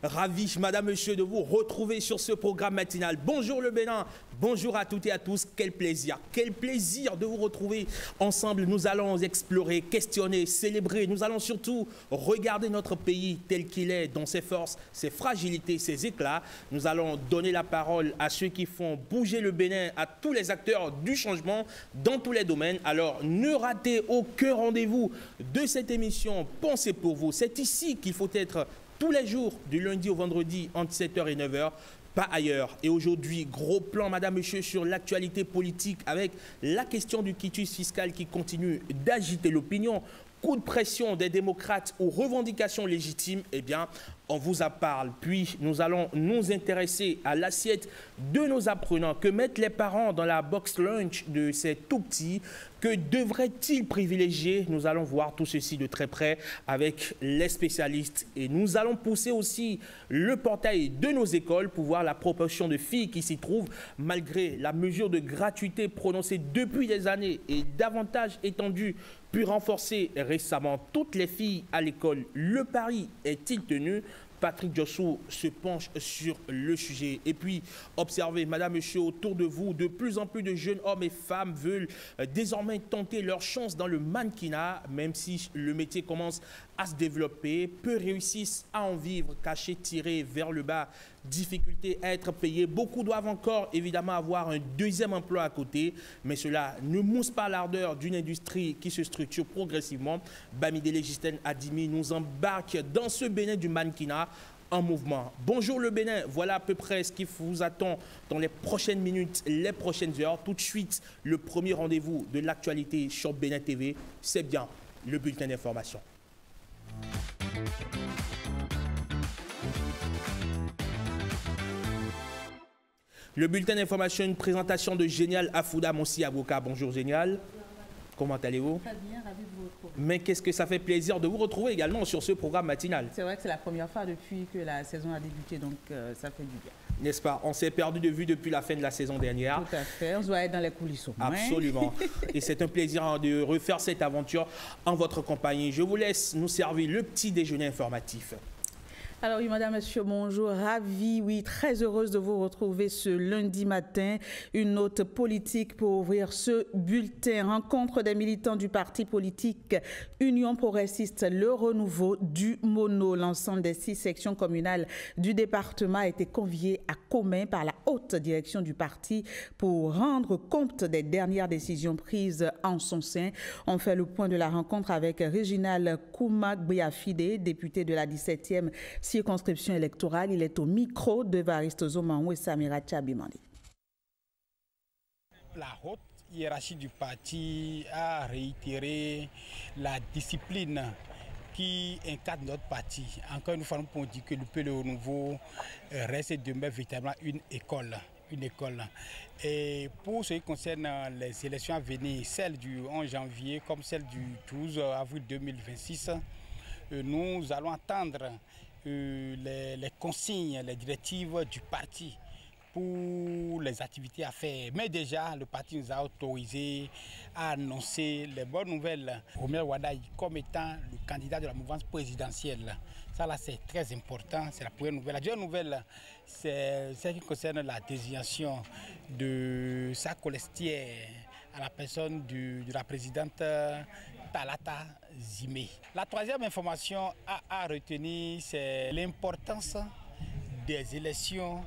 Ravi, madame, monsieur, de vous retrouver sur ce programme matinal. Bonjour le Bénin, bonjour à toutes et à tous. Quel plaisir de vous retrouver ensemble. Nous allons explorer, questionner, célébrer. Nous allons surtout regarder notre pays tel qu'il est, dans ses forces, ses fragilités, ses éclats. Nous allons donner la parole à ceux qui font bouger le Bénin, à tous les acteurs du changement dans tous les domaines. Alors, ne ratez aucun rendez-vous de cette émission. Pensez pour vous. C'est ici qu'il faut être tous les jours, du lundi au vendredi, entre 7h et 9h, pas ailleurs. Et aujourd'hui, gros plan, madame, monsieur, sur l'actualité politique avec la question du quitus fiscal qui continue d'agiter l'opinion. Coup de pression des démocrates aux revendications légitimes, eh bien, on vous en parle. Puis, nous allons nous intéresser à l'assiette de nos apprenants. Que mettent les parents dans la box lunch de ces tout-petits? Que devraient-ils privilégier? Nous allons voir tout ceci de très près avec les spécialistes. Et nous allons pousser aussi le portail de nos écoles pour voir la proportion de filles qui s'y trouvent, malgré la mesure de gratuité prononcée depuis des années et davantage étendue puis renforcée récemment. Toutes les filles à l'école, le pari est-il tenu? Patrick Jossou se penche sur le sujet. Et puis, observez, madame, monsieur, autour de vous, de plus en plus de jeunes hommes et femmes veulent désormais tenter leur chance dans le mannequinat, même si le métier commence à se développer. Peu réussissent à en vivre, cachés, tirés vers le bas, difficulté à être payés. Beaucoup doivent encore, évidemment, avoir un deuxième emploi à côté, mais cela ne mousse pas l'ardeur d'une industrie qui se structure progressivement. Bamidele Justine Adimi nous embarque dans ce Bénin du mannequinat en mouvement. Bonjour le Bénin, voilà à peu près ce qui vous attend dans les prochaines minutes, les prochaines heures. Tout de suite, le premier rendez-vous de l'actualité sur Bénin TV, c'est bien le bulletin d'information. Le bulletin d'information, une présentation de Génial Afouda Monsi Avocat. Bonjour Génial. Comment allez-vous? Très bien, ravi de vous retrouver. Mais qu'est-ce que ça fait plaisir de vous retrouver également sur ce programme matinal. C'est vrai que c'est la première fois depuis que la saison a débuté, donc ça fait du bien. N'est-ce pas? On s'est perdu de vue depuis la fin de la saison dernière. Tout à fait, on se doit être dans les coulisses au moins. Absolument. Et c'est un plaisir de refaire cette aventure en votre compagnie. Je vous laisse nous servir le petit déjeuner informatif. Alors oui, madame, monsieur, bonjour, ravi, oui, très heureuse de vous retrouver ce lundi matin. Une note politique pour ouvrir ce bulletin. Rencontre des militants du parti politique Union progressiste, le renouveau du Mono. L'ensemble des 6 sections communales du département a été convié à commun par la haute direction du parti pour rendre compte des dernières décisions prises en son sein. On fait le point de la rencontre avec Réginal Kouma-Biafide, député de la 17e circonscription électorale. Il est au micro de Variste Zomanou et Samira Tchabimandi. La haute hiérarchie du parti a réitéré la discipline qui encadre notre parti. Encore une fois, nous pouvons dire que le renouveau reste et demeure véritablement une école. Et pour ce qui concerne les élections à venir, celles du 11 janvier comme celle du 12 avril 2026, nous allons attendre les consignes, les directives du parti pour les activités à faire. Mais déjà, le parti nous a autorisé à annoncer les bonnes nouvelles. Omer Wadaï comme étant le candidat de la mouvance présidentielle. Ça là, c'est très important, c'est la première nouvelle. La deuxième nouvelle, c'est ce qui concerne la désignation de sa colistière à la personne de la présidente Talata Zimé. La troisième information à retenir, c'est l'importance des élections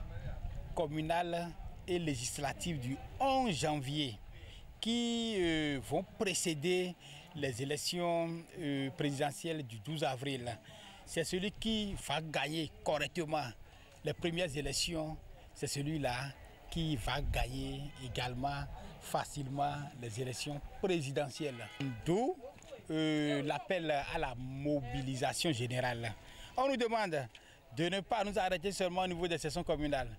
communales et législatives du 11 janvier qui vont précéder les élections présidentielles du 12 avril. C'est celui qui va gagner correctement les premières élections, c'est celui-là qui va gagner également facilement les élections présidentielles. D'où l'appel à la mobilisation générale. On nous demande de ne pas nous arrêter seulement au niveau des sessions communales,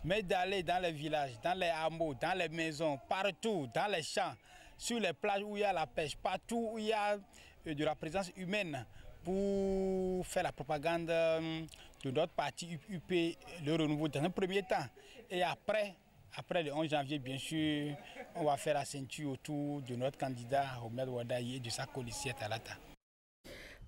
mais d'aller dans les villages, dans les hameaux, dans les maisons, partout, dans les champs, sur les plages où il y a la pêche, partout où il y a de la présence humaine pour faire la propagande de notre parti UP, le renouveau dans un premier temps. Et après le 11 janvier, bien sûr, on va faire la ceinture autour de notre candidat Omer Wadaï et de sa colistière Talata.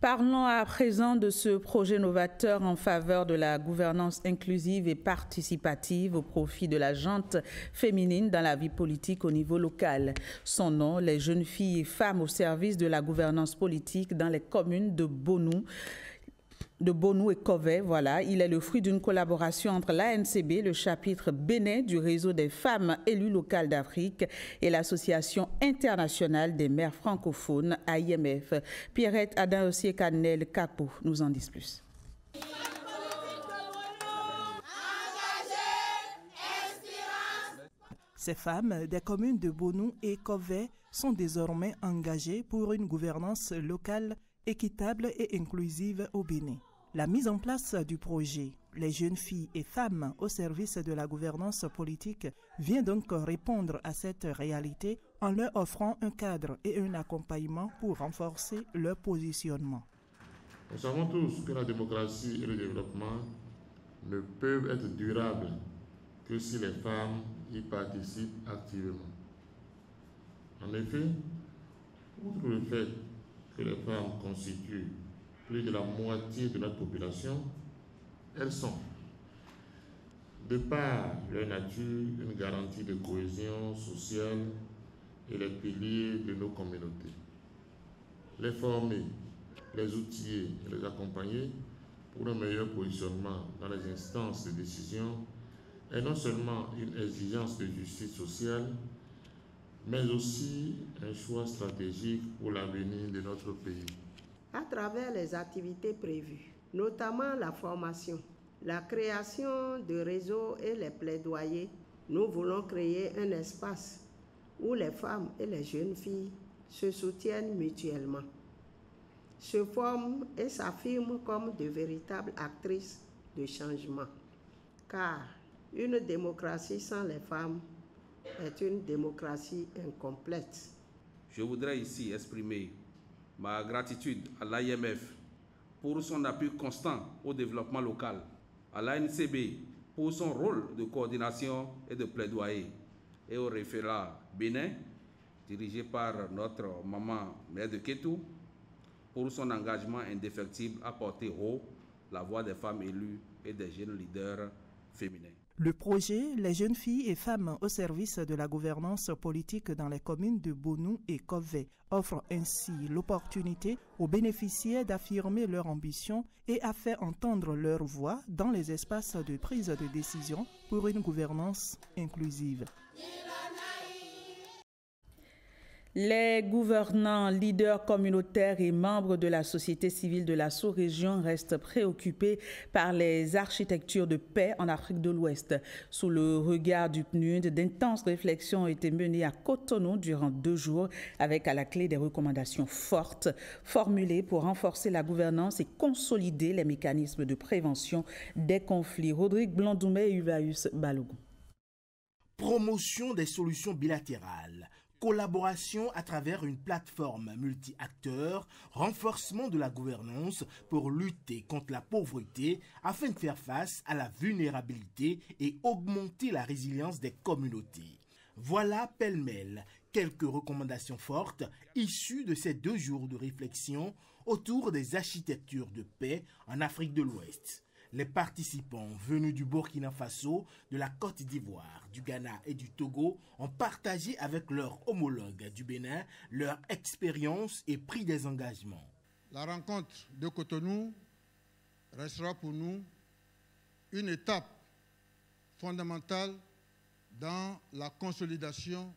Parlons à présent de ce projet novateur en faveur de la gouvernance inclusive et participative au profit de la gente féminine dans la vie politique au niveau local. Son nom, les jeunes filles et femmes au service de la gouvernance politique dans les communes de Bonou et Covey, voilà. Il est le fruit d'une collaboration entre l'ANCB, le chapitre Bénin du réseau des femmes élues locales d'Afrique et l'Association internationale des mères francophones, AIMF. Pierrette Adaossié-Canel Capo nous en dit plus. Ces femmes des communes de Bonou et Covey sont désormais engagées pour une gouvernance locale équitable et inclusive au Bénin. La mise en place du projet Les jeunes filles et femmes au service de la gouvernance politique vient donc répondre à cette réalité en leur offrant un cadre et un accompagnement pour renforcer leur positionnement. Nous savons tous que la démocratie et le développement ne peuvent être durables que si les femmes y participent activement. En effet, outre le fait que les femmes constituent plus de la moitié de notre population, elles sont, de par leur nature, une garantie de cohésion sociale et les piliers de nos communautés. Les former, les outiller et les accompagner pour un meilleur positionnement dans les instances de décision est non seulement une exigence de justice sociale, mais aussi un choix stratégique pour l'avenir de notre pays. À travers les activités prévues, notamment la formation, la création de réseaux et les plaidoyers, nous voulons créer un espace où les femmes et les jeunes filles se soutiennent mutuellement, se forment et s'affirment comme de véritables actrices de changement. Car une démocratie sans les femmes est une démocratie incomplète. Je voudrais ici exprimer ma gratitude à l'AIMF pour son appui constant au développement local, à l'ANCB pour son rôle de coordination et de plaidoyer, et au référent Bénin, dirigé par notre maman Mère de Kétou, pour son engagement indéfectible à porter haut la voix des femmes élues et des jeunes leaders féminins. Le projet Les jeunes filles et femmes au service de la gouvernance politique dans les communes de Bonou et Covey offre ainsi l'opportunité aux bénéficiaires d'affirmer leur ambition et à faire entendre leur voix dans les espaces de prise de décision pour une gouvernance inclusive. Les gouvernants, leaders communautaires et membres de la société civile de la sous-région restent préoccupés par les architectures de paix en Afrique de l'Ouest. Sous le regard du PNUD, d'intenses réflexions ont été menées à Cotonou durant 2 jours avec à la clé des recommandations fortes formulées pour renforcer la gouvernance et consolider les mécanismes de prévention des conflits. Rodrigue Blandoumé et Uvaïus Balogun. Promotion des solutions bilatérales. Collaboration à travers une plateforme multi-acteurs, renforcement de la gouvernance pour lutter contre la pauvreté afin de faire face à la vulnérabilité et augmenter la résilience des communautés. Voilà pêle-mêle quelques recommandations fortes issues de ces 2 jours de réflexion autour des architectures de paix en Afrique de l'Ouest. Les participants venus du Burkina Faso, de la Côte d'Ivoire, du Ghana et du Togo ont partagé avec leurs homologues du Bénin leur expérience et pris des engagements. La rencontre de Cotonou restera pour nous une étape fondamentale dans la consolidation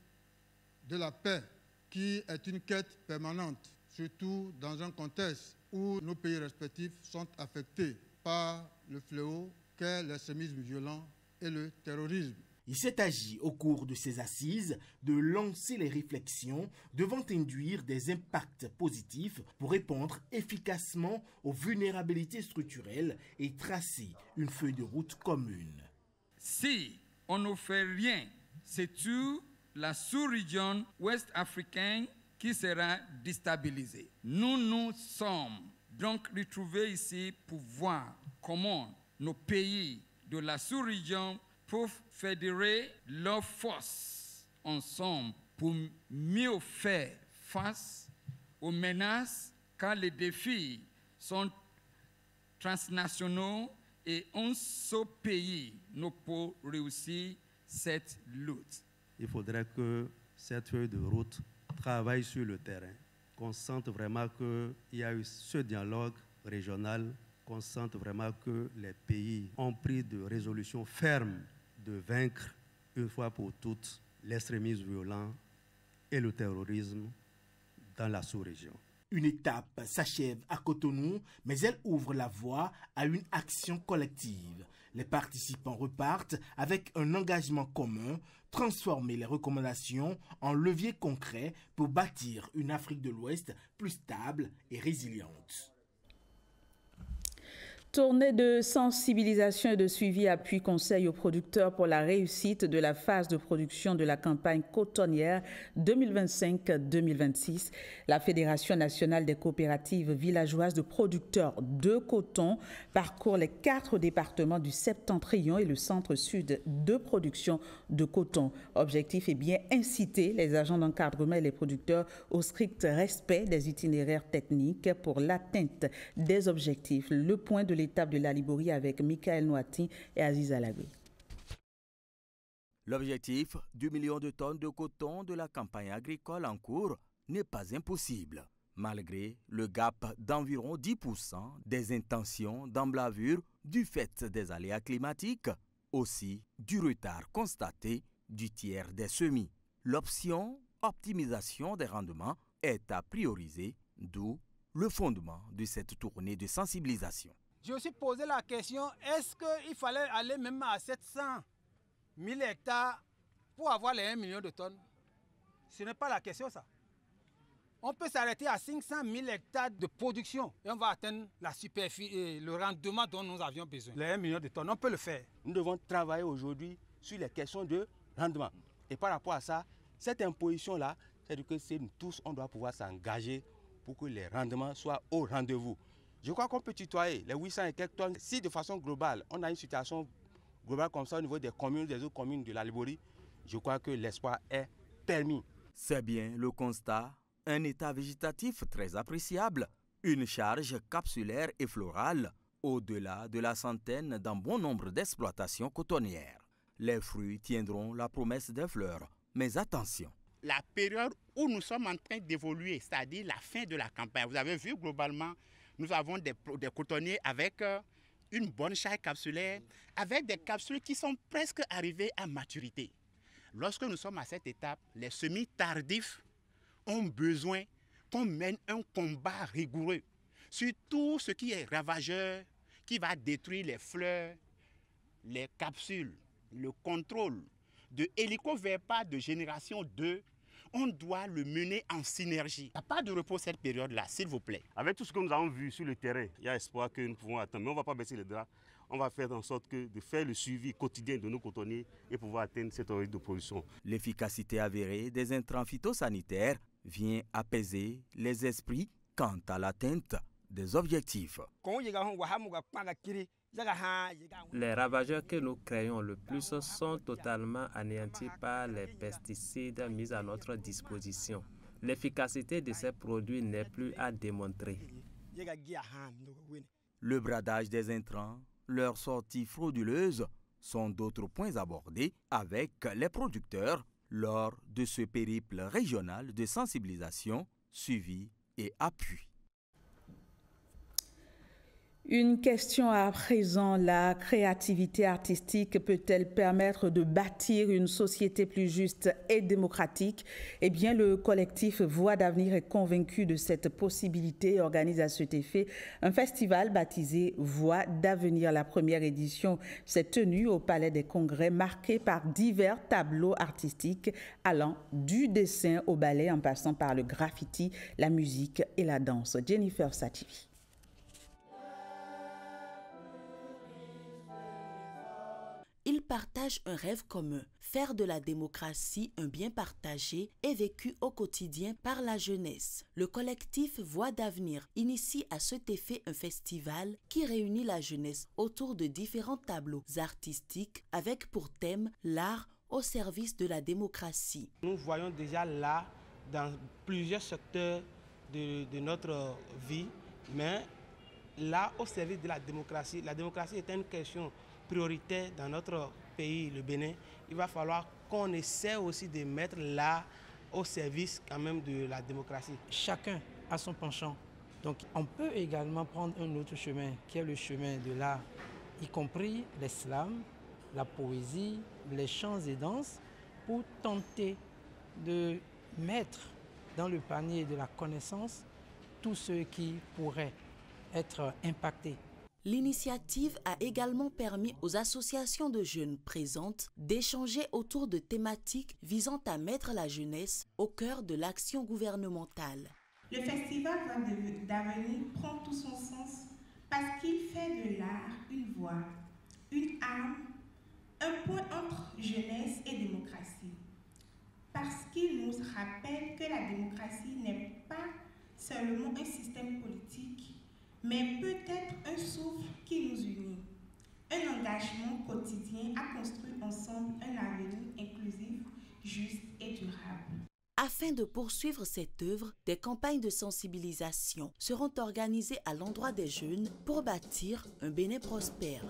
de la paix, qui est une quête permanente, surtout dans un contexte où nos pays respectifs sont affectés par le fléau qu'est l'extrémisme violent et le terrorisme. Il s'est agi au cours de ces assises de lancer les réflexions devant induire des impacts positifs pour répondre efficacement aux vulnérabilités structurelles et tracer une feuille de route commune. Si on ne fait rien, c'est tout la sous-région ouest africaine qui sera déstabilisée. Nous sommes donc retrouvés ici pour voir comment nos pays de la sous-région peuvent fédérer leurs forces ensemble pour mieux faire face aux menaces car les défis sont transnationaux et un seul pays ne peut réussir cette lutte. Il faudrait que cette feuille de route travaille sur le terrain, qu'on sente vraiment qu'il y a eu ce dialogue régional, qu'on sente vraiment que les pays ont pris de résolutions fermes de vaincre une fois pour toutes l'extrémisme violent et le terrorisme dans la sous-région. Une étape s'achève à Cotonou, mais elle ouvre la voie à une action collective. Les participants repartent avec un engagement commun, transformer les recommandations en leviers concrets pour bâtir une Afrique de l'Ouest plus stable et résiliente. Tournée de sensibilisation et de suivi appui conseil aux producteurs pour la réussite de la phase de production de la campagne cotonnière 2025-2026. La Fédération nationale des coopératives villageoises de producteurs de coton parcourt les 4 départements du Septentrion et le centre sud de production de coton. Objectif est bien inciter les agents d'encadrement et les producteurs au strict respect des itinéraires techniques pour l'atteinte des objectifs. Le point de l'étape de la Liborie avec Michael Noati et Aziz Alagui. L'objectif du 1 million de tonnes de coton de la campagne agricole en cours n'est pas impossible, malgré le gap d'environ 10% des intentions d'emblavure du fait des aléas climatiques, aussi du retard constaté du tiers des semis. L'option optimisation des rendements est à prioriser, d'où le fondement de cette tournée de sensibilisation. Je me suis posé la question, est-ce qu'il fallait aller même à 700 000 hectares pour avoir les 1 million de tonnes? Ce n'est pas la question, ça. On peut s'arrêter à 500 000 hectares de production et on va atteindre la superficie, le rendement dont nous avions besoin. Les 1 million de tonnes, on peut le faire. Nous devons travailler aujourd'hui sur les questions de rendement. Et par rapport à ça, cette imposition-là, c'est que nous tous, on doit pouvoir s'engager pour que les rendements soient au rendez-vous. Je crois qu'on peut tutoyer les 800 et quelques tonnes. Si de façon globale, on a une situation globale comme ça au niveau des communes, des autres communes de la Liborie, je crois que l'espoir est permis. C'est bien le constat, un état végétatif très appréciable, une charge capsulaire et florale, au-delà de la centaine dans bon nombre d'exploitations cotonnières. Les fruits tiendront la promesse des fleurs, mais attention. La période où nous sommes en train d'évoluer, c'est-à-dire la fin de la campagne, vous avez vu globalement, nous avons des cotonniers avec une bonne charge capsulaire, avec des capsules qui sont presque arrivées à maturité. Lorsque nous sommes à cette étape, les semis tardifs ont besoin qu'on mène un combat rigoureux sur tout ce qui est ravageur, qui va détruire les fleurs, les capsules, le contrôle. De hélico-verpa de génération 2, on doit le mener en synergie. Il n'y a pas de repos cette période-là, s'il vous plaît. Avec tout ce que nous avons vu sur le terrain, il y a espoir que nous pouvons atteindre. Mais on ne va pas baisser les draps. On va faire en sorte de faire le suivi quotidien de nos cotonniers et pouvoir atteindre cette objectif de production. L'efficacité avérée des intrants phytosanitaires vient apaiser les esprits quant à l'atteinte des objectifs. Les ravageurs que nous créons le plus sont totalement anéantis par les pesticides mis à notre disposition. L'efficacité de ces produits n'est plus à démontrer. Le bradage des intrants, leurs sorties frauduleuses sont d'autres points abordés avec les producteurs lors de ce périple régional de sensibilisation, suivi et appui. Une question à présent, la créativité artistique peut-elle permettre de bâtir une société plus juste et démocratique? Eh bien, le collectif Voix d'avenir est convaincu de cette possibilité et organise à cet effet un festival baptisé Voix d'avenir. La première édition s'est tenue au Palais des Congrès, marquée par divers tableaux artistiques allant du dessin au ballet en passant par le graffiti, la musique et la danse. Jennifer Sativi. Ils partagent un rêve commun, faire de la démocratie un bien partagé et vécu au quotidien par la jeunesse. Le collectif Voix d'avenir initie à cet effet un festival qui réunit la jeunesse autour de différents tableaux artistiques avec pour thème l'art au service de la démocratie. Nous voyons déjà là dans plusieurs secteurs de notre vie, mais là au service de la démocratie. La démocratie est une question prioritaire dans notre pays, le Bénin. Il va falloir qu'on essaie aussi de mettre là au service quand même de la démocratie. Chacun a son penchant. Donc on peut également prendre un autre chemin qui est le chemin de l'art, y compris les slams, la poésie, les chants et danses, pour tenter de mettre dans le panier de la connaissance tous ceux qui pourraient être impactés. L'initiative a également permis aux associations de jeunes présentes d'échanger autour de thématiques visant à mettre la jeunesse au cœur de l'action gouvernementale. Le festival Voix d'avenir prend tout son sens parce qu'il fait de l'art une voix, une arme, un point entre jeunesse et démocratie. Parce qu'il nous rappelle que la démocratie n'est pas seulement un système politique, mais peut-être un souffle qui nous unit, un engagement quotidien à construire ensemble un avenir inclusif, juste et durable. Afin de poursuivre cette œuvre, des campagnes de sensibilisation seront organisées à l'endroit des jeunes pour bâtir un Bénin prospère.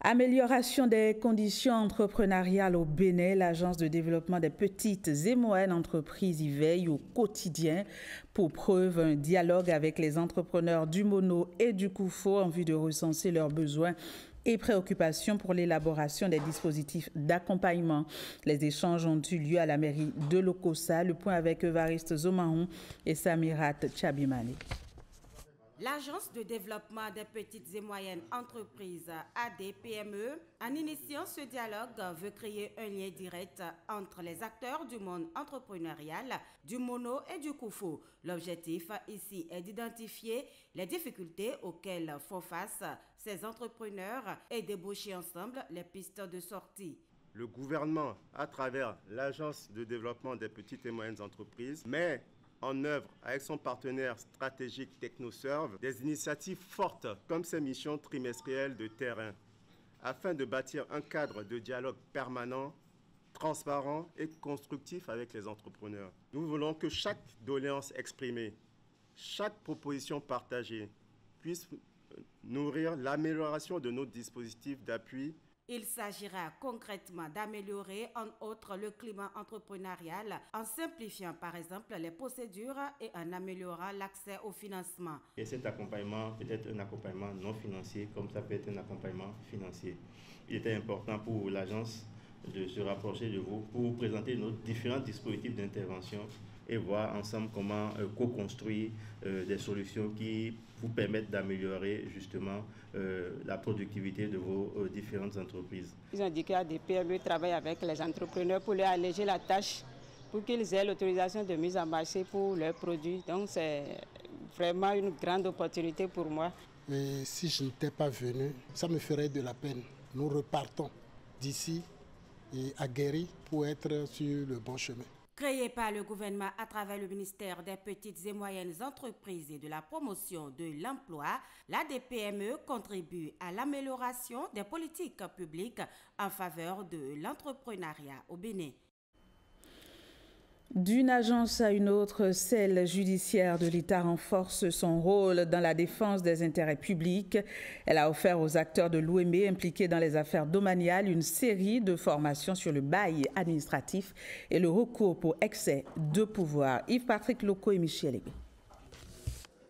Amélioration des conditions entrepreneuriales au Bénin, l'Agence de développement des petites et moyennes entreprises y veille au quotidien. Pour preuve, un dialogue avec les entrepreneurs du Mono et du Koufo en vue de recenser leurs besoins et préoccupations pour l'élaboration des dispositifs d'accompagnement. Les échanges ont eu lieu à la mairie de Lokossa. Le point avec Evariste Zomahon et Samirat Tchabimani. L'Agence de développement des petites et moyennes entreprises ADPME, en initiant ce dialogue, veut créer un lien direct entre les acteurs du monde entrepreneurial, du Mono et du Koufo. L'objectif ici est d'identifier les difficultés auxquelles font face ces entrepreneurs et débaucher ensemble les pistes de sortie. Le gouvernement, à travers l'Agence de développement des petites et moyennes entreprises, met en œuvre avec son partenaire stratégique TechnoServe des initiatives fortes comme ces missions trimestrielles de terrain afin de bâtir un cadre de dialogue permanent, transparent et constructif avec les entrepreneurs. Nous voulons que chaque doléance exprimée, chaque proposition partagée puisse nourrir l'amélioration de nos dispositifs d'appui. Il s'agira concrètement d'améliorer, entre autres, le climat entrepreneurial en simplifiant, par exemple, les procédures et en améliorant l'accès au financement. Et cet accompagnement peut être un accompagnement non financier, comme ça peut être un accompagnement financier. Il était important pour l'agence de se rapprocher de vous pour vous présenter nos différents dispositifs d'intervention et voir ensemble comment co-construire des solutions qui vous permettent d'améliorer justement la productivité de vos différentes entreprises. Ils ont dit qu'il y a des PME qui travaillent avec les entrepreneurs pour leur alléger la tâche, pour qu'ils aient l'autorisation de mise en marché pour leurs produits. Donc c'est vraiment une grande opportunité pour moi. Mais si je n'étais pas venu, ça me ferait de la peine. Nous repartons d'ici et aguerris pour être sur le bon chemin. Créé par le gouvernement à travers le ministère des Petites et Moyennes Entreprises et de la promotion de l'emploi, l'ADPME contribue à l'amélioration des politiques publiques en faveur de l'entrepreneuriat au Bénin. D'une agence à une autre, celle judiciaire de l'État renforce son rôle dans la défense des intérêts publics. Elle a offert aux acteurs de l'OMB impliqués dans les affaires domaniales une série de formations sur le bail administratif et le recours pour excès de pouvoir. Yves-Patrick Loco et Michel Aigué.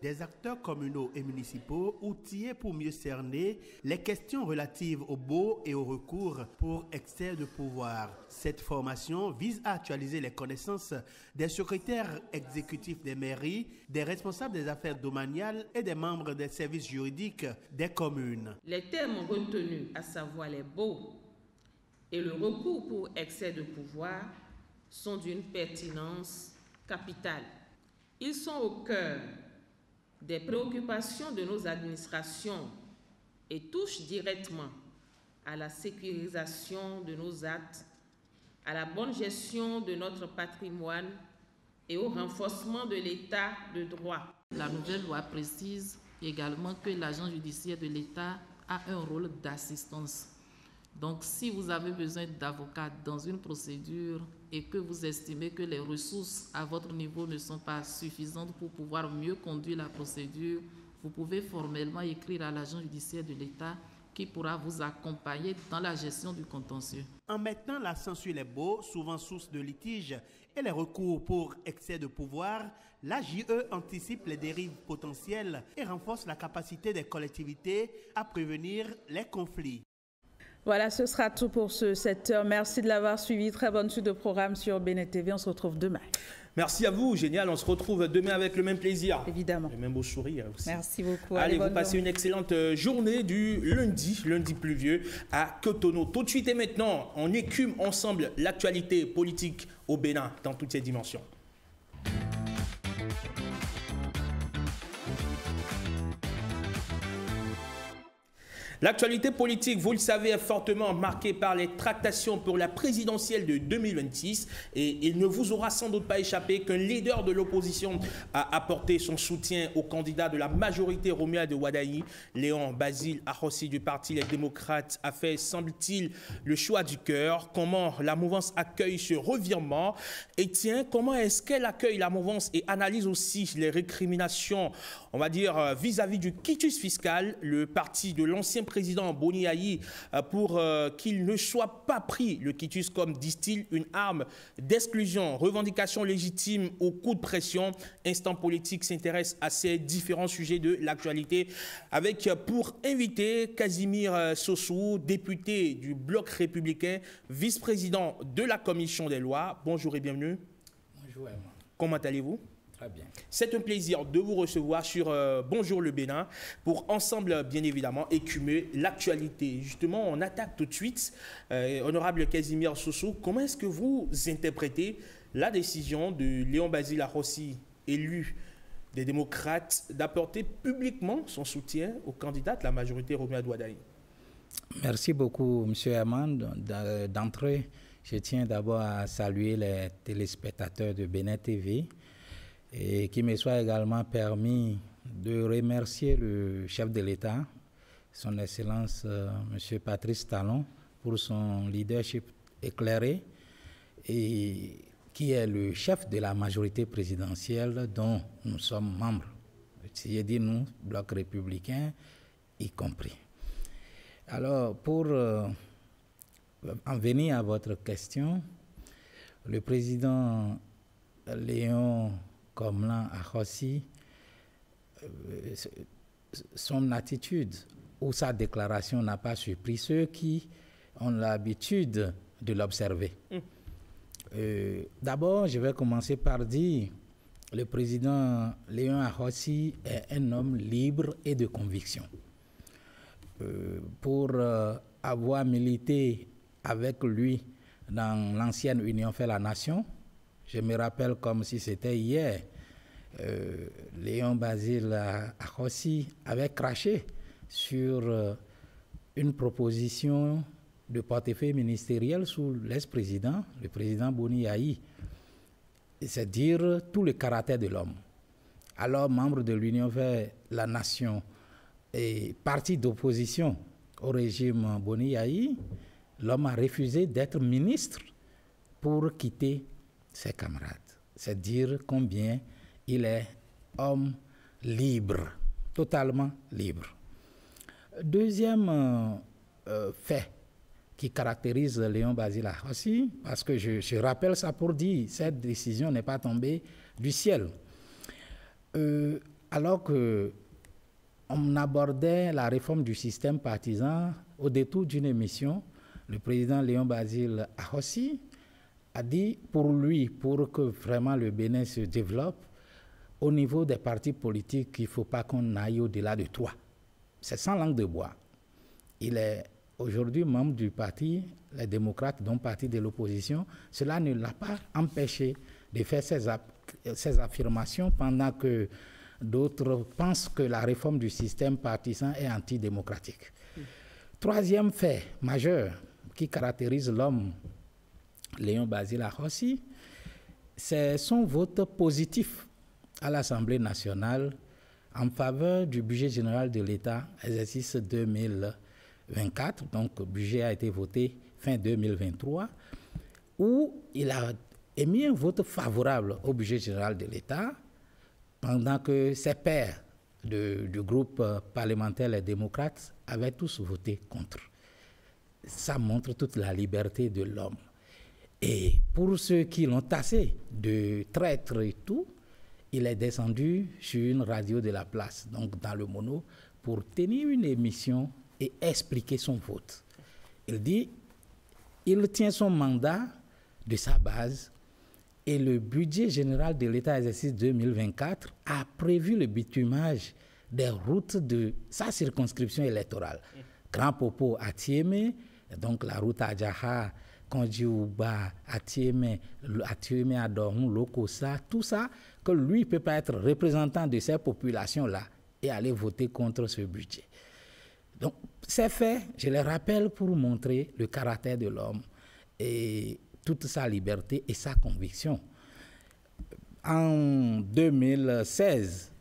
Des acteurs communaux et municipaux outillés pour mieux cerner les questions relatives au baux et au recours pour excès de pouvoir. Cette formation vise à actualiser les connaissances des secrétaires exécutifs des mairies, des responsables des affaires domaniales et des membres des services juridiques des communes. Les termes retenus, à savoir les baux et le recours pour excès de pouvoir, sont d'une pertinence capitale. Ils sont au cœur des préoccupations de nos administrations et touchent directement à la sécurisation de nos actes, à la bonne gestion de notre patrimoine et au renforcement de l'état de droit. La nouvelle loi précise également que l'agent judiciaire de l'État a un rôle d'assistance. Donc, si vous avez besoin d'avocat dans une procédure et que vous estimez que les ressources à votre niveau ne sont pas suffisantes pour pouvoir mieux conduire la procédure, vous pouvez formellement écrire à l'agent judiciaire de l'État qui pourra vous accompagner dans la gestion du contentieux. En mettant l'accent sur les baux, souvent source de litiges, et les recours pour excès de pouvoir, l'AJE anticipe les dérives potentielles et renforce la capacité des collectivités à prévenir les conflits. Voilà, ce sera tout pour ce 7h. Merci de l'avoir suivi. Très bonne suite de programme sur Bénin TV. On se retrouve demain. Merci à vous, génial. On se retrouve demain avec le même plaisir. Évidemment. Le même beau sourire aussi. Merci beaucoup. Allez, vous passez une excellente journée du lundi pluvieux à Cotonou. Tout de suite et maintenant, on écume ensemble l'actualité politique au Bénin dans toutes ses dimensions. L'actualité politique, vous le savez, est fortement marquée par les tractations pour la présidentielle de 2026 et il ne vous aura sans doute pas échappé qu'un leader de l'opposition a apporté son soutien au candidat de la majorité Roumia de Ouadaï, Léon Basile Ahossi du Parti Les Démocrates, a fait, semble-t-il, le choix du cœur. Comment la mouvance accueille ce revirement? Et tiens, comment est-ce qu'elle accueille la mouvance et analyse aussi les récriminations, on va dire, vis-à-vis du quitus fiscal, le parti de l'ancien président Boni Yayi, pour qu'il ne soit pas pris, le quitus, comme disent-ils, une arme d'exclusion, revendication légitime au coup de pression. Instant politique s'intéresse à ces différents sujets de l'actualité avec pour invité Casimir Sossou, député du Bloc républicain, vice-président de la Commission des lois. Bonjour et bienvenue. Bonjour Emma. Comment allez-vous? Très bien. C'est un plaisir de vous recevoir sur Bonjour le Bénin pour ensemble, bien évidemment, écumer l'actualité. Justement, on attaque tout de suite. Honorable Casimir Sossou, comment est-ce que vous interprétez la décision de Léon Basile Ahossi, élu des démocrates, d'apporter publiquement son soutien au candidat de la majorité Roumia de Ouadaï? Merci beaucoup, M. Amand. D'entrée, je tiens d'abord à saluer les téléspectateurs de Bénin TV et qu'il me soit également permis de remercier le chef de l'État, son Excellence M. Patrice Talon, pour son leadership éclairé et qui est le chef de la majorité présidentielle dont nous sommes membres. Si j'ai dit nous, Bloc républicain y compris. Alors, pour en venir à votre question, le président Léon Komlan Ahossi, son attitude ou sa déclaration n'a pas surpris ceux qui ont l'habitude de l'observer. D'abord, je vais commencer par dire le président Léon Ahossi est un homme libre et de conviction. Pour avoir milité avec lui dans l'ancienne Union fait la Nation, je me rappelle comme si c'était hier, Léon Basile Ahossi avait craché sur une proposition de portefeuille ministériel sous l'ex-président, le président Boni Yayi, c'est dire tout le caractère de l'homme. Alors, membre de l'Union fait la Nation et parti d'opposition au régime Boni Yayi, l'homme a refusé d'être ministre pour quitter ses camarades. C'est dire combien il est homme libre, totalement libre. Deuxième fait qui caractérise Léon Basile Ahossi, parce que je rappelle ça pour dire, cette décision n'est pas tombée du ciel. Alors qu'on abordait la réforme du système partisan au détour d'une émission, le président Léon Basile Ahossi a dit pour lui, pour que vraiment le Bénin se développe, au niveau des partis politiques, il ne faut pas qu'on aille au-delà de 3. C'est sans langue de bois. Il est aujourd'hui membre du parti, les démocrates, donc parti de l'opposition. Cela ne l'a pas empêché de faire ces affirmations pendant que d'autres pensent que la réforme du système partisan est antidémocratique. Troisième fait majeur qui caractérise l'homme Léon Basile Ahossi, c'est son vote positif à l'Assemblée nationale en faveur du budget général de l'État, exercice 2023. 2024, donc le budget a été voté fin 2023, où il a émis un vote favorable au budget général de l'État, pendant que ses pairs du groupe parlementaire Les Démocrates avaient tous voté contre. Ça montre toute la liberté de l'homme. Et pour ceux qui l'ont tassé de traître et tout, il est descendu sur une radio de la place, donc dans le mono, pour tenir une émission et expliquer son vote. Il dit, il tient son mandat de sa base et le budget général de l'État exercice 2024 a prévu le bitumage des routes de sa circonscription électorale. Grand Popo à Tiémé, donc la route à Djaha, Kondjiouba, à Tiémé à Dormou, Lokosa, tout ça, que lui ne peut pas être représentant de ces populations-là et aller voter contre ce budget. Donc, ces faits, je les rappelle pour montrer le caractère de l'homme et toute sa liberté et sa conviction. En 2016,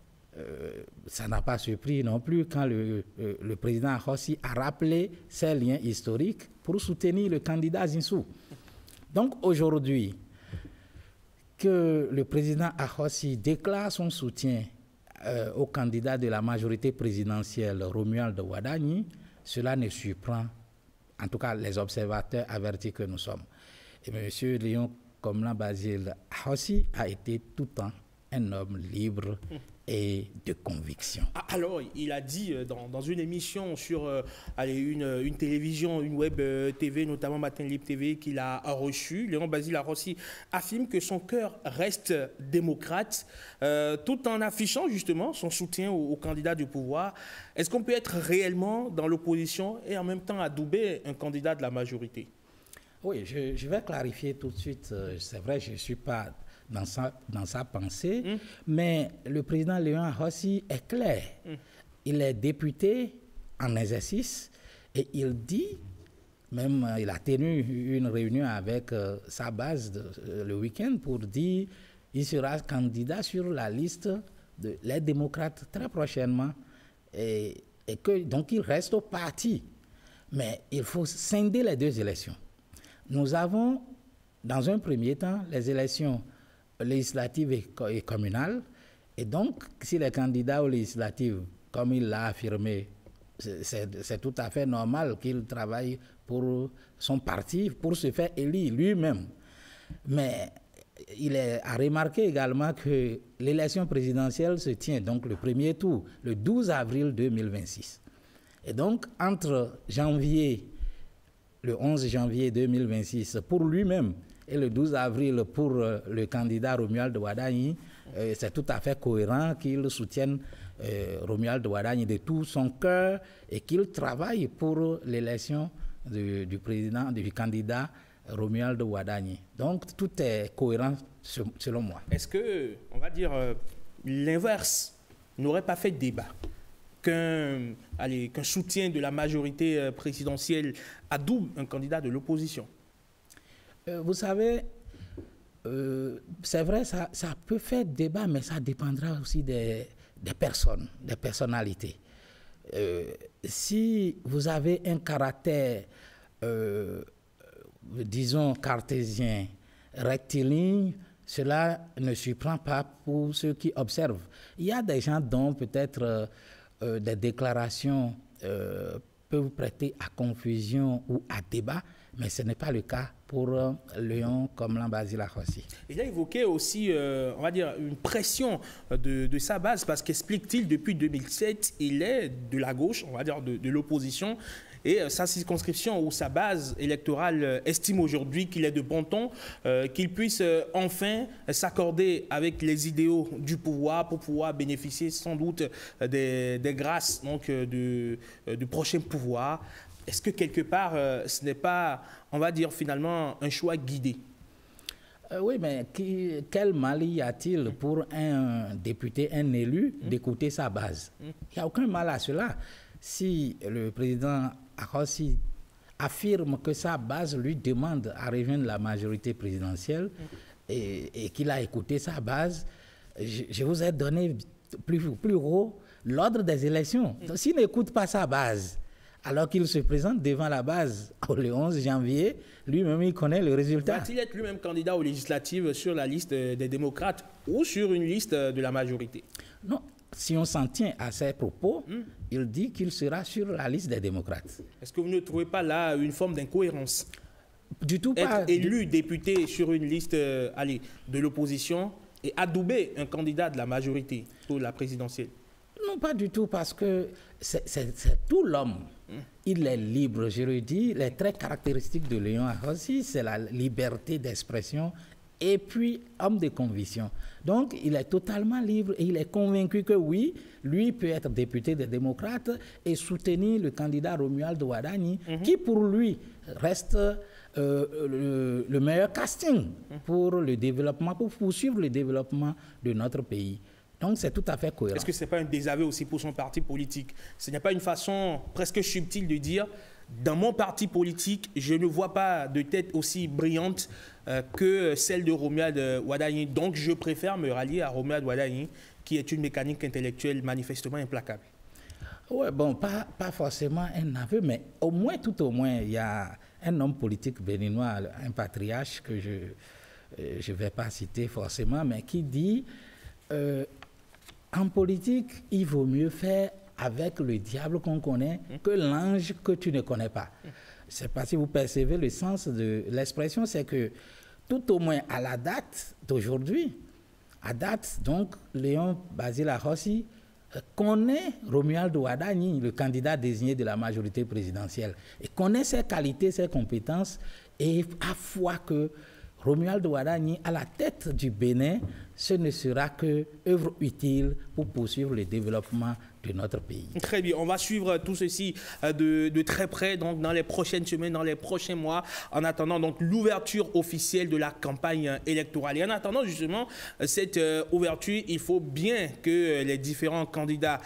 ça n'a pas surpris non plus quand le président Ahossi a rappelé ses liens historiques pour soutenir le candidat Zinsou. Donc aujourd'hui, que le président Ahossi déclare son soutien au candidat de la majorité présidentielle, Romuald Wadani, cela ne surprend, en tout cas les observateurs avertis que nous sommes. Et M. Léon Komlan Basile Ahossi a été tout le temps un homme libre et de conviction. Alors, il a dit dans une émission sur une télévision, une web TV, notamment Matin Libre TV, qu'il a reçu, Léon Basile Ahossi affirme que son cœur reste démocrate, tout en affichant justement son soutien au candidat du pouvoir. Est-ce qu'on peut être réellement dans l'opposition et en même temps adouber un candidat de la majorité? Oui, je vais clarifier tout de suite. C'est vrai, je ne suis pas dans sa pensée, mais le président Léon Ahossi est clair. Il est député en exercice et il dit, même il a tenu une réunion avec sa base le week-end pour dire qu'il sera candidat sur la liste des démocrates très prochainement et que donc il reste au parti. Mais il faut scinder les deux élections. Nous avons, dans un premier temps, les élections législatives et communales. Et donc, si les candidats aux législatives, comme il l'a affirmé, c'est tout à fait normal qu'il travaille pour son parti, pour se faire élire lui-même. Mais il a remarqué également que l'élection présidentielle se tient, donc le premier tour, le 12 avril 2026. Et donc, entre le 11 janvier 2026, pour lui-même, et le 12 avril pour le candidat Romuald Wadani, c'est tout à fait cohérent qu'il soutienne Romuald Wadani de tout son cœur et qu'il travaille pour l'élection du candidat Romuald Wadani. Donc tout est cohérent selon moi. Est-ce que, on va dire, l'inverse n'aurait pas fait débat? Qu'un soutien de la majorité présidentielle adoube un candidat de l'opposition? Vous savez, c'est vrai, ça peut faire débat, mais ça dépendra aussi des personnes, des personnalités. Si vous avez un caractère, disons, cartésien, rectiligne, cela ne surprend pas pour ceux qui observent. Il y a des gens dont peut-être des déclarations peuvent prêter à confusion ou à débat, mais ce n'est pas le cas pour Léon Komlan Basile Ahossi. Il a évoqué aussi, on va dire, une pression de sa base, parce qu'explique-t-il, depuis 2007, il est de la gauche, on va dire, de l'opposition, et sa circonscription ou sa base électorale estime aujourd'hui qu'il est de bon ton, qu'il puisse enfin s'accorder avec les idéaux du pouvoir pour pouvoir bénéficier sans doute des grâces donc, du prochain pouvoir. Est-ce que quelque part, ce n'est pas, on va dire finalement, un choix guidé? Oui, mais quel mal y a-t-il pour un député, un élu, d'écouter sa base? Il n'y a aucun mal à cela. Si le président Ahossi affirme que sa base lui demande à rejoindre la majorité présidentielle et qu'il a écouté sa base, je vous ai donné plus haut l'ordre des élections. S'il n'écoute pas sa base, alors qu'il se présente devant la base le 11 janvier, lui-même il connaît le résultat. Va-t-il être lui-même candidat aux législatives sur la liste des démocrates ou sur une liste de la majorité? Non, si on s'en tient à ses propos, il dit qu'il sera sur la liste des démocrates. Est-ce que vous ne trouvez pas là une forme d'incohérence? Du tout pas. Être élu député sur une liste de l'opposition et adouber un candidat de la majorité pour la présidentielle? Non, pas du tout, parce que c'est tout l'homme. Il est libre, je le dis. Les traits caractéristiques de Léon Ahossi, c'est la liberté d'expression et puis homme de conviction. Donc, il est totalement libre et il est convaincu que oui, lui peut être député des démocrates et soutenir le candidat Romuald Ouadani, qui pour lui reste le meilleur casting pour le développement, pour poursuivre le développement de notre pays. Donc, c'est tout à fait cohérent. Est-ce que ce n'est pas un désaveu aussi pour son parti politique? Ce n'est pas une façon presque subtile de dire, dans mon parti politique, je ne vois pas de tête aussi brillante que celle de Romuald Ouadani. Donc, je préfère me rallier à Romuald Ouadani, qui est une mécanique intellectuelle manifestement implacable. Oui, bon, pas forcément un aveu, mais tout au moins, il y a un homme politique béninois, un patriarche que je ne vais pas citer forcément, mais qui dit... en politique, il vaut mieux faire avec le diable qu'on connaît que l'ange que tu ne connais pas. Je ne sais pas si vous percevez le sens de l'expression, c'est que tout au moins à la date d'aujourd'hui, donc, Léon Basile Ahossi connaît Romuald Ouadani, le candidat désigné de la majorité présidentielle, et connaît ses qualités, ses compétences, et à foi que Romuald Ouadani, à la tête du Bénin, ce ne sera que œuvre utile pour poursuivre le développement de notre pays. Très bien, on va suivre tout ceci de très près, donc dans les prochaines semaines, dans les prochains mois, en attendant donc l'ouverture officielle de la campagne électorale. Et en attendant justement cette ouverture, il faut bien que les différents candidats,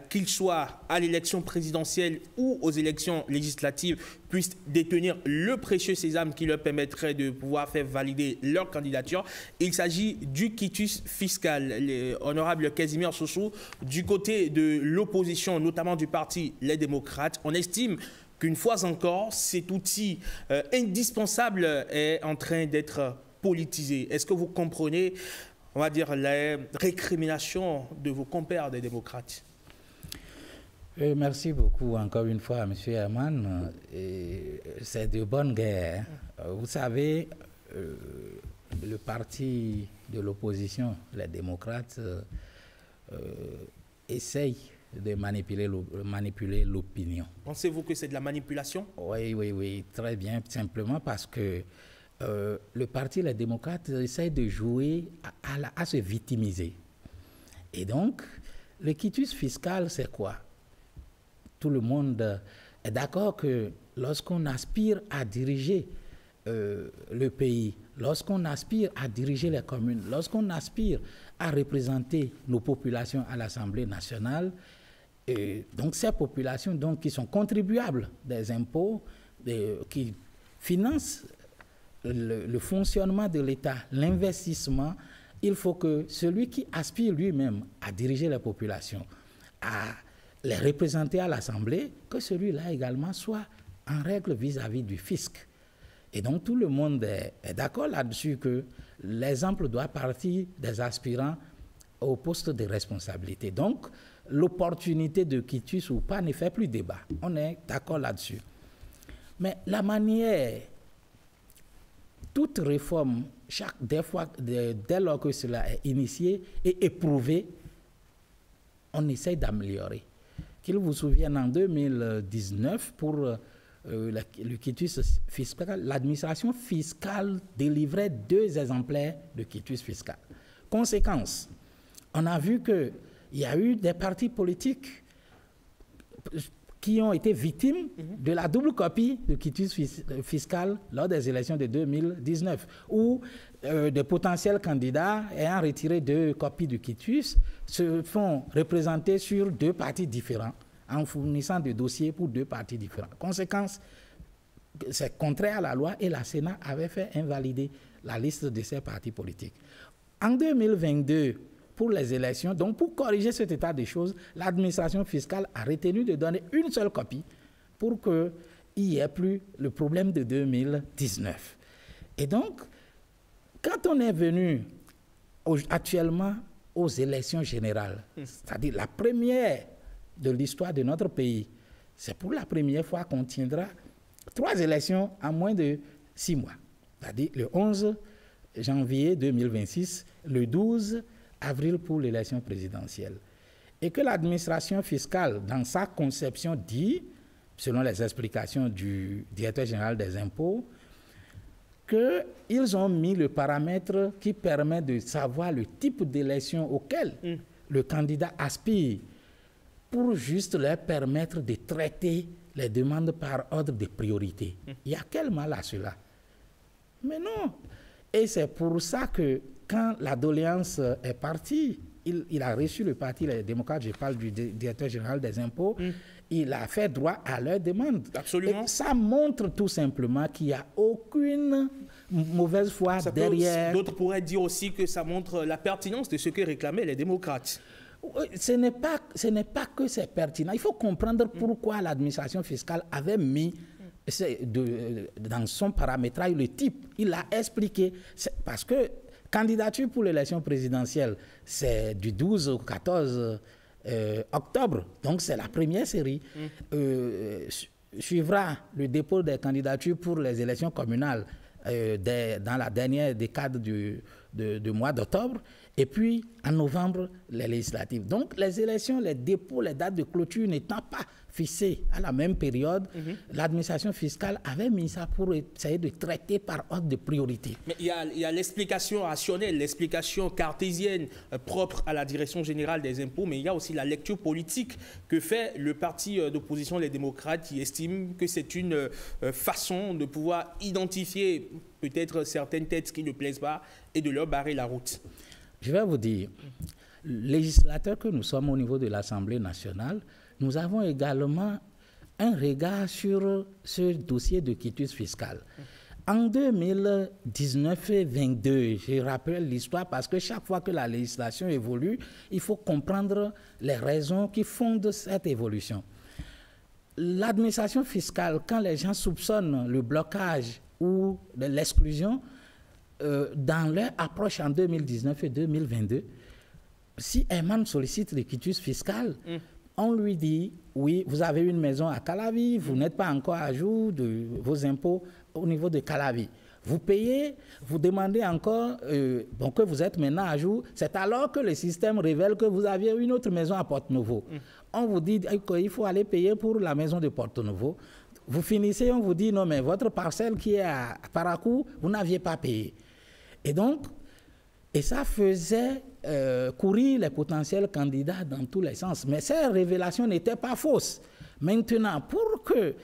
qu'ils soient à l'élection présidentielle ou aux élections législatives, puissent détenir le précieux sésame qui leur permettrait de pouvoir faire valider leur candidature. Il s'agit du quitus fiscal. L'honorable Casimir Sossou, du côté de l'opposition, notamment du parti Les Démocrates, on estime qu'une fois encore, cet outil indispensable est en train d'être politisé. Est-ce que vous comprenez, on va dire, les récriminations de vos compères des démocrates? Merci beaucoup encore une fois à M. Herman. C'est de bonne guerre. Vous savez, le parti de l'opposition, les démocrates, essaye de manipuler l'opinion. Pensez-vous que c'est de la manipulation? Oui, très bien, simplement parce que le parti Les Démocrates essaye de jouer à se victimiser. Et donc, le quitus fiscal, c'est quoi? Tout le monde est d'accord que lorsqu'on aspire à diriger le pays, lorsqu'on aspire à diriger les communes, lorsqu'on aspire à représenter nos populations à l'Assemblée nationale, donc ces populations donc, qui sont contribuables des impôts, qui financent le fonctionnement de l'État, l'investissement, il faut que celui qui aspire lui-même à diriger la population, à les représenter à l'Assemblée, que celui-là également soit en règle vis-à-vis du fisc. Et donc tout le monde est d'accord là-dessus que l'exemple doit partir des aspirants au poste de responsabilité. Donc l'opportunité de quitus ou pas ne fait plus débat. On est d'accord là-dessus. Mais la manière, toute réforme, dès lors que cela est initié et éprouvé, on essaie d'améliorer. Qu'il vous souvienne, en 2019, pour le quitus fiscal, l'administration fiscale délivrait 2 exemplaires de quitus fiscal. Conséquence, on a vu qu'il y a eu des partis politiques qui ont été victimes de la double copie de quitus fiscal lors des élections de 2019, où des potentiels candidats ayant retiré 2 copies de quitus se font représenter sur 2 partis différents en fournissant des dossiers pour 2 partis différents. Conséquence, c'est contraire à la loi et la Sénat avait fait invalider la liste de ces partis politiques. En 2022, pour les élections, donc pour corriger cet état des choses, l'administration fiscale a retenu de donner une seule copie pour qu'il n'y ait plus le problème de 2019. Et donc, quand on est venu actuellement aux élections générales, c'est-à-dire la première de l'histoire de notre pays, c'est pour la première fois qu'on tiendra 3 élections en moins de 6 mois. C'est-à-dire le 11 janvier 2026, le 12 avril pour l'élection présidentielle. Et que l'administration fiscale, dans sa conception, dit, selon les explications du directeur général des impôts, qu'ils ont mis le paramètre qui permet de savoir le type d'élection auquel le candidat aspire pour juste leur permettre de traiter les demandes par ordre de priorité. Il y a quel mal à cela? Mais non. Et c'est pour ça que quand la doléance est partie, il a reçu le parti Les Démocrates, je parle du directeur général des impôts, il a fait droit à leur demande. Absolument. Et ça montre tout simplement qu'il n'y a aucune mauvaise foi derrière. D'autres pourraient dire aussi que ça montre la pertinence de ce que réclamaient les démocrates. Ce n'est pas que c'est pertinent. Il faut comprendre pourquoi l'administration fiscale avait mis dans son paramétrage le type. Il l'a expliqué. Parce que candidature pour l'élection présidentielle, c'est du 12 au 14 octobre. Donc, c'est la première série. Suivra le dépôt des candidatures pour les élections communales dans la dernière décade du mois d'octobre. Et puis, en novembre, les législatives. Donc, les élections, les dépôts, les dates de clôture n'étant pas fixées à la même période, l'administration fiscale avait mis ça pour essayer de traiter par ordre de priorité. Mais il y a l'explication rationnelle, l'explication cartésienne propre à la direction générale des impôts, mais il y a aussi la lecture politique que fait le parti d'opposition, les démocrates, qui estiment que c'est une façon de pouvoir identifier peut-être certaines têtes qui ne plaisent pas et de leur barrer la route. Je vais vous dire, législateurs que nous sommes au niveau de l'Assemblée nationale, nous avons également un regard sur ce dossier de quitus fiscal. En 2019 et 2022, je rappelle l'histoire parce que chaque fois que la législation évolue, il faut comprendre les raisons qui fondent cette évolution. L'administration fiscale, quand les gens soupçonnent le blocage ou l'exclusion, dans leur approche en 2019 et 2022, si un man sollicite le quitus fiscal, on lui dit, oui, vous avez une maison à Calavi, vous n'êtes pas encore à jour de vos impôts au niveau de Calavi. Vous payez, vous demandez encore que vous êtes maintenant à jour. C'est alors que le système révèle que vous aviez une autre maison à Porto-Novo. On vous dit qu'il faut aller payer pour la maison de Porto-Novo. Vous finissez, on vous dit, non, mais votre parcelle qui est à Paracou, vous n'aviez pas payé. Et donc, ça faisait courir les potentiels candidats dans tous les sens. Mais ces révélations n'étaient pas fausses. Maintenant, pour que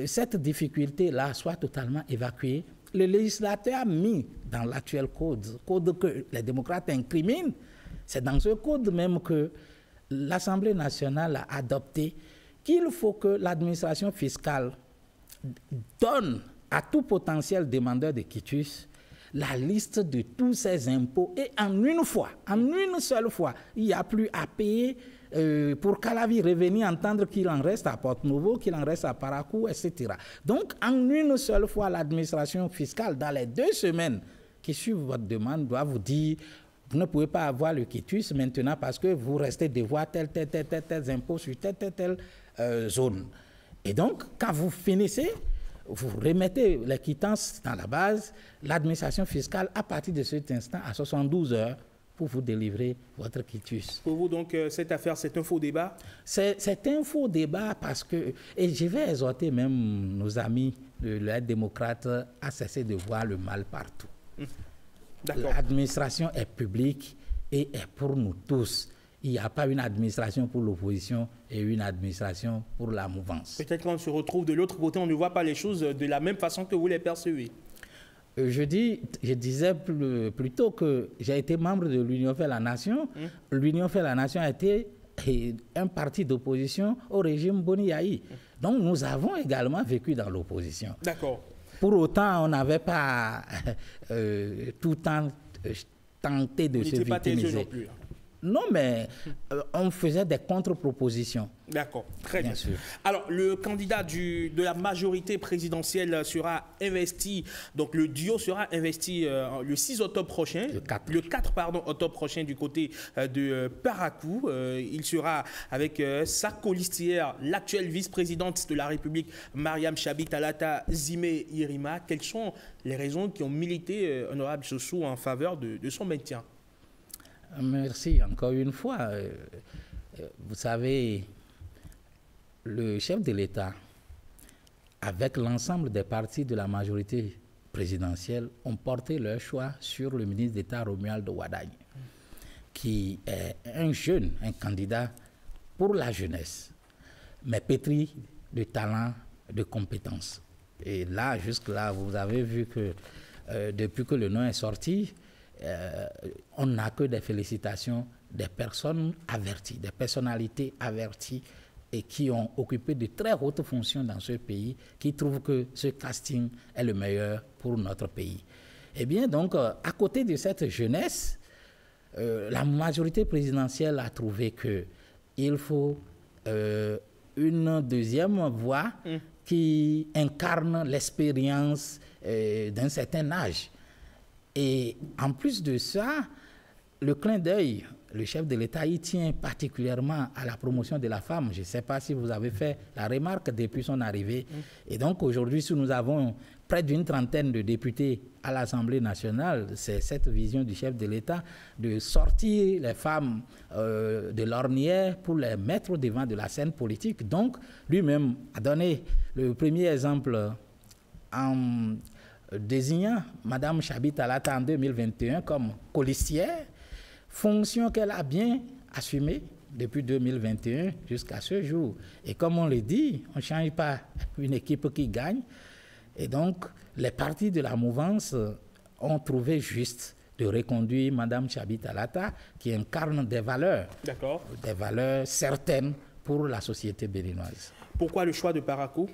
cette difficulté-là soit totalement évacuée, le législateur a mis dans l'actuel code que les démocrates incriminent, c'est dans ce code même que l'Assemblée nationale a adopté qu'il faut que l'administration fiscale donne à tout potentiel demandeur de quitus la liste de tous ces impôts et en une seule fois, il n'y a plus à payer pour Calavi revenir entendre qu'il en reste à Porto-Novo, qu'il en reste à Paracou, etc. Donc, en une seule fois, l'administration fiscale, dans les 2 semaines qui suivent votre demande, doit vous dire vous ne pouvez pas avoir le quitus maintenant parce que vous restez devoir tel impôt sur telle zone. Et donc, quand vous finissez, vous remettez les quittances dans la base, l'administration fiscale, à partir de cet instant, à 72 heures, pour vous délivrer votre quitus. Pour vous, donc, cette affaire, c'est un faux débat? C'est un faux débat parce que, et je vais exhorter même nos amis de l'aide démocrate à cesser de voir le mal partout. L'administration est publique et est pour nous tous. Il n'y a pas une administration pour l'opposition et une administration pour la mouvance. Peut-être qu'on se retrouve de l'autre côté, on ne voit pas les choses de la même façon que vous les percevez. Je disais plutôt que j'ai été membre de l'Union fait la Nation. L'Union fait la Nation a été un parti d'opposition au régime Boni Yayi. Donc nous avons également vécu dans l'opposition. D'accord. Pour autant, on n'avait pas tout le temps tenté de se victimiser. Non plus. Non, mais on faisait des contre-propositions. D'accord, très bien. Sûr. Alors, le candidat de la majorité présidentielle sera investi, donc le duo sera investi le 6 octobre prochain, le 4 octobre prochain du côté de Parakou. Il sera avec sa colistière, l'actuelle vice-présidente de la République, Mariam Chabi Talata Zimé Irima. Quelles sont les raisons qui ont milité, honorable Soso, en faveur de son maintien? Merci encore une fois. Vous savez, le chef de l'État, avec l'ensemble des partis de la majorité présidentielle, ont porté leur choix sur le ministre d'État Romuald Wadagne, qui est un jeune, un candidat pour la jeunesse, mais pétri de talent, de compétences. Et là, jusque-là, vous avez vu que depuis que le nom est sorti, on n'a que des félicitations des personnes averties, des personnalités averties et qui ont occupé de très hautes fonctions dans ce pays, qui trouvent que ce casting est le meilleur pour notre pays. Eh bien, donc, à côté de cette jeunesse, la majorité présidentielle a trouvé qu'il faut une deuxième voix qui incarne l'expérience d'un certain âge. Et en plus de ça, le clin d'œil, le chef de l'État y tient particulièrement à la promotion de la femme. Je ne sais pas si vous avez fait la remarque depuis son arrivée. Et donc aujourd'hui, si nous avons près d'une trentaine de députés à l'Assemblée nationale, c'est cette vision du chef de l'État de sortir les femmes de l'ornière pour les mettre au devant de la scène politique. Donc lui-même a donné le premier exemple en désignant Mme Chabi Talata en 2021 comme colistière, fonction qu'elle a bien assumée depuis 2021 jusqu'à ce jour. Et comme on le dit, on ne change pas une équipe qui gagne. Et donc, les partis de la mouvance ont trouvé juste de reconduire Mme Chabi Talata, qui incarne des valeurs certaines pour la société béninoise. Pourquoi le choix de Parakou?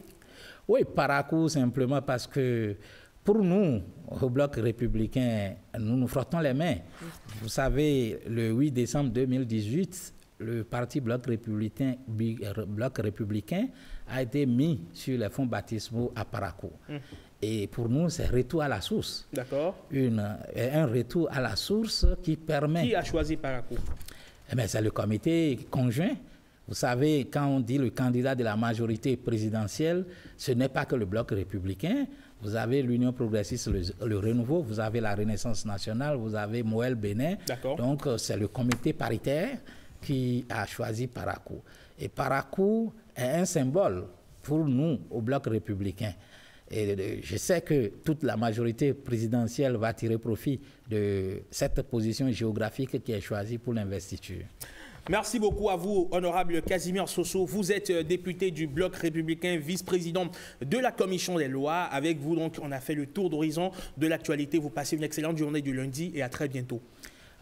Oui, Parakou simplement parce que pour nous, au Bloc républicain, nous nous frottons les mains. Vous savez, le 8 décembre 2018, le parti Bloc républicain a été mis sur les fonds baptismaux à Parakou. Et pour nous, c'est retour à la source. D'accord. Un retour à la source qui permet... Qui a choisi Parakou? Eh bien, c'est le comité conjoint. Vous savez, quand on dit le candidat de la majorité présidentielle, ce n'est pas que le Bloc républicain. Vous avez l'Union progressiste, le Renouveau, vous avez la Renaissance nationale, vous avez Moël Bénin. Donc, c'est le comité paritaire qui a choisi Parakou. Et Parakou est un symbole pour nous au Bloc républicain. Et je sais que toute la majorité présidentielle va tirer profit de cette position géographique qui est choisie pour l'investiture. Merci beaucoup à vous, honorable Casimir Soso. Vous êtes député du Bloc républicain, vice-président de la Commission des lois. Avec vous, donc, on a fait le tour d'horizon de l'actualité. Vous passez une excellente journée du lundi et à très bientôt.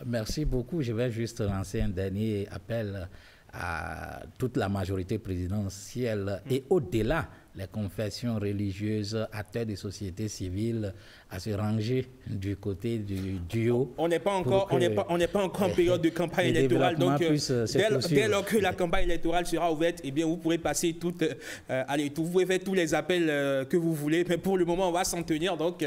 Merci beaucoup. Je vais juste lancer un dernier appel à toute la majorité présidentielle et au-delà, les confessions religieuses, acteurs de société civile, à se ranger du côté du duo. On n'est pas encore en période de campagne électorale, donc dès lors que la campagne électorale sera ouverte, eh bien vous pourrez passer vous pouvez faire tous les appels que vous voulez, mais pour le moment on va s'en tenir donc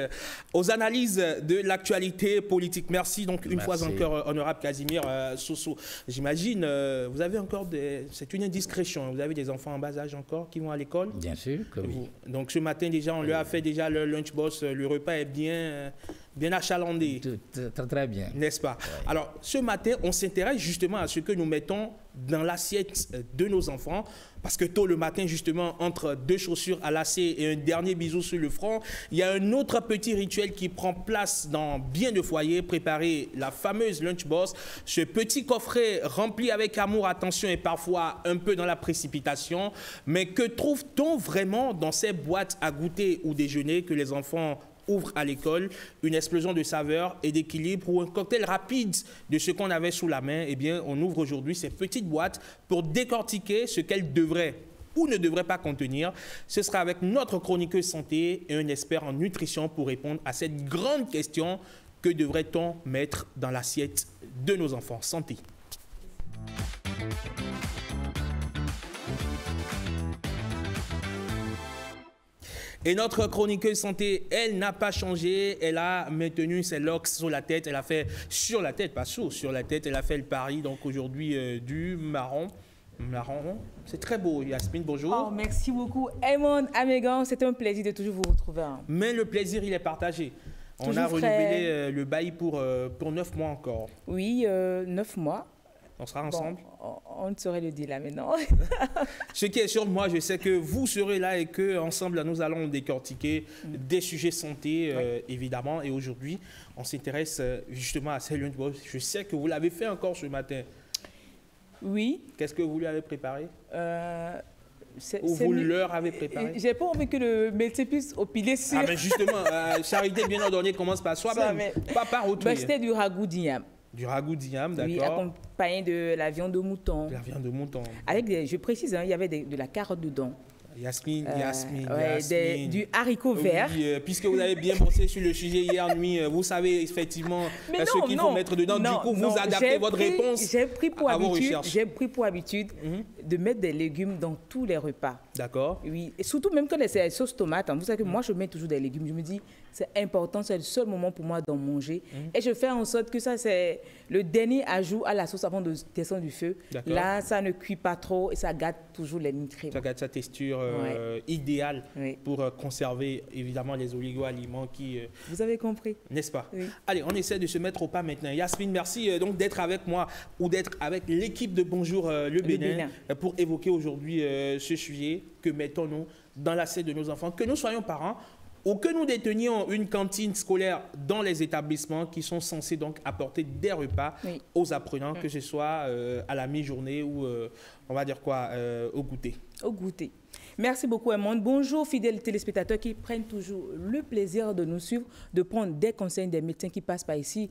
aux analyses de l'actualité politique. Merci donc une fois encore, honorable Casimir Soso. J'imagine, vous avez encore c'est une indiscrétion, vous avez des enfants en bas âge encore qui vont à l'école? Bien sûr que oui. Donc ce matin déjà, on leur a fait déjà le lunch box, le repas est bien achalandé. Très bien. N'est-ce pas? Ouais. Alors, ce matin, on s'intéresse justement à ce que nous mettons dans l'assiette de nos enfants. Parce que tôt le matin, justement, entre deux chaussures à lacets et un dernier bisou sur le front, il y a un autre petit rituel qui prend place dans bien de foyers, préparer la fameuse lunchbox. Ce petit coffret rempli avec amour, attention et parfois un peu dans la précipitation. Mais que trouve-t-on vraiment dans ces boîtes à goûter ou déjeuner que les enfants ouvrent à l'école? Une explosion de saveurs et d'équilibre ou un cocktail rapide de ce qu'on avait sous la main. Eh bien, on ouvre aujourd'hui ces petites boîtes pour décortiquer ce qu'elles devraient ou ne devraient pas contenir. Ce sera avec notre chroniqueuse santé et un expert en nutrition pour répondre à cette grande question: que devrait-on mettre dans l'assiette de nos enfants? Santé. Et notre chroniqueuse santé, elle n'a pas changé. Elle a maintenu ses locks sur la tête. Elle a fait sur la tête, pas sur la tête. Elle a fait le pari, donc aujourd'hui, du marron. Marron, c'est très beau. Yasmine, bonjour. Oh, merci beaucoup. Eamon, Amégan, c'était un plaisir de toujours vous retrouver. Mais le plaisir, il est partagé. On a renouvelé le bail pour 9 mois encore. Oui, 9 mois. On sera ensemble. Bon, on ne saurait le dire là maintenant. Ce qui est sûr, moi, je sais que vous serez là et que ensemble, nous allons décortiquer des sujets santé, évidemment. Et aujourd'hui, on s'intéresse justement à ces lunch box. Je sais que vous l'avez fait encore ce matin. Oui. Qu'est-ce que vous lui avez préparé ou vous leur avez préparé? J'ai pas envie que le métier puisse opiler sur... Ah, mais justement, charité bien ordonnée commence par soi-même, pas par autrui. C'était du ragoût d'igname. Du ragoût d'igname, d'accord. Oui, accompagné de la viande de mouton. La viande de mouton. Avec je précise, il y avait de la carotte dedans. Yasmine, du haricot vert. Oui, puisque vous avez bien bossé sur le sujet hier nuit, vous savez effectivement ce qu'il faut mettre dedans. Du coup, vous adaptez votre réponse à vos recherches. J'ai pris pour habitude de mettre des légumes dans tous les repas. D'accord. Oui, et surtout même quand c'est sauce tomate. Vous savez que moi, je mets toujours des légumes. Je me dis, c'est important, c'est le seul moment pour moi d'en manger. Et je fais en sorte que ça, c'est le dernier ajout à la sauce avant de descendre du feu. Là, ça ne cuit pas trop et ça gâte toujours les nutriments. Ça gâte sa texture idéale pour conserver évidemment les oligo-aliments qui... Vous avez compris. N'est-ce pas? Oui. Allez, on essaie de se mettre au pas maintenant. Yasmine, merci donc d'être avec moi ou d'être avec l'équipe de Bonjour le Bénin pour évoquer aujourd'hui ce sujet. Que mettons-nous dans l'assiette de nos enfants? Que nous soyons parents ou que nous détenions une cantine scolaire dans les établissements qui sont censés donc apporter des repas aux apprenants, que ce soit à la mi-journée ou, on va dire quoi, au goûter. Au goûter. Merci beaucoup, Eamon. Bonjour, fidèles téléspectateurs qui prennent toujours le plaisir de nous suivre, de prendre des conseils des médecins qui passent par ici.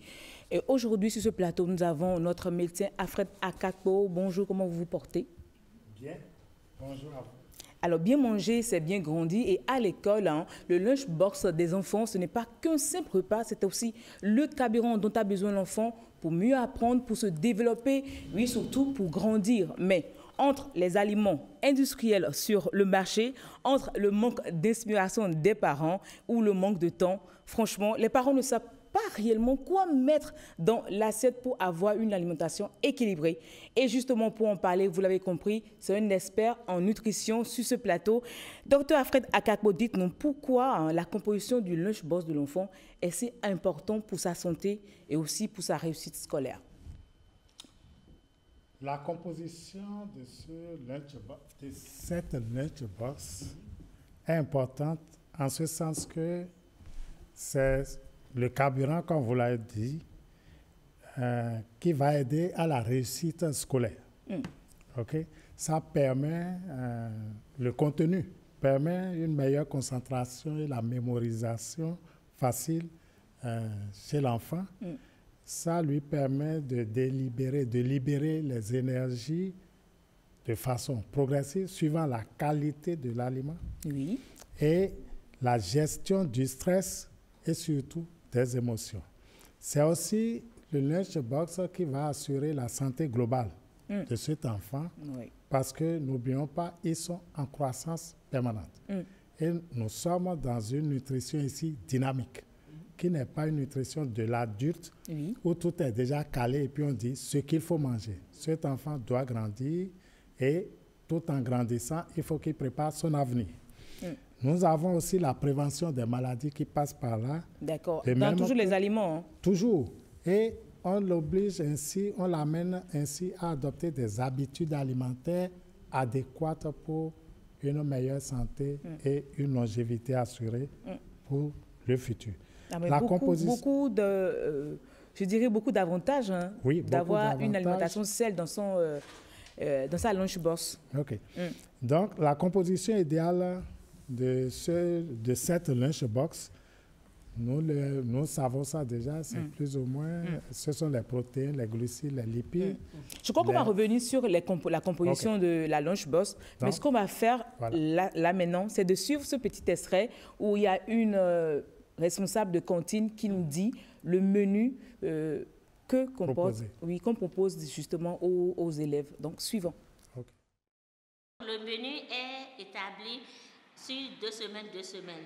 Et aujourd'hui, sur ce plateau, nous avons notre médecin Alfred Akakpo. Bonjour, comment vous vous portez? Bien. Bonjour à vous. Alors, bien manger, c'est bien grandir. Et à l'école, le lunchbox des enfants, ce n'est pas qu'un simple repas, c'est aussi le carburant dont a besoin l'enfant pour mieux apprendre, pour se développer, oui, surtout pour grandir. Mais entre les aliments industriels sur le marché, entre le manque d'inspiration des parents ou le manque de temps, franchement, les parents ne savent pas réellement quoi mettre dans l'assiette pour avoir une alimentation équilibrée. Et justement, pour en parler, vous l'avez compris, c'est un expert en nutrition sur ce plateau. Dr Alfred Akakpo, dites-nous pourquoi la composition du lunchbox de l'enfant est si importante pour sa santé et aussi pour sa réussite scolaire. La composition de cette lunchbox est importante en ce sens que c'est le carburant, comme vous l'avez dit, qui va aider à la réussite scolaire. Okay? Ça permet, le contenu permet une meilleure concentration et la mémorisation facile chez l'enfant. Ça lui permet de libérer les énergies de façon progressive, suivant la qualité de l'aliment. Oui. Et la gestion du stress et surtout des émotions. C'est aussi le lunchbox qui va assurer la santé globale de cet enfant, parce que n'oublions pas, ils sont en croissance permanente. Et nous sommes dans une nutrition ici dynamique, qui n'est pas une nutrition de l'adulte, où tout est déjà calé et puis on dit ce qu'il faut manger. Cet enfant doit grandir et tout en grandissant, il faut qu'il prépare son avenir. Nous avons aussi la prévention des maladies qui passent par là. D'accord. Dans toujours les aliments. Toujours. Et on l'oblige ainsi, on l'amène ainsi à adopter des habitudes alimentaires adéquates pour une meilleure santé et une longévité assurée pour le futur. Beaucoup de, je dirais beaucoup d'avantages d'avoir une alimentation saine dans sa lunchbox. OK. Donc, la composition idéale de cette lunchbox, nous savons ça déjà, c'est plus ou moins, ce sont les protéines, les glucides, les lipides. Je crois qu'on va revenir sur la composition de la lunchbox, mais ce qu'on va faire là maintenant, c'est de suivre ce petit extrait où il y a une responsable de cantine qui nous dit le menu qu'on propose justement aux élèves. Donc, suivant. Okay. Le menu est établi sur 2 semaines, 2 semaines.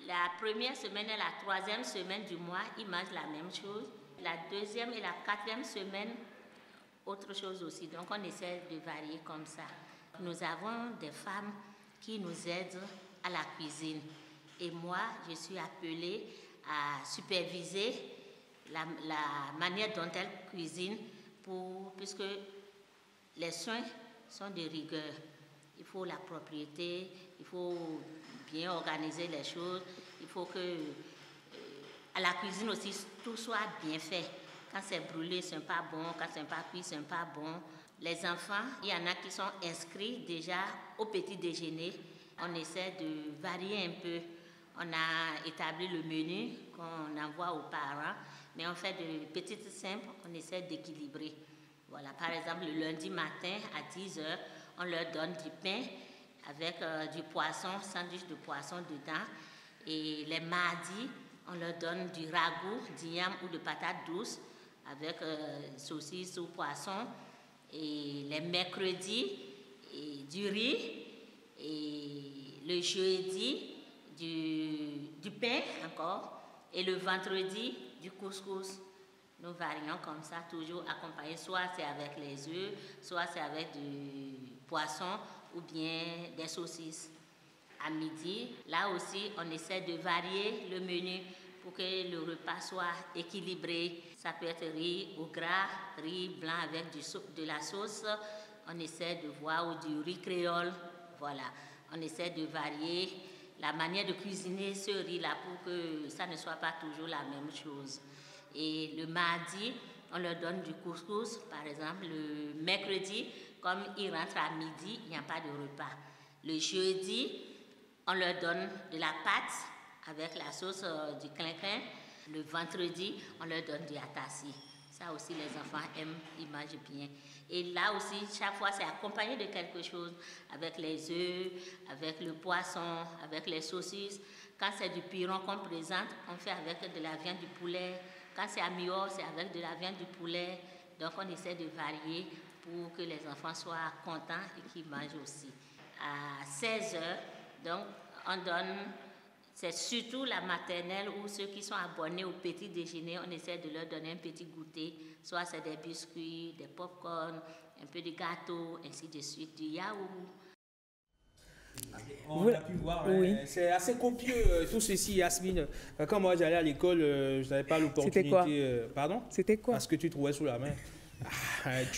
La première semaine et la 3e semaine du mois, ils mangent la même chose. La 2e et la 4e semaine, autre chose aussi. Donc, on essaie de varier comme ça. Nous avons des femmes qui nous aident à la cuisine. Et moi, je suis appelée à superviser la manière dont elles cuisinent puisque les soins sont de rigueur. Il faut la propriété, il faut bien organiser les choses, il faut que à la cuisine aussi tout soit bien fait. Quand c'est brûlé, c'est pas bon, quand c'est pas cuit, c'est pas bon. Les enfants, il y en a qui sont inscrits déjà au petit déjeuner. On essaie de varier un peu. On a établi le menu qu'on envoie aux parents, mais on fait de petites simples, on essaie d'équilibrer. Voilà, par exemple, le lundi matin à 10h, on leur donne du pain avec du poisson, sandwich de poisson dedans. Et les mardis, on leur donne du ragoût, d'igname ou de patates douces avec saucisses ou poisson. Et les mercredis, du riz. Et le jeudi, du pain encore. Et le vendredi, du couscous. Nous varions comme ça, toujours accompagnés, soit c'est avec les œufs, soit c'est avec du poisson ou bien des saucisses. À midi, là aussi, on essaie de varier le menu pour que le repas soit équilibré. Ça peut être riz au gras, riz blanc avec de la sauce. On essaie de voir, ou du riz créole. Voilà, on essaie de varier la manière de cuisiner ce riz-là pour que ça ne soit pas toujours la même chose. Et le mardi, on leur donne du couscous, par exemple. Le mercredi, comme ils rentrent à midi, il n'y a pas de repas. Le jeudi, on leur donne de la pâte avec la sauce du clin-clin. Le vendredi, on leur donne du atassi. Ça aussi, les enfants aiment, ils mangent bien. Et là aussi, chaque fois, c'est accompagné de quelque chose, avec les œufs, avec le poisson, avec les saucisses. Quand c'est du piron qu'on présente, on fait avec de la viande du poulet. Quand c'est à mi-heure, c'est avec de la viande du poulet. Donc, on essaie de varier pour que les enfants soient contents et qu'ils mangent aussi. À 16h, donc, on donne, c'est surtout la maternelle ou ceux qui sont abonnés au petit déjeuner, on essaie de leur donner un petit goûter. Soit c'est des biscuits, des pop-corn, un peu de gâteau, ainsi de suite, du yaourt. On a pu voir, oui. C'est assez copieux tout ceci, Yasmine. Quand moi j'allais à l'école, je n'avais pas l'opportunité. C'était quoi? Pardon? C'était quoi? Parce que tu trouvais sous la main.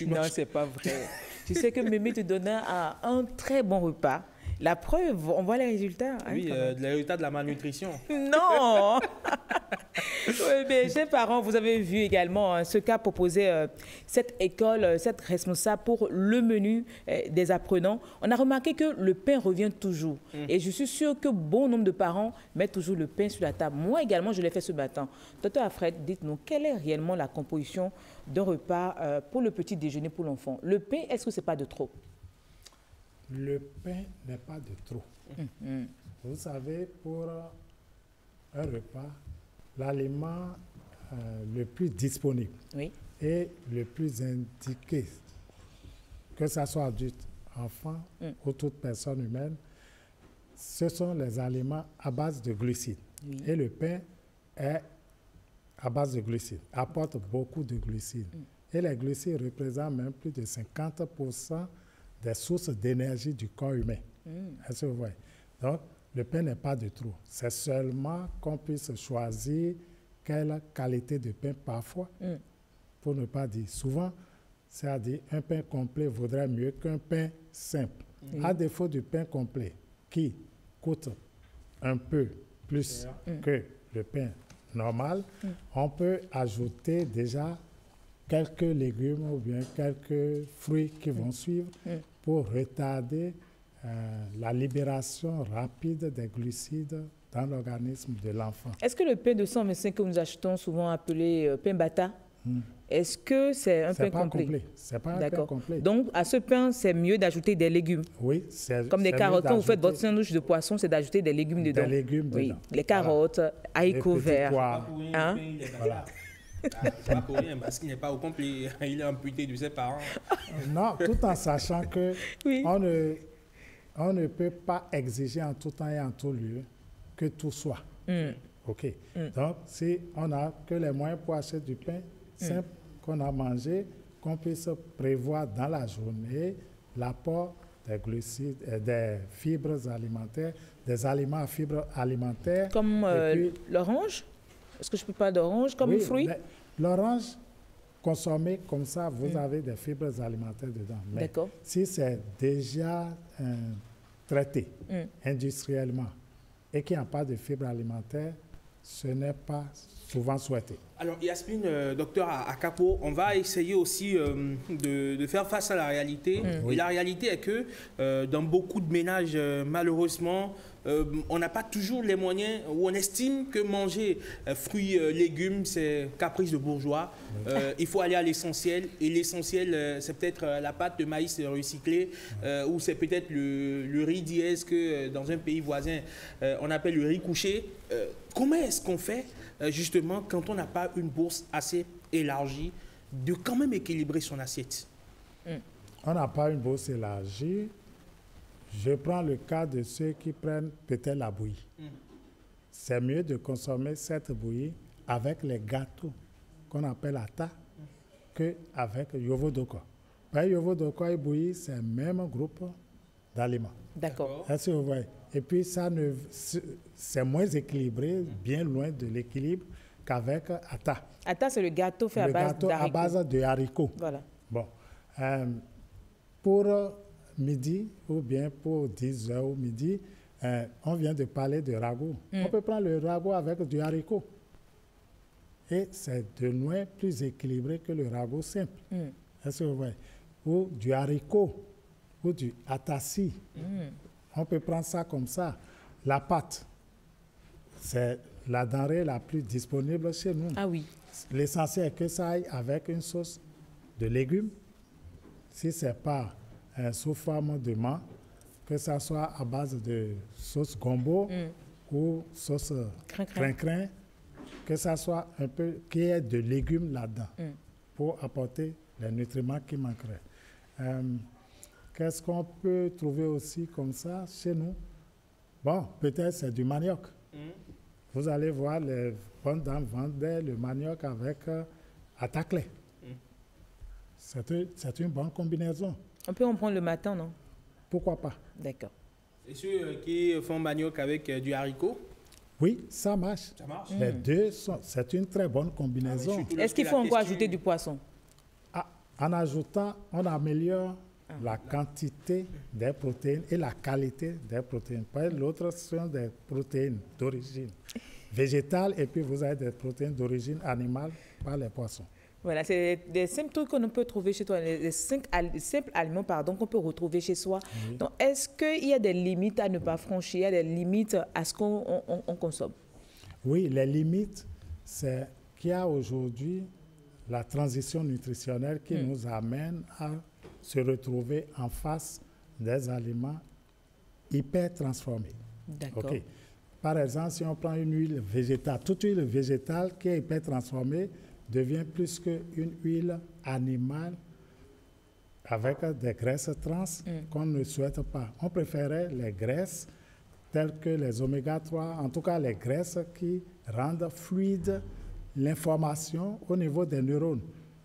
Non, c'est pas vrai. Tu sais que Mémé te donnait un très bon repas. La preuve, on voit les résultats. Hein, oui, les résultats de la malnutrition. Non. Oui, mais chers parents, vous avez vu également ce qu'a proposé cette école, cette responsable pour le menu des apprenants. On a remarqué que le pain revient toujours. Et je suis sûre que bon nombre de parents mettent toujours le pain sur la table. Moi également, je l'ai fait ce matin. Docteur Alfred, dites-nous, quelle est réellement la composition d'un repas pour le petit déjeuner pour l'enfant? Le pain, est-ce que ce n'est pas de trop? Le pain n'est pas de trop. Vous savez, pour un repas, l'aliment le plus disponible et le plus indiqué, que ce soit adulte, enfant ou toute personne humaine, ce sont les aliments à base de glucides. Et le pain est à base de glucides, apporte beaucoup de glucides. Et les glucides représentent même plus de 50% des sources d'énergie du corps humain. Est-ce que vous voyez? Donc, le pain n'est pas de trop. C'est seulement qu'on puisse choisir quelle qualité de pain parfois, pour ne pas dire souvent, c'est-à-dire un pain complet vaudrait mieux qu'un pain simple. À défaut du pain complet, qui coûte un peu plus que le pain normal, on peut ajouter déjà quelques légumes ou bien quelques fruits qui vont suivre pour retarder la libération rapide des glucides dans l'organisme de l'enfant. Est-ce que le pain de 125 que nous achetons, souvent appelé pain bata, est-ce que c'est un pain complet? C'est pas un pain complet. Donc, à ce pain, c'est mieux d'ajouter des légumes. Oui, c'est comme des carottes. Quand vous faites votre sandwich de poisson, c'est d'ajouter des légumes dedans. Des légumes dedans. Les carottes, haricots verts. Voilà. Pas pour rien, parce qu'il n'est pas au complet. Il est amputé de ses parents. Non, tout en sachant que on ne peut pas exiger en tout temps et en tout lieu que tout soit. OK. Donc, si on n'a que les moyens pour acheter du pain simple qu'on a mangé, qu'on puisse prévoir dans la journée l'apport des glucides, des fibres alimentaires, des aliments à fibres alimentaires. Comme l'orange? Est-ce que je peux pas d'orange comme fruit? L'orange, consommé comme ça, vous avez des fibres alimentaires dedans. Mais si c'est déjà traité industriellement et qu'il n'y a pas de fibres alimentaires, ce n'est pas souvent souhaité. Alors, Yasmine, docteur Akapo, on va essayer aussi de faire face à la réalité. Et la réalité est que dans beaucoup de ménages, malheureusement, on n'a pas toujours les moyens, ou on estime que manger fruits, légumes, c'est caprice de bourgeois. Il faut aller à l'essentiel. Et l'essentiel, c'est peut-être la pâte de maïs recyclée, ou c'est peut-être le riz dièse que dans un pays voisin, on appelle le riz couché. Comment est-ce qu'on fait justement, quand on n'a pas une bourse assez élargie, de quand même équilibrer son assiette? On n'a pas une bourse élargie. Je prends le cas de ceux qui prennent peut-être la bouillie. C'est mieux de consommer cette bouillie avec les gâteaux qu'on appelle ata qu'avec yovo doko. Yovo doko et bouillie, c'est le même groupe d'aliments. D'accord. Est-ce que vous voyez? Et puis, c'est moins équilibré, bien loin de l'équilibre qu'avec ata. Ata, c'est le gâteau fait à base d'haricots. À base de haricots. Voilà. Bon. Pour midi ou bien pour 10 heures au midi, on vient de parler de ragoût. On peut prendre le ragoût avec du haricot. Et c'est de loin plus équilibré que le ragoût simple. Est-ce que vous voyez? Ou du haricot, ou du atassi. On peut prendre ça comme ça. La pâte, c'est la denrée la plus disponible chez nous. Ah oui. L'essentiel est que ça aille avec une sauce de légumes. Si ce n'est pas sous forme de menthe, que ça soit à base de sauce gombo ou sauce crin-crin, que ça soit un peu, qu'il y ait de légumes là-dedans pour apporter les nutriments qui manqueraient. Qu'est-ce qu'on peut trouver aussi comme ça chez nous? Bon, peut-être c'est du manioc. Vous allez voir, les bonnes dames vendaient le manioc avec ataclé. C'est une bonne combinaison. On peut en prendre le matin, non? Pourquoi pas? D'accord. Et ceux qui font manioc avec du haricot? Oui, ça marche. Ça marche? Les deux, c'est une très bonne combinaison. Est-ce qu'il faut encore ajouter du poisson? En ajoutant, on améliore la quantité des protéines et la qualité des protéines. L'autre sont des protéines d'origine végétale et puis vous avez des protéines d'origine animale par les poissons. Voilà, c'est des simples trucs qu'on peut trouver chez toi, les simples aliments qu'on peut retrouver chez soi. Oui. Donc, est-ce qu'il y a des limites à ne pas franchir, il y a des limites à ce qu'on consomme? Oui, les limites, c'est qu'il y a aujourd'hui la transition nutritionnelle qui nous amène à se retrouver en face des aliments hyper transformés. D'accord. Okay. Par exemple, si on prend une huile végétale, toute huile végétale qui est hyper transformée devient plus qu'une huile animale avec des graisses trans qu'on ne souhaite pas. On préférait les graisses telles que les oméga 3, en tout cas les graisses qui rendent fluide l'information au niveau des neurones.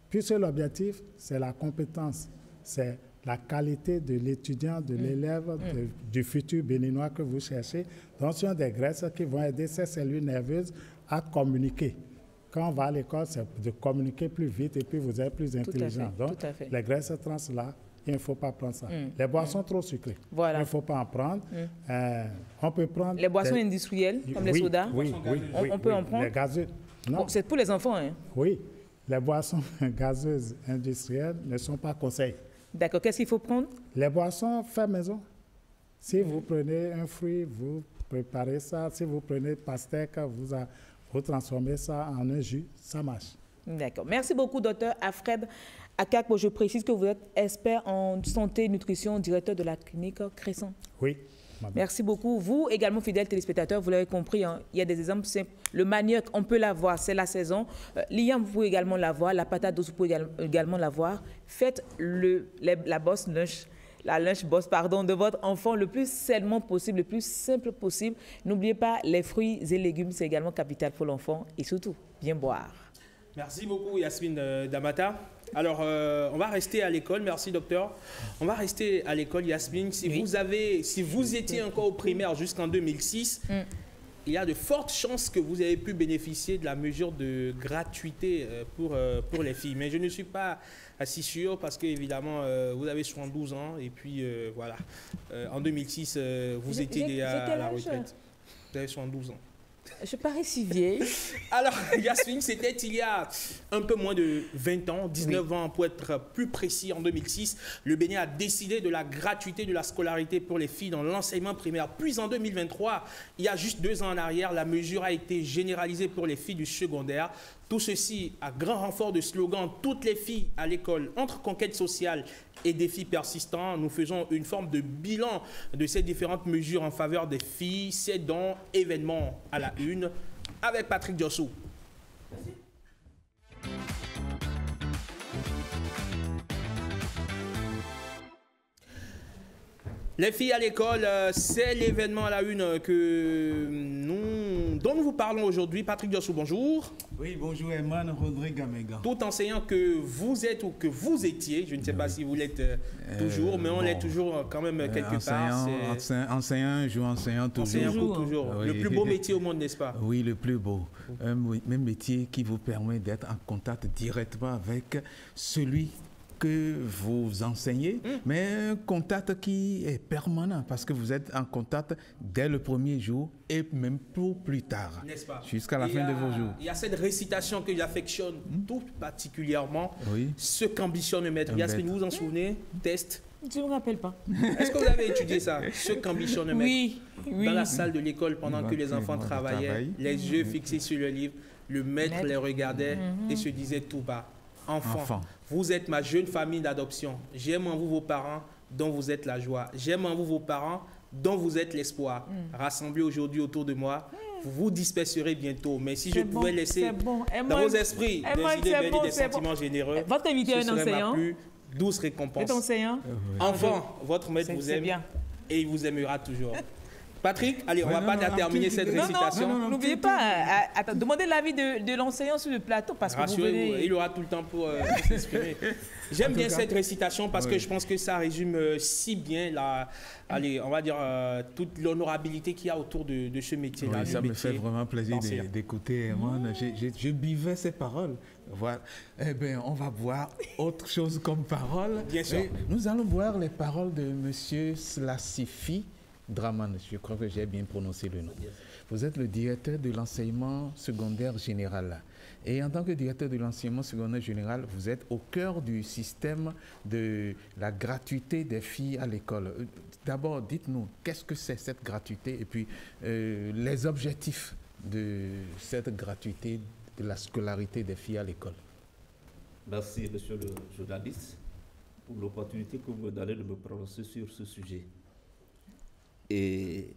Puisque l'objectif, c'est la compétence, c'est la qualité de l'étudiant, de l'élève, du futur béninois que vous cherchez. Donc, ce sont des graisses qui vont aider ces cellules nerveuses à communiquer. Quand on va à l'école, c'est de communiquer plus vite et puis vous êtes plus intelligent. Donc, les graisses trans, là, il ne faut pas prendre ça. Les boissons trop sucrées, il ne faut pas en prendre. On peut prendre... Les boissons industrielles, comme les sodas, on peut en prendre. Les gazeuses. Non. C'est pour les enfants, hein? Oui. Les boissons gazeuses industrielles ne sont pas conseillées. D'accord. Qu'est-ce qu'il faut prendre? Les boissons fait maison. Si vous prenez un fruit, vous préparez ça. Si vous prenez pastèque, vous transformez ça en un jus, ça marche. D'accord. Merci beaucoup, docteur Alfred Akakpo. Je précise que vous êtes expert en santé et nutrition, directeur de la clinique Crescent. Oui. Merci beaucoup. Vous, également, fidèles téléspectateurs, vous l'avez compris, hein, il y a des exemples simples. Le manioc, on peut l'avoir, c'est la saison. L'IAM, vous pouvez également l'avoir. La patate douce, vous pouvez également l'avoir. Faites la lunch box de votre enfant le plus sainement possible, le plus simple possible. N'oubliez pas, les fruits et légumes, c'est également capital pour l'enfant. Et surtout, bien boire. Merci beaucoup, Yasmine Damata. Alors, on va rester à l'école. Merci, docteur. On va rester à l'école, Yasmine. Si vous étiez encore au primaire jusqu'en 2006, il y a de fortes chances que vous avez pu bénéficier de la mesure de gratuité pour les filles. Mais je ne suis pas si sûr parce qu'évidemment, vous avez 72 ans. Et puis, voilà. En 2006, vous étiez à la retraite. Vous avez 72 ans. Je parais si vieille. Alors, Yasmine, c'était il y a un peu moins de 20 ans, 19 ans pour être plus précis, en 2006. Le Bénin a décidé de la gratuité de la scolarité pour les filles dans l'enseignement primaire. Puis en 2023, il y a juste 2 ans en arrière, la mesure a été généralisée pour les filles du secondaire. Tout ceci à grand renfort de slogan « Toutes les filles à l'école » entre conquête sociale et défis persistants. Nous faisons une forme de bilan de ces différentes mesures en faveur des filles. C'est donc événement à la une avec Patrick Diossou. Merci. Les filles à l'école, c'est l'événement à la une dont nous vous parlons aujourd'hui. Patrick Diossou, bonjour. Oui, bonjour Eman Rodrigue Amega. Tout enseignant que vous êtes ou que vous étiez, je ne sais pas si vous l'êtes toujours, mais on l'est toujours quand même quelque part. Enseignant, enseignant toujours. Enseignant toujours. Oui. Le plus beau métier au monde, n'est-ce pas? Oui, le plus beau. Un même métier qui vous permet d'être en contact directement avec celui que vous enseignez, mais un contact qui est permanent parce que vous êtes en contact dès le premier jour et même pour plus tard, n'est-ce pas? Jusqu'à la fin de vos jours. Il y a cette récitation que j'affectionne tout particulièrement, ce qu'ambitionne Maître Yasmine, vous vous en souvenez? Test. Je ne me rappelle pas. Est-ce que vous avez étudié ça? Ce qu'ambitionne Maître? Oui. Dans la salle de l'école, pendant que les enfants travaillaient, les yeux fixés sur le livre, le maître les regardait et se disait tout bas: Enfant, vous êtes ma jeune famille d'adoption. J'aime en vous vos parents dont vous êtes la joie. J'aime en vous vos parents dont vous êtes l'espoir. Rassemblés aujourd'hui autour de moi, vous vous disperserez bientôt. Mais si je pouvais laisser dans vos esprits des idées belles et des sentiments généreux, votre invité est un enseignant. Ma plus douce récompense. C'est enseignant. Enfant, votre maître vous aime et il vous aimera toujours. Patrick, allez, on ne va pas terminer cette récitation. N'oubliez pas, demandez l'avis de l'enseignant sur le plateau. Rassurez-vous, il aura tout le temps pour s'exprimer. J'aime bien cette récitation parce que je pense que ça résume si bien on va dire, toute l'honorabilité qu'il y a autour de ce métier-là. Oui, ça me fait vraiment plaisir d'écouter. Je buvais ces paroles. Voilà. Eh bien, on va voir autre chose comme parole. Bien sûr. Nous allons voir les paroles de M. Slassifi Draman, je crois que j'ai bien prononcé le nom. Vous êtes le directeur de l'enseignement secondaire général. Et en tant que directeur de l'enseignement secondaire général, vous êtes au cœur du système de la gratuité des filles à l'école. D'abord, dites-nous, qu'est-ce que c'est cette gratuité et puis les objectifs de cette gratuité de la scolarité des filles à l'école. Merci, monsieur le journaliste, pour l'opportunité que vous me donnez de me prononcer sur ce sujet. Et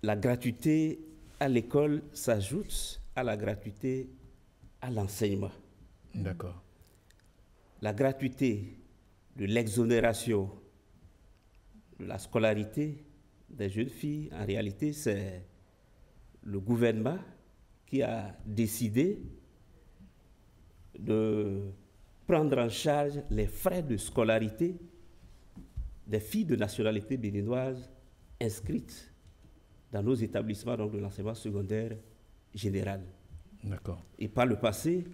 la gratuité à l'école s'ajoute à la gratuité à l'enseignement. D'accord. La gratuité de l'exonération de la scolarité des jeunes filles, en réalité, c'est le gouvernement qui a décidé de prendre en charge les frais de scolarité des filles de nationalité béninoise inscrites dans nos établissements donc de l'enseignement secondaire général. D'accord. Et par le passé,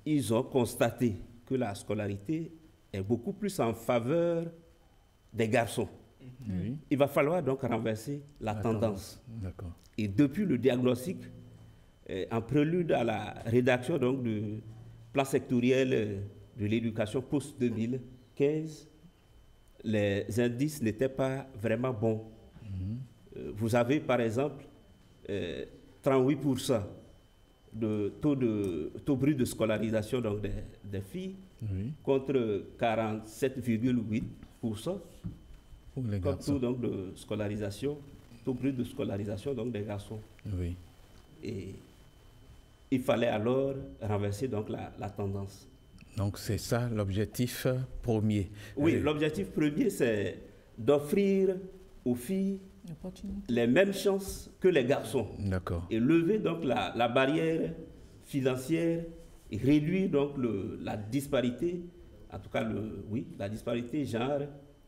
ils ont constaté que la scolarité est beaucoup plus en faveur des garçons. Il va falloir donc renverser la tendance. D'accord. Et depuis le diagnostic, en prélude à la rédaction donc, du plan sectoriel de l'éducation post-2015, les indices n'étaient pas vraiment bons. Vous avez par exemple 38% de taux brut de scolarisation donc des filles contre 47,8% comme tout donc de scolarisation, tout plus de scolarisation donc des garçons. Oui. Et il fallait alors renverser donc la tendance. Donc c'est ça l'objectif premier. Oui, l'objectif premier c'est d'offrir aux filles les mêmes chances que les garçons. D'accord. Et lever donc la barrière financière et réduire donc la disparité, en tout cas la disparité genre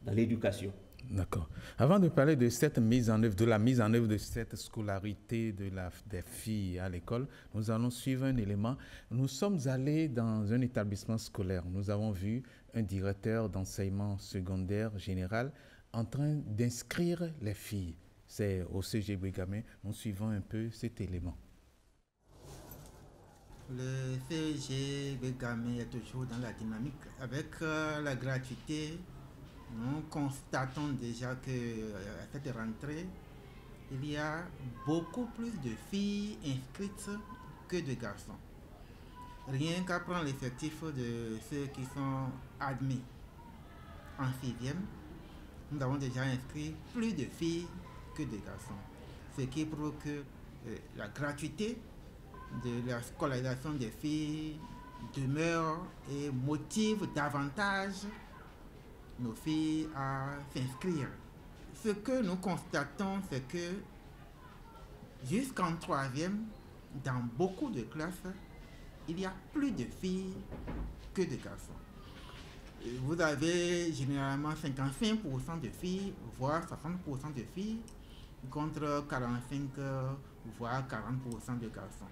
dans l'éducation. D'accord. Avant de parler de cette mise en œuvre, de la mise en œuvre de cette scolarité des filles à l'école, nous allons suivre un élément. Nous sommes allés dans un établissement scolaire. Nous avons vu un directeur d'enseignement secondaire général en train d'inscrire les filles. C'est au CGB Gamay. Nous suivons un peu cet élément. Le CGB Gamay est toujours dans la dynamique. Avec la gratuité, nous constatons déjà qu'à cette rentrée, il y a beaucoup plus de filles inscrites que de garçons. Rien qu'à prendre l'effectif de ceux qui sont admis en 6e, nous avons déjà inscrit plus de filles que de garçons. Ce qui prouve que la gratuité de la scolarisation des filles demeure et motive davantage nos filles à s'inscrire. Ce que nous constatons, c'est que jusqu'en 3e, dans beaucoup de classes, il y a plus de filles que de garçons. Vous avez généralement 55% de filles, voire 60% de filles, contre 45, voire 40% de garçons.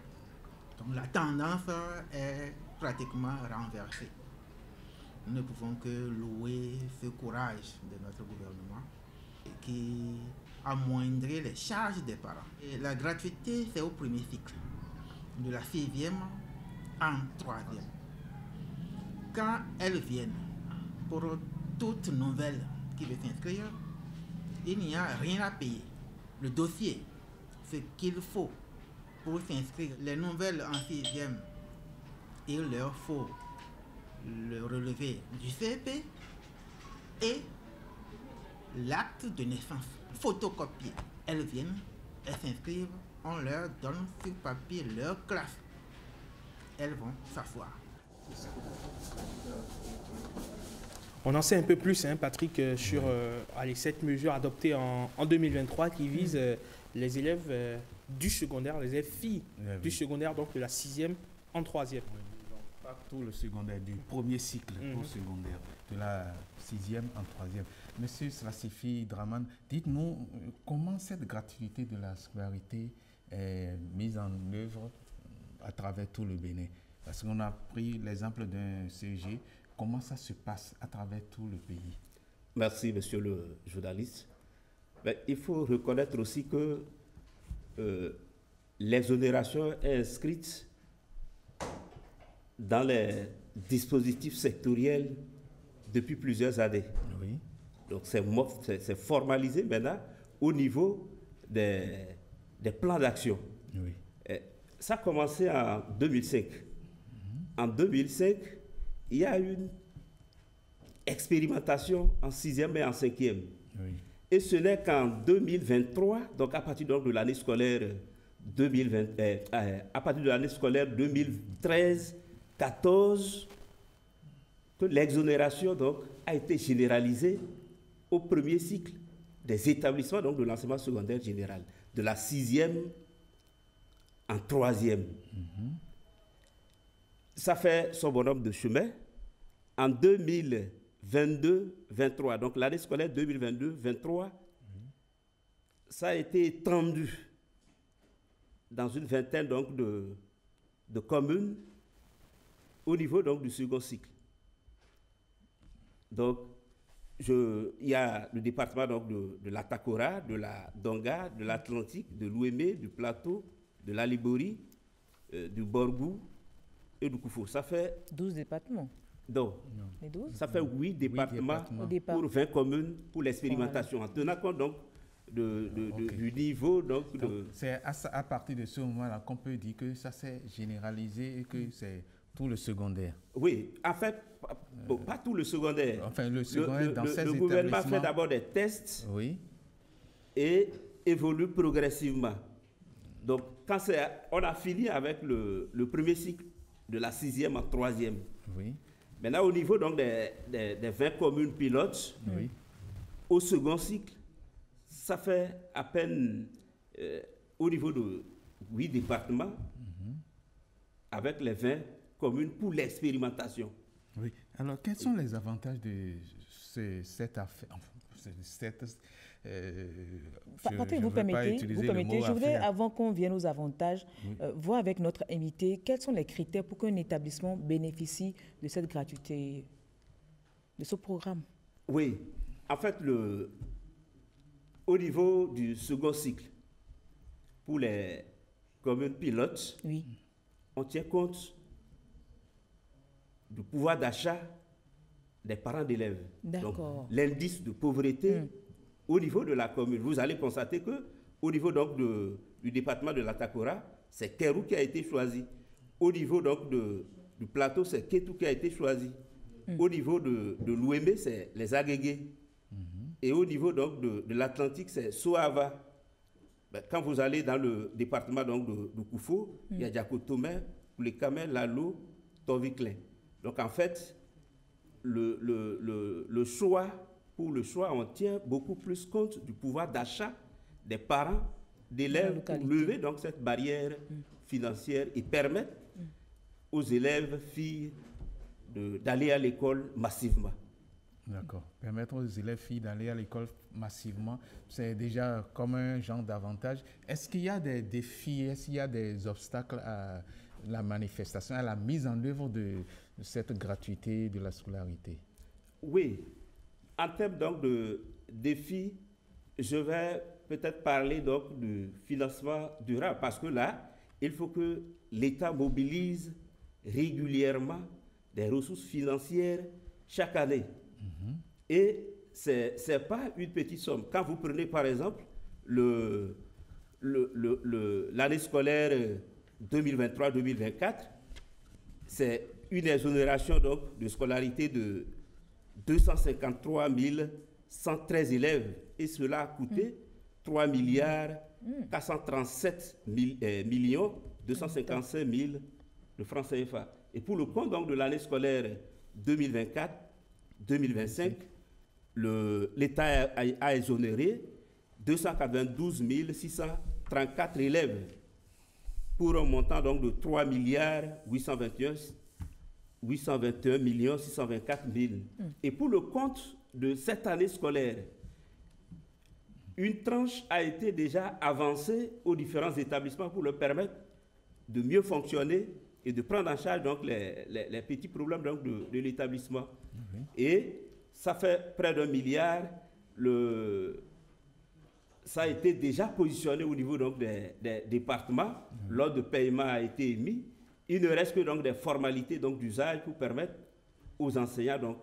Donc la tendance est pratiquement renversée. Nous ne pouvons que louer ce courage de notre gouvernement qui amoindrit les charges des parents. Et la gratuité, c'est au premier cycle, de la 6e en 3e. Quand elles viennent, pour toute nouvelle qui veut s'inscrire, il n'y a rien à payer. Le dossier, ce qu'il faut pour s'inscrire, les nouvelles en 6e, il leur faut le relevé du CP et l'acte de naissance photocopié. Elles viennent, elles s'inscrivent, on leur donne sur papier leur classe. Elles vont s'asseoir. On en sait un peu plus, hein, Patrick, sur cette mesure adoptée en 2023 qui vise les élèves du secondaire, les élèves filles du secondaire, donc de la 6e en 3e. Pas tout le secondaire, du premier cycle au secondaire, de la 6e en 3e. Monsieur Slassifi Draman, dites-nous comment cette gratuité de la scolarité est mise en œuvre à travers tout le Bénin. Parce qu'on a pris l'exemple d'un CG, comment ça se passe à travers tout le pays? Merci, monsieur le journaliste. Mais il faut reconnaître aussi que l'exonération est inscrite dans les dispositifs sectoriels depuis plusieurs années. Oui. Donc c'est formalisé maintenant au niveau des plans d'action. Oui. Ça a commencé en 2005. En 2005, il y a une expérimentation en 6e et en 5e. Oui. Et ce n'est qu'en 2023, donc à partir de l'année scolaire 2013-14, que l'exonération donc a été généralisée au premier cycle des établissements donc de l'enseignement secondaire général, de la 6e en 3e. Ça fait son bonhomme de chemin. En 2022-23, donc l'année scolaire 2022-23, ça a été étendu dans une vingtaine donc, de communes au niveau donc, du second cycle. Donc, il y a le département donc, de la Takora, de la Donga, de l'Atlantique, de l'Ouémé, du Plateau, de la Libori, du Borgou et du Koufou. Ça fait 12 départements. Donc, Les 12? Ça fait 8 départements pour 20 communes pour l'expérimentation, en tenant compte donc du niveau. C'est à partir de ce moment-là qu'on peut dire que ça s'est généralisé et que c'est tout le secondaire. Oui, en fait, pas tout le secondaire. Enfin, le secondaire dans ces établissements. Le gouvernement fait d'abord des tests et évolue progressivement. Donc, quand on a fini avec le premier cycle de la 6e en 3e. Oui. Maintenant, au niveau donc, des 20 communes pilotes, au second cycle, ça fait à peine au niveau de 8 départements, avec les 20 communes pour l'expérimentation. Oui. Alors, quels sont les avantages de cette affaire? Patrick, vous permettez, je voudrais, avant qu'on vienne aux avantages, voir avec notre invité quels sont les critères pour qu'un établissement bénéficie de cette gratuité, de ce programme. Oui, en fait, au niveau du second cycle, pour les communes pilotes, on tient compte du pouvoir d'achat des parents d'élèves. Donc, l'indice de pauvreté au niveau de la commune. Vous allez constater qu'au niveau donc, du département de l'Atakora, c'est Kérou qui a été choisi. Au niveau donc, du plateau, c'est Kétou qui a été choisi. Au niveau de l'Ouémé, c'est les Agégués. Et au niveau donc, de l'Atlantique, c'est Soava. Ben, quand vous allez dans le département donc, de Koufou, il y a Diakotomé, Poulekamé, Lalo, Toviclin. Donc en fait, le choix, pour le choix, on tient beaucoup plus compte du pouvoir d'achat des parents d'élèves pour lever donc cette barrière financière et permettre aux élèves, filles, d'aller à l'école massivement. D'accord. Permettre aux élèves filles d'aller à l'école massivement, c'est déjà comme un genre d'avantage. Est-ce qu'il y a des défis, est-ce qu'il y a des obstacles à la manifestation, à la mise en œuvre de cette gratuité de la scolarité? Oui. En termes donc de défis, je vais peut-être parler donc du financement durable parce que là, il faut que l'État mobilise régulièrement des ressources financières chaque année. Et ce n'est pas une petite somme. Quand vous prenez par exemple l'année scolaire 2023-2024, c'est une exonération donc, de scolarité de 253 113 élèves. Et cela a coûté 3 milliards 437 millions 255 000 de francs CFA. Et pour le compte donc, de l'année scolaire 2024-2025, l'État a exonéré 292 634 élèves pour un montant donc de 3 milliards 821 millions 624 000. Et pour le compte de cette année scolaire, une tranche a été déjà avancée aux différents établissements pour leur permettre de mieux fonctionner et de prendre en charge donc, les petits problèmes donc, de l'établissement. Et ça fait près d'1 milliard. Ça a été déjà positionné au niveau donc, des départements. L'ordre de paiement a été émis. Il ne reste que donc, des formalités donc, d'usage pour permettre aux enseignants, donc,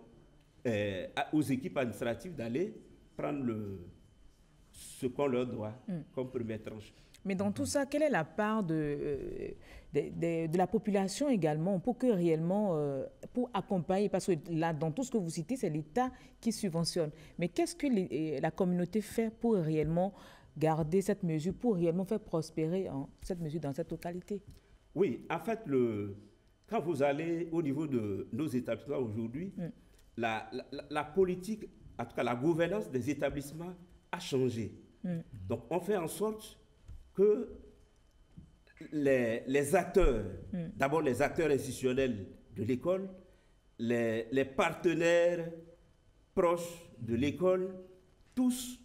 aux équipes administratives d'aller prendre ce qu'on leur doit comme première tranche. Mais dans tout ça, quelle est la part de la population également pour que réellement, pour accompagner, parce que là, dans tout ce que vous citez, c'est l'État qui subventionne. Mais qu'est-ce que la communauté fait pour réellement garder cette mesure, pour réellement faire prospérer cette mesure dans cette localité? Oui, en fait, quand vous allez au niveau de nos établissements aujourd'hui, la politique, en tout cas la gouvernance des établissements a changé. Donc, on fait en sorte que les acteurs, d'abord les acteurs institutionnels de l'école, les partenaires proches de l'école, tous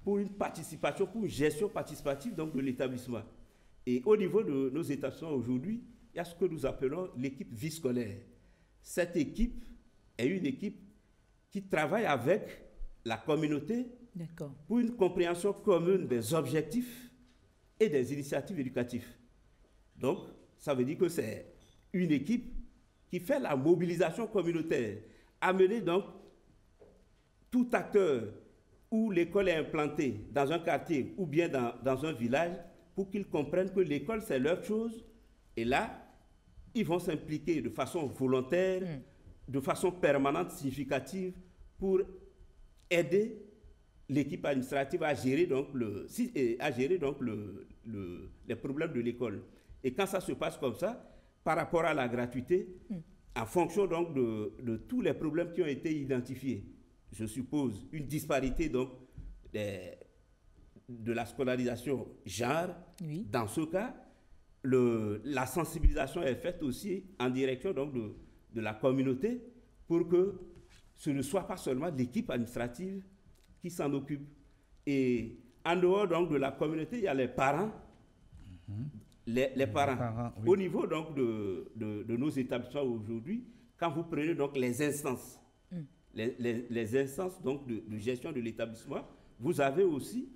pour une participation, pour une gestion participative donc, de l'établissement. Et au niveau de nos établissements aujourd'hui, il y a ce que nous appelons l'équipe vie scolaire. Cette équipe est une équipe qui travaille avec la communauté pour une compréhension commune des objectifs et des initiatives éducatives. Donc, ça veut dire que c'est une équipe qui fait la mobilisation communautaire, amener donc tout acteur où l'école est implantée dans un quartier ou bien dans un village pour qu'ils comprennent que l'école c'est leur chose et là, ils vont s'impliquer de façon volontaire, de façon permanente, significative, pour aider l'équipe administrative à gérer donc les problèmes de l'école. Et quand ça se passe comme ça, par rapport à la gratuité, en fonction donc de tous les problèmes qui ont été identifiés, je suppose une disparité donc de la scolarisation genre, dans ce cas, la sensibilisation est faite aussi en direction donc de la communauté pour que ce ne soit pas seulement l'équipe administrative qui s'en occupe. Et en dehors donc de la communauté, il y a les parents. Les parents. Au niveau donc de nos établissements aujourd'hui, quand vous prenez donc les instances, les instances donc de gestion de l'établissement, vous avez aussi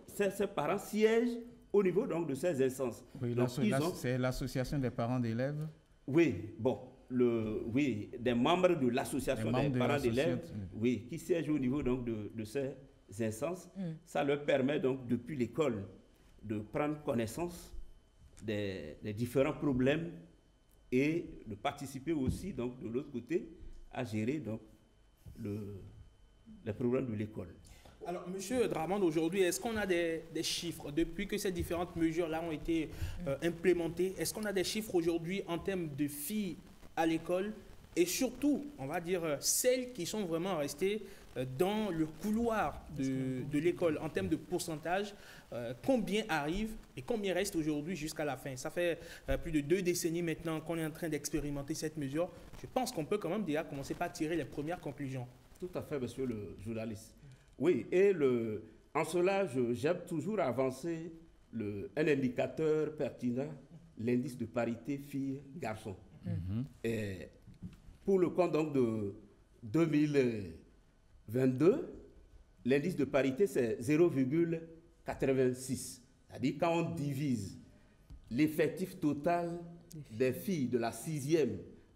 ces parents siègent au niveau donc de ces instances. Oui, c'est l'association des parents d'élèves. Oui, bon, des membres de l'association des parents d'élèves, qui siègent au niveau donc de ces instances. Ça leur permet donc depuis l'école de prendre connaissance des différents problèmes et de participer aussi donc de l'autre côté à gérer donc les problèmes de l'école. Alors, Monsieur Dramane, aujourd'hui, est-ce qu'on a des chiffres depuis que ces différentes mesures-là ont été implémentées? Est-ce qu'on a des chiffres aujourd'hui en termes de filles à l'école et surtout, on va dire, celles qui sont vraiment restées dans le couloir de l'école en termes de pourcentage, combien arrivent et combien reste aujourd'hui jusqu'à la fin? Ça fait plus de 2 décennies maintenant qu'on est en train d'expérimenter cette mesure. Je pense qu'on peut quand même déjà commencer par tirer les premières conclusions. Tout à fait, monsieur le journaliste. Oui, et en cela, j'aime toujours avancer un indicateur pertinent, l'indice de parité filles-garçons. Et pour le compte donc de 2022, l'indice de parité c'est 0,86. C'est-à-dire quand on divise l'effectif total des filles de la 6e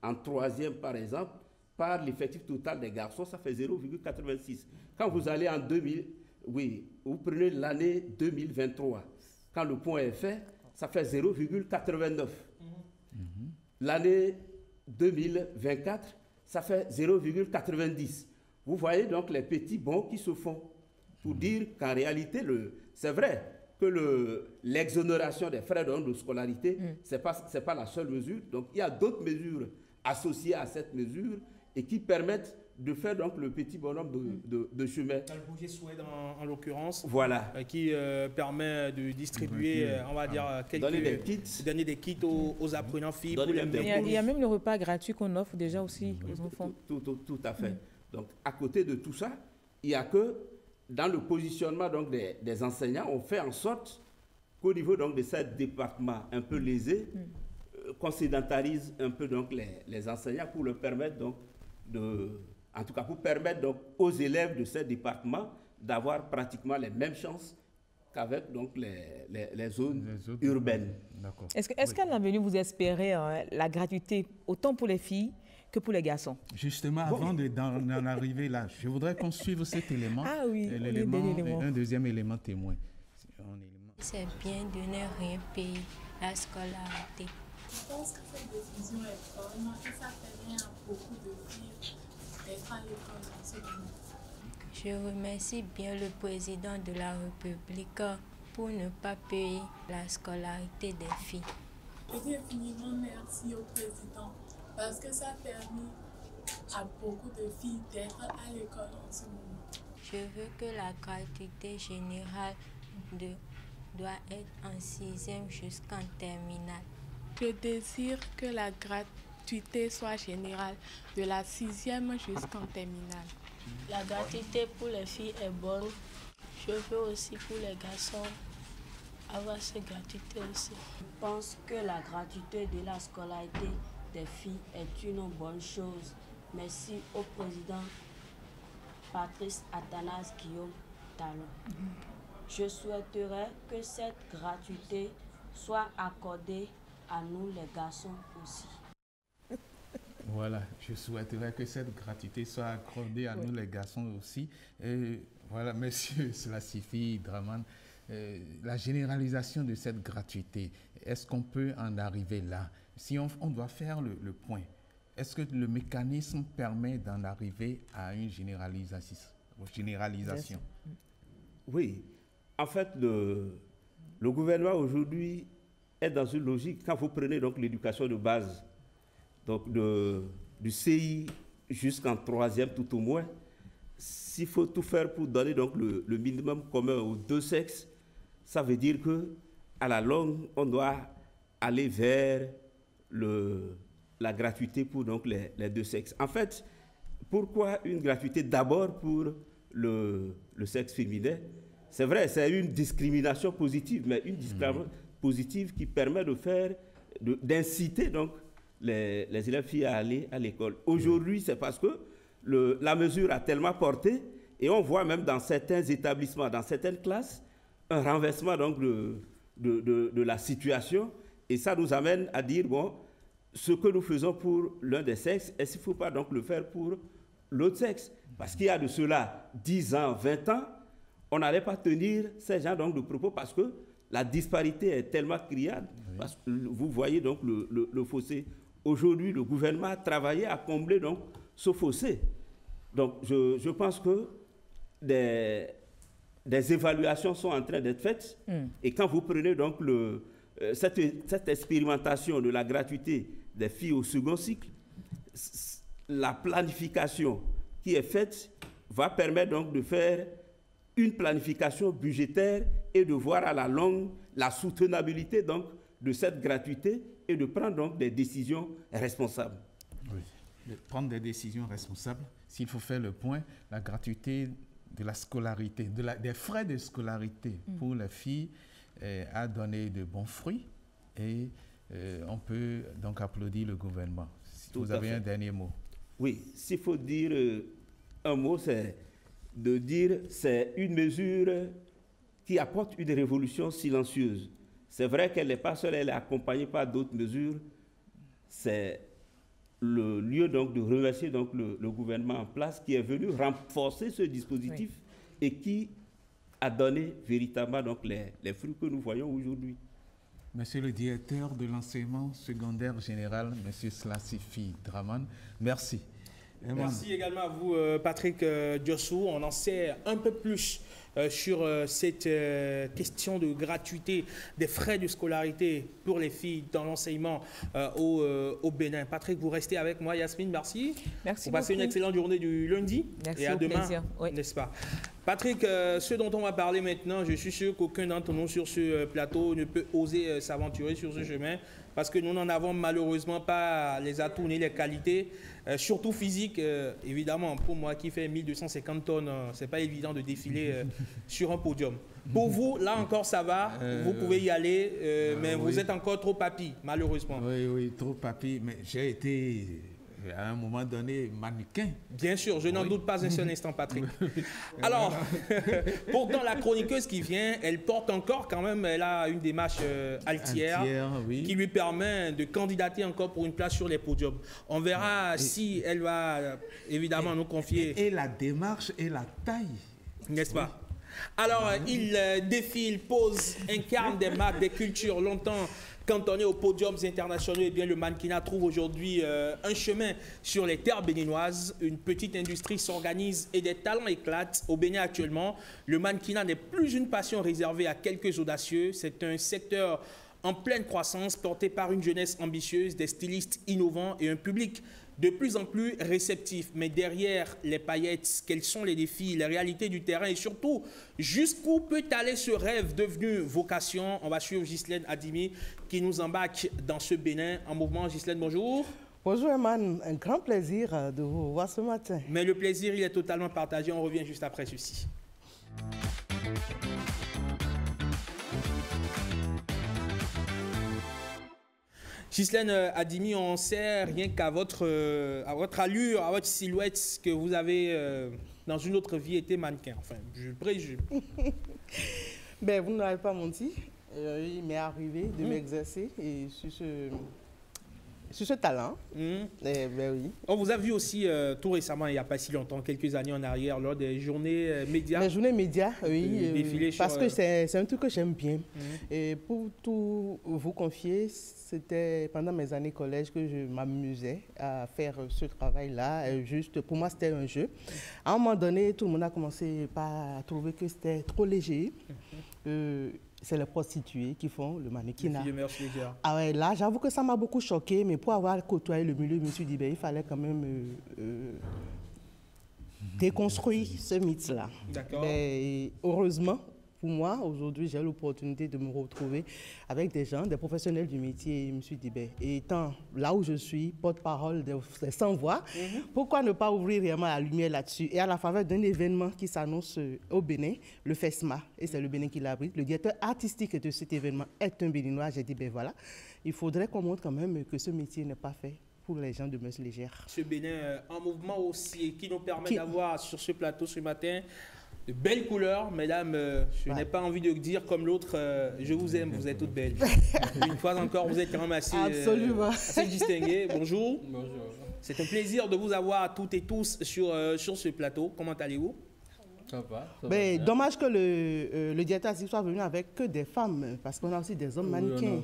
en 3e par exemple, par l'effectif total des garçons, ça fait 0,86. Quand vous allez en vous prenez l'année 2023, quand le point est fait, ça fait 0,89. L'année 2024, ça fait 0,90. Vous voyez donc les petits bonds qui se font pour dire qu'en réalité, c'est vrai que l'exonération des frais de scolarité, ce n'est pas la seule mesure. Donc, il y a d'autres mesures associées à cette mesure et qui permettent de faire donc le petit bonhomme de chemin. Le projet Soued en l'occurrence, voilà. Qui permet de distribuer, on va dire, donner des kits aux apprenants filles. Il y a même le repas gratuit qu'on offre déjà aussi aux enfants. Tout à fait. Donc, à côté de tout ça, il n'y a que dans le positionnement donc, des enseignants, on fait en sorte qu'au niveau donc, de ces départements un peu lésés, qu'on sédentarise un peu donc, les enseignants pour leur permettre donc, en tout cas pour permettre donc aux élèves de ces départements d'avoir pratiquement les mêmes chances qu'avec donc les zones urbaines. Est-ce qu'à l'avenir vous espérez la gratuité autant pour les filles que pour les garçons? Justement, avant d'en arriver là, je voudrais qu'on suive cet élément. Ah oui, un deuxième élément témoin. C'est bien de ne rien payer la scolarité. Je pense que cette décision est bonne et ça permet à beaucoup de filles d'être à l'école en ce moment. Je remercie bien le président de la République pour ne pas payer la scolarité des filles. Et infiniment merci au président parce que ça a permis à beaucoup de filles d'être à l'école en ce moment. Je veux que la gratuité générale doit être en 6e jusqu'en terminale. Je désire que la gratuité soit générale de la 6e jusqu'en terminale. La gratuité pour les filles est bonne. Je veux aussi pour les garçons avoir cette gratuité aussi. Je pense que la gratuité de la scolarité des filles est une bonne chose. Merci au président Patrice Athanase Guillaume Talon. Je souhaiterais que cette gratuité soit accordée à nous les garçons aussi. Voilà, je souhaiterais que cette gratuité soit accordée à nous les garçons aussi. Et voilà, monsieur Slassifi Dramane, la généralisation de cette gratuité, est-ce qu'on peut en arriver là? si on doit faire le point, est-ce que le mécanisme permet d'en arriver à une généralisation? Oui. En fait, le gouvernement aujourd'hui est dans une logique, quand vous prenez donc l'éducation de base, donc du CI jusqu'en 3e tout au moins, s'il faut tout faire pour donner donc le minimum commun aux deux sexes, ça veut dire qu'à la longue, on doit aller vers la gratuité pour donc les deux sexes. En fait, pourquoi une gratuité d'abord pour le sexe féminin? C'est vrai, c'est une discrimination positive, mais une discrimination positive qui permet d'inciter donc les élèves filles à aller à l'école. Aujourd'hui, c'est parce que la mesure a tellement porté, et on voit même dans certains établissements, dans certaines classes, un renversement donc de la situation, et ça nous amène à dire, bon, ce que nous faisons pour l'un des sexes, est-ce qu'il ne faut pas donc le faire pour l'autre sexe? Parce qu'il y a de cela 10 ans, 20 ans, on n'allait pas tenir ces genres donc de propos parce que la disparité est tellement criante. Parce que vous voyez donc le fossé. Aujourd'hui, le gouvernement a travaillé à combler donc ce fossé. Donc, je pense que des évaluations sont en train d'être faites. Et quand vous prenez donc cette expérimentation de la gratuité des filles au second cycle, la planification qui est faite va permettre donc de faire une planification budgétaire et de voir à la longue la soutenabilité donc de cette gratuité et de prendre donc des décisions responsables. Oui, de prendre des décisions responsables. S'il faut faire le point, la gratuité de la scolarité, des frais de scolarité pour les filles a donné de bons fruits et on peut donc applaudir le gouvernement. Si vous avez un dernier mot. Oui, s'il faut dire un mot, c'est de dire c'est une mesure qui apporte une révolution silencieuse. C'est vrai qu'elle n'est pas seule, elle est accompagnée par d'autres mesures. C'est le lieu donc de remercier donc le gouvernement en place qui est venu renforcer ce dispositif et qui a donné véritablement donc les fruits que nous voyons aujourd'hui. Monsieur le directeur de l'enseignement secondaire général, Monsieur Slassifi Draman, merci. Merci également à vous, Patrick Diossou. On en sait un peu plus sur cette question de gratuité des frais de scolarité pour les filles dans l'enseignement au Bénin. Patrick, vous restez avec moi. Yasmine, merci. Merci beaucoup. Vous passez une excellente journée du lundi. Merci, et à demain, oui. n'est-ce pas? Patrick, ce dont on va parler maintenant, je suis sûr qu'aucun d'entre nous sur ce plateau ne peut oser s'aventurer sur ce chemin parce que nous n'en avons malheureusement pas les atouts ni les qualités, surtout physiques. Évidemment, pour moi qui fais 1250 tonnes, c'est pas évident de défiler sur un podium. Pour vous, là encore, ça va, vous pouvez y aller, mais vous êtes encore trop papy, malheureusement. Oui, trop papy, mais j'ai été à un moment donné mannequin. Bien sûr, je n'en doute pas un seul instant, Patrick. Alors, pourtant, la chroniqueuse qui vient, elle porte encore quand même, elle a une démarche altière qui lui permet de candidater encore pour une place sur les podiums. On verra si elle va évidemment nous confier. Et la démarche et la taille. N'est-ce pas? Alors, il défile, pose, incarne des marques, des cultures longtemps cantonné aux podiums internationaux. Eh bien, le mannequinat trouve aujourd'hui un chemin sur les terres béninoises. Une petite industrie s'organise et des talents éclatent. Au Bénin actuellement, le mannequinat n'est plus une passion réservée à quelques audacieux. C'est un secteur en pleine croissance, porté par une jeunesse ambitieuse, des stylistes innovants et un public de plus en plus réceptif. Mais derrière les paillettes, quels sont les défis, les réalités du terrain et surtout, jusqu'où peut aller ce rêve devenu vocation? On va suivre Ghislaine Adimi qui nous embarque dans ce Bénin en mouvement. Ghislaine, bonjour. Bonjour Eman, un grand plaisir de vous voir ce matin. Mais le plaisir, il est totalement partagé. On revient juste après ceci. Ghislaine Adimi, on sait rien qu'à votre allure, à votre silhouette, que vous avez, dans une autre vie, été mannequin. Enfin, je présume. Ben, vous ne m'avez pas menti. Il m'est arrivé de m'exercer et sur sur ce talent. Ben oui. On vous a vu aussi tout récemment, il n'y a pas si longtemps, quelques années en arrière, lors des journées médias. Les journées médias, oui. Défilé parce que c'est un truc que j'aime bien. Et pour tout vous confier, c'était pendant mes années collège que je m'amusais à faire ce travail-là. Juste, pour moi, c'était un jeu. À un moment donné, tout le monde a commencé par trouver que c'était trop léger. C'est les prostituées qui font le mannequinat. Ah ouais, là, j'avoue que ça m'a beaucoup choqué, mais pour avoir côtoyé le milieu, je me suis dit, ben, il fallait quand même déconstruire ce mythe-là. D'accord. Heureusement, pour moi, aujourd'hui, j'ai l'opportunité de me retrouver avec des gens, des professionnels du métier. Et je me suis dit, ben, étant là où je suis, porte-parole des sans-voix, pourquoi ne pas ouvrir réellement la lumière là-dessus? Et à la faveur d'un événement qui s'annonce au Bénin, le FESMA, et c'est le Bénin qui l'abrite, le directeur artistique de cet événement est un Béninois. J'ai dit, ben voilà, il faudrait qu'on montre quand même que ce métier n'est pas fait pour les gens de mœurs légères. Ce Bénin en mouvement aussi, qui nous permet d'avoir sur ce plateau ce matin de belles couleurs, mesdames. Je n'ai pas envie de dire comme l'autre, je vous aime, vous êtes toutes belles. Une fois encore, vous êtes quand même assez distinguées. Bonjour. Bonjour. C'est un plaisir de vous avoir toutes et tous sur ce plateau. Comment allez-vous? Ça va. Dommage que le directeur soit venu avec que des femmes, parce qu'on a aussi des hommes mannequins.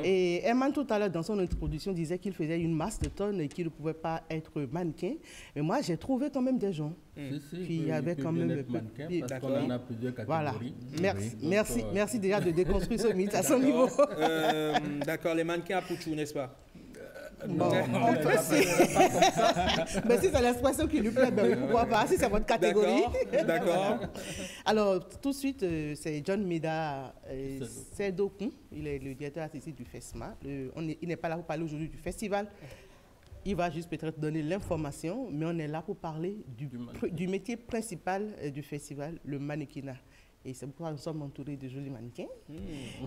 Et Herman, tout à l'heure, dans son introduction, disait qu'il faisait une masse de tonnes et qu'il ne pouvait pas être mannequin. Mais moi, j'ai trouvé quand même des gens qui avaient quand même... Parce qu'on en a plusieurs catégories. Voilà. Merci déjà de déconstruire ce mythe à son niveau. D'accord, les mannequins à Pouchou, n'est-ce pas? Bon, on peut mais si c'est l'expression qui lui plaît, ben, pourquoi pas, si c'est votre catégorie. D'accord. Alors, tout de suite, c'est John Mida Sedokun, il est le directeur artistique du FESMA. Il n'est pas là pour parler aujourd'hui du festival. Il va juste peut-être donner l'information, mais on est là pour parler du métier principal du festival, le mannequinat. Et c'est pourquoi nous sommes entourés de jolis mannequins.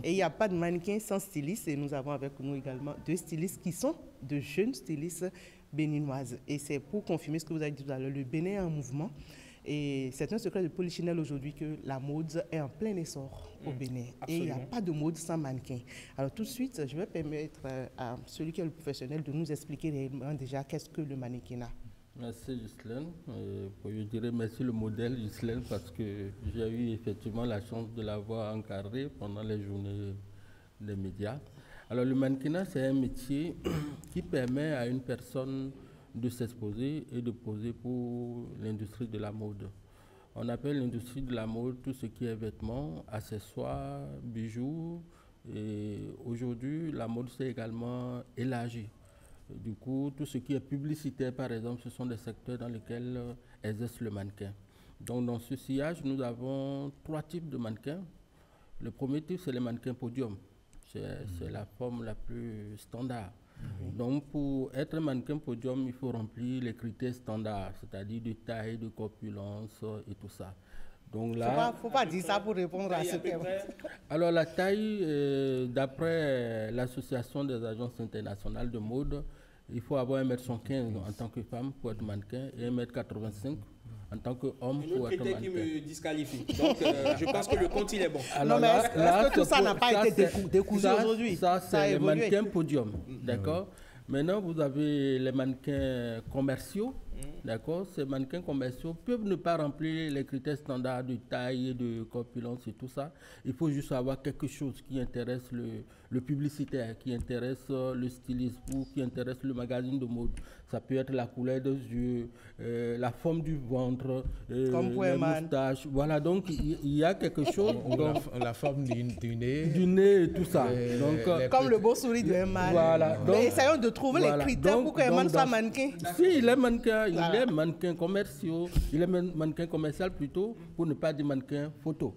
Et il n'y a pas de mannequins sans styliste. Et nous avons avec nous également 2 stylistes qui sont de jeunes stylistes béninoises. Et c'est pour confirmer ce que vous avez dit tout à l'heure. Le Bénin est en mouvement. Et c'est un secret de Polichinelle aujourd'hui que la mode est en plein essor au Bénin. Absolument. Et il n'y a pas de mode sans mannequin. Alors tout de suite, je vais permettre à celui qui est le professionnel de nous expliquer réellement déjà qu'est-ce que le mannequinat. Merci Ghislaine. Je dirais merci le modèle Ghislaine parce que j'ai eu effectivement la chance de l'avoir encadré pendant les journées des médias. Alors le mannequinat, c'est un métier qui permet à une personne de s'exposer et de poser pour l'industrie de la mode. On appelle l'industrie de la mode tout ce qui est vêtements, accessoires, bijoux. Et aujourd'hui, la mode s'est également élargie. Du coup, tout ce qui est publicitaire, par exemple, ce sont des secteurs dans lesquels exerce le mannequin. Donc, dans ce sillage, nous avons 3 types de mannequins. Le premier type, c'est les mannequins podium. C'est la forme la plus standard. Donc, pour être mannequin podium, il faut remplir les critères standards, c'est-à-dire de taille, de corpulence et tout ça. Donc là, faut pas dire ça pour répondre à ce thème. Alors la taille, d'après l'Association des agences internationales de mode, il faut avoir 1,75 m en tant que femme pour être mannequin et 1,85 m en tant qu'homme pour être mannequin. Qui me disqualifie. Donc je pense que le compte il est bon. Alors, non, mais est-ce que tout ça n'a pas été décousu aujourd'hui? Ça, c'est les mannequins podium. D'accord. Maintenant, vous avez les mannequins commerciaux. D'accord. Ces mannequins commerciaux peuvent ne pas remplir les critères standards de taille, de corpulence et tout ça. Il faut juste avoir quelque chose qui intéresse le publicitaire, qui intéresse le styliste ou qui intéresse le magazine de mode. Ça peut être la couleur des yeux, la forme du ventre, les moustaches. Voilà, donc il y a quelque chose. La forme du nez. Du nez et tout ça. Donc, comme le beau sourire d'un man. Voilà. Donc, mais essayons de trouver les critères pour qu'un man soit mannequin. Si, il est mannequin, il est mannequin commercial, il est mannequin commercial plutôt, pour ne pas dire mannequin photo.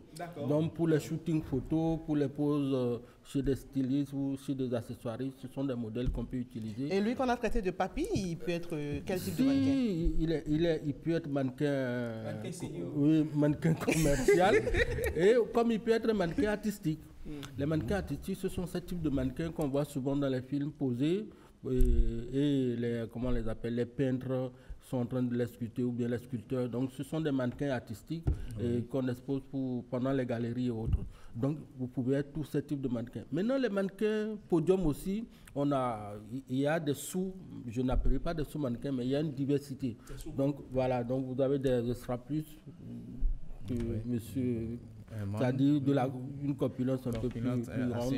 Donc pour les shootings photos, pour les poses chez des stylistes ou chez des accessoiristes, ce sont des modèles qu'on peut utiliser. Et lui qu'on a traité de papy, il peut être quel type de mannequin? Il peut être mannequin, mannequin commercial et comme il peut être mannequin artistique. Les mannequins artistiques, ce sont ce type de mannequins qu'on voit souvent dans les films posés et comment on les appelle, les peintres sont en train de les sculpter ou bien les sculpteurs. Donc ce sont des mannequins artistiques qu'on expose pendant les galeries et autres. Donc vous pouvez être tous ces types de mannequins. Maintenant les mannequins podium aussi, il y a des je n'appellerai pas des sous-mannequins, mais il y a une diversité. Donc voilà, donc vous avez des extra plus que monsieur... C'est-à-dire une corpulence un peu plus grande,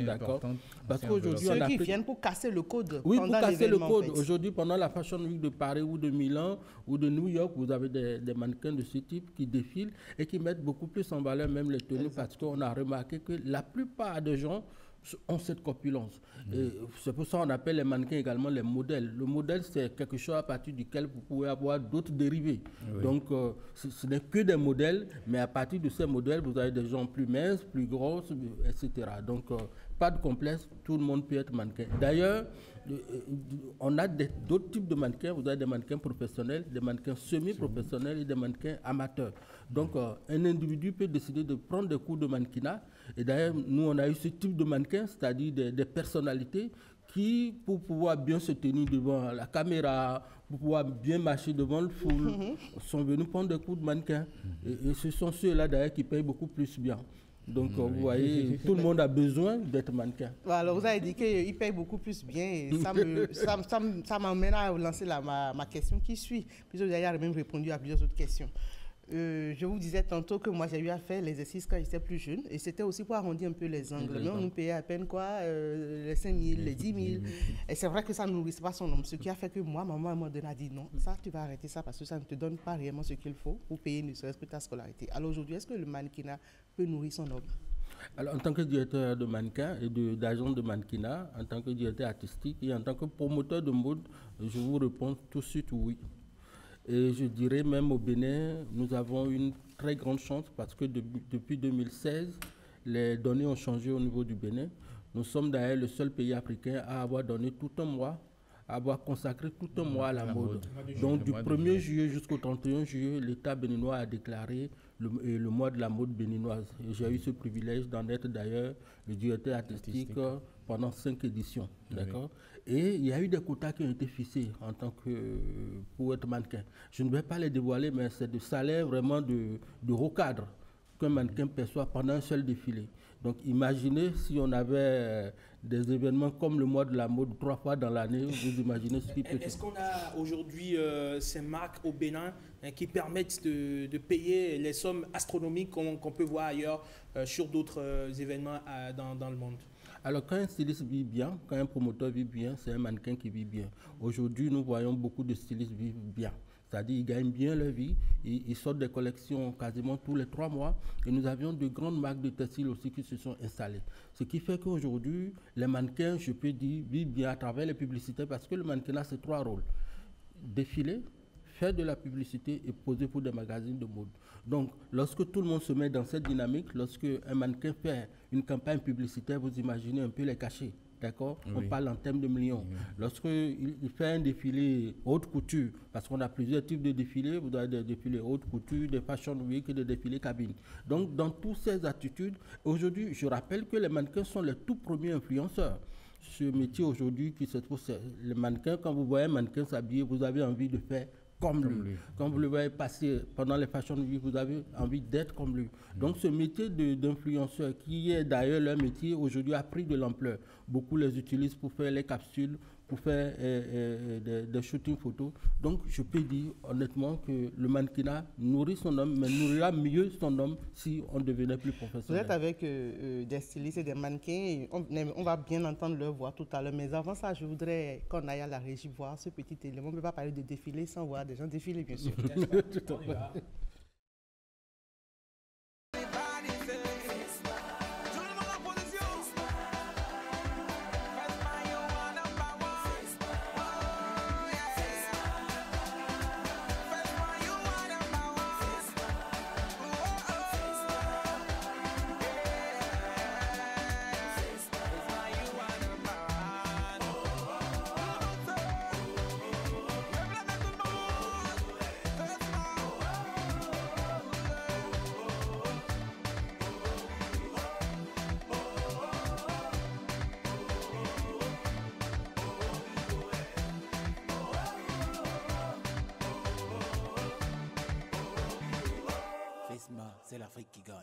d'accord. Parce qu'aujourd'hui, ceux qui viennent pour casser le code. Oui, pour casser le code. Aujourd'hui, pendant la Fashion Week de Paris ou de Milan ou de New York, vous avez des mannequins de ce type qui défilent et qui mettent beaucoup plus en valeur même les tenues parce qu'on a remarqué que la plupart des gens ont cette corpulence. C'est pour ça qu'on appelle les mannequins également les modèles. Le modèle, c'est quelque chose à partir duquel vous pouvez avoir d'autres dérivés. Oui. Donc, ce n'est que des modèles, mais à partir de ces modèles, vous avez des gens plus minces, plus grosses, etc. Donc, pas de complexe, tout le monde peut être mannequin. D'ailleurs, on a d'autres types de mannequins. Vous avez des mannequins professionnels, des mannequins semi-professionnels et des mannequins amateurs. Donc, un individu peut décider de prendre des cours de mannequinat. Et d'ailleurs, nous, on a eu ce type de mannequins, c'est-à-dire des personnalités qui, pour pouvoir bien se tenir devant la caméra, pour pouvoir bien marcher devant le foule, sont venus prendre des cours de mannequin. Et ce sont ceux-là, d'ailleurs, qui payent beaucoup plus bien. Donc, vous voyez, tout le monde a besoin d'être mannequin. Alors, vous avez dit qu'il paye beaucoup plus bien. Et ça m'amène à lancer ma question qui suit, puisque vous avez même répondu à plusieurs autres questions. Je vous disais tantôt que moi, j'ai eu à faire l'exercice quand j'étais plus jeune. Et c'était aussi pour arrondir un peu les angles. Mais on nous payait à peine quoi, les 5 000, les 10 000. Et c'est vrai que ça ne nourrissait pas son homme. Ce qui a fait que moi, maman, à un moment donné, a dit non, ça, tu vas arrêter ça parce que ça ne te donne pas réellement ce qu'il faut pour payer ne serait-ce que ta scolarité. Alors aujourd'hui, est-ce que le mannequinat peut nourrir son homme? Alors, en tant que directeur de mannequin et d'agent de mannequinat, en tant que directeur artistique et en tant que promoteur de mode, je vous réponds tout de suite oui. Et je dirais même au Bénin, nous avons une très grande chance parce que depuis 2016, les données ont changé au niveau du Bénin. Nous sommes d'ailleurs le seul pays africain à avoir donné tout un mois, à avoir consacré tout un mois à la mode. Donc du 1er juillet jusqu'au 31 juillet, l'État béninois a déclaré le mois de la mode béninoise. J'ai eu ce privilège d'en être d'ailleurs le directeur artistique pendant 5 éditions. D'accord. Et il y a eu des quotas qui ont été fixés en tant que pour être mannequin. Je ne vais pas les dévoiler, mais c'est de salaire vraiment de haut cadre qu'un mannequin perçoit pendant un seul défilé. Donc imaginez si on avait des événements comme le mois de la mode 3 fois dans l'année, vous imaginez ce qui peut être. Est-ce qu'on a aujourd'hui ces marques au Bénin qui permettent de payer les sommes astronomiques qu'on peut voir ailleurs sur d'autres événements dans le monde? Alors, quand un styliste vit bien, quand un promoteur vit bien, c'est un mannequin qui vit bien. Aujourd'hui, nous voyons beaucoup de stylistes vivre bien. C'est-à-dire qu'ils gagnent bien leur vie, ils sortent des collections quasiment tous les 3 mois. Et nous avions de grandes marques de textiles aussi qui se sont installées. Ce qui fait qu'aujourd'hui, les mannequins, je peux dire, vivent bien à travers les publicités parce que le mannequinat, c'est 3 rôles. Défiler, faire de la publicité et poser pour des magazines de mode. Donc, lorsque tout le monde se met dans cette dynamique, lorsque un mannequin fait une campagne publicitaire, vous imaginez un peu les cachets, d'accord? Oui. On parle en termes de millions. Oui. Lorsqu'il fait un défilé haute couture, parce qu'on a plusieurs types de défilés, vous avez des défilés haute couture, des fashion week et des défilés cabine. Donc, dans toutes ces attitudes, aujourd'hui, je rappelle que les mannequins sont les tout premiers influenceurs. Ce métier aujourd'hui qui se trouve, c'est les mannequins. Quand vous voyez un mannequin s'habiller, vous avez envie de faire comme lui. Quand vous le voyez passer pendant les Fashion Week, vous avez envie d'être comme lui. Donc ce métier d'influenceur, qui est d'ailleurs leur métier, aujourd'hui a pris de l'ampleur. Beaucoup les utilisent pour faire les capsules, pour faire des shootings photos. Donc je peux dire honnêtement que le mannequinat nourrit son homme, mais nourrira mieux son homme si on devenait plus professionnel. Vous êtes avec des stylistes et des mannequins, et on va bien entendre leur voix tout à l'heure. Mais avant ça, je voudrais qu'on aille à la régie voir ce petit élément. On ne peut pas parler de défilé sans voir des gens défiler, bien sûr. Tout à fait. c'est l'Afrique qui gagne.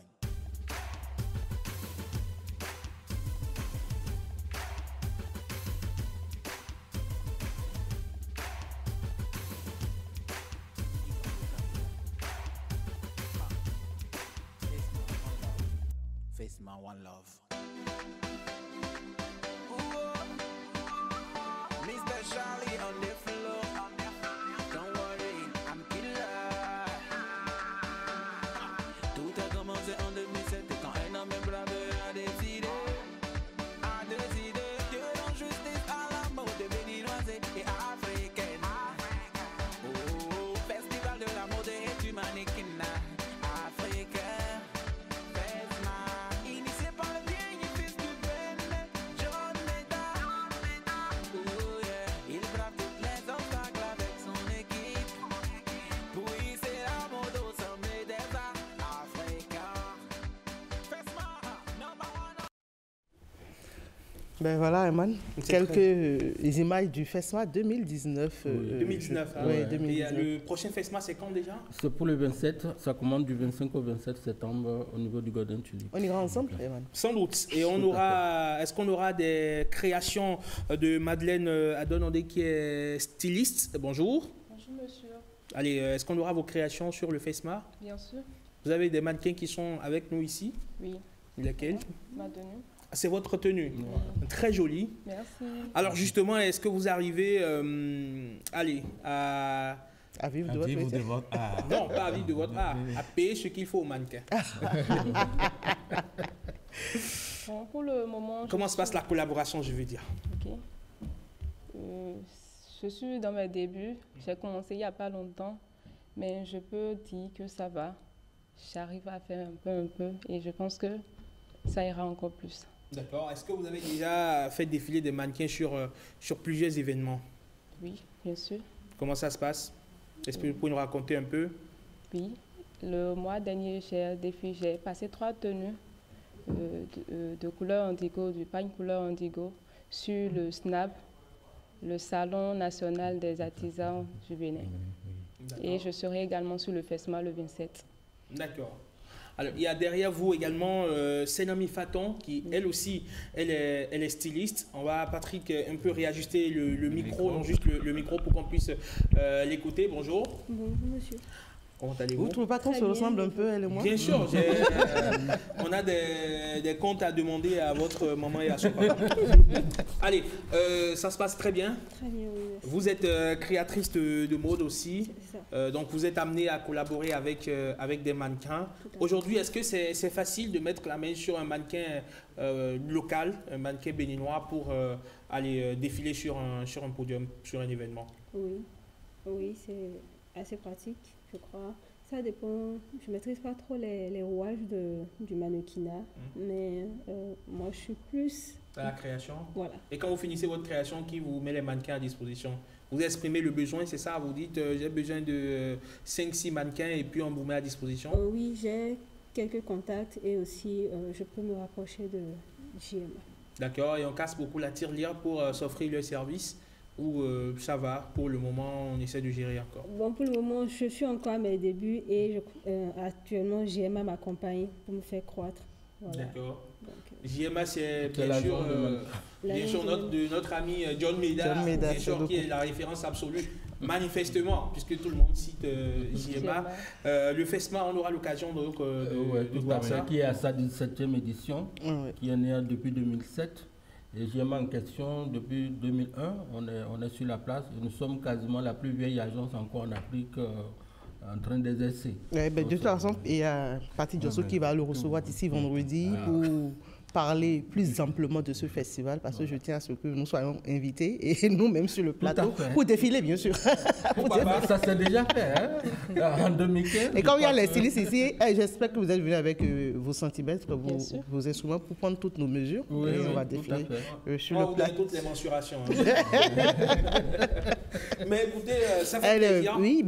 FESMA One Love. Mr. Charlie on the floor. Don't worry, I'm killer. Tout a commencé en 2007 quand un homme brave a décidé que l'injustice à la mode béninoise et africaine. Oh, festival de la mode et du mannequin africain. Ben voilà, Eman, quelques images du FESMA 2019. 2019, hein. Oui, 2019. Et le prochain FESMA, c'est quand déjà? C'est pour le 27, ça commence du 25 au 27 septembre au niveau du Golden Tulip. On ira ensemble, Eman? Sans doute. Et on aura, est-ce qu'on aura des créations de Madeleine Adonandé qui est styliste? Bonjour. Bonjour monsieur. Allez, est-ce qu'on aura vos créations sur le FESMA? Bien sûr. Vous avez des mannequins qui sont avec nous ici? Oui. Lesquels? Ma tenue. C'est votre tenue, très jolie. Merci. Alors justement, est-ce que vous arrivez allez, à vivre de votre art? Non, pas à vivre de votre art, à payer ce qu'il faut au mannequin. Bon, pour le moment... Comment se passe la collaboration, je veux dire? Ok. Je suis dans mes débuts, j'ai commencé il n'y a pas longtemps, mais je peux dire que ça va. J'arrive à faire un peu, et je pense que ça ira encore plus. D'accord. Est-ce que vous avez déjà fait défiler des mannequins sur plusieurs événements? Oui, bien sûr. Comment ça se passe? Est-ce que vous pouvez nous raconter un peu? Oui. Le mois dernier, j'ai passé 3 tenues de couleur indigo, du pagne couleur indigo, sur le SNAB, le Salon national des artisans du Bénin. Et je serai également sur le FESMA le 27. D'accord. Alors, il y a derrière vous également Senami Faton, qui elle aussi, elle est styliste. On va, Patrick, un peu réajuster le micro, non juste le micro pour qu'on puisse l'écouter. Bonjour. Bonjour, monsieur. Comment allez-vous? Vous ne trouvez pas qu'on se ressemble un peu, elle et moi? Bien sûr. On a des comptes à demander à votre maman et à son papa. Allez, ça se passe très bien. Très bien, oui. Vous êtes créatrice de mode aussi. C'est ça. Donc, vous êtes amenée à collaborer avec des mannequins. Aujourd'hui, est-ce que c'est facile de mettre la main sur un mannequin local, un mannequin béninois pour aller défiler sur un podium, sur un événement? Oui, c'est assez pratique. Je crois. Ça dépend. Je ne maîtrise pas trop les rouages du mannequinat, mais moi, je suis plus... À la création? Voilà. Et quand vous finissez votre création, qui vous met les mannequins à disposition? Vous exprimez le besoin, c'est ça? Vous dites, j'ai besoin de 5-6 mannequins et puis on vous met à disposition? Oui, j'ai quelques contacts et aussi, je peux me rapprocher de JMA. D'accord. Et on casse beaucoup la tirelire pour s'offrir le service? Ou ça va, pour le moment, on essaie de gérer encore? Bon, pour le moment, je suis encore à mes débuts et actuellement, JMA m'accompagne pour me faire croître. Voilà. D'accord. JMA, c'est bien sûr notre ami John Meda, bien sûr, qui est la référence absolue, manifestement, puisque tout le monde cite JMA. Le FESMA, on aura l'occasion de voir ça. Qui est à sa 17e édition, qui est né depuis 2007. Et JMA en question, depuis 2001, on est sur la place et nous sommes quasiment la plus vieille agence encore en Afrique en train d'exercer. De toute façon, il y a Patrick Josso qui va le recevoir ici vendredi pour parler plus amplement de ce festival parce que je tiens à ce que nous soyons invités et nous-mêmes sur le plateau pour défiler, bien sûr. Ça s'est déjà fait, hein, en 2015. Et comme il y a les stylistes ici, j'espère que vous êtes venus avec vos centimètres, vos instruments pour prendre toutes nos mesures. Oui, et on va défiler sur le plateau. Toutes les mensurations. Mais écoutez, ça fait plaisir. Oui,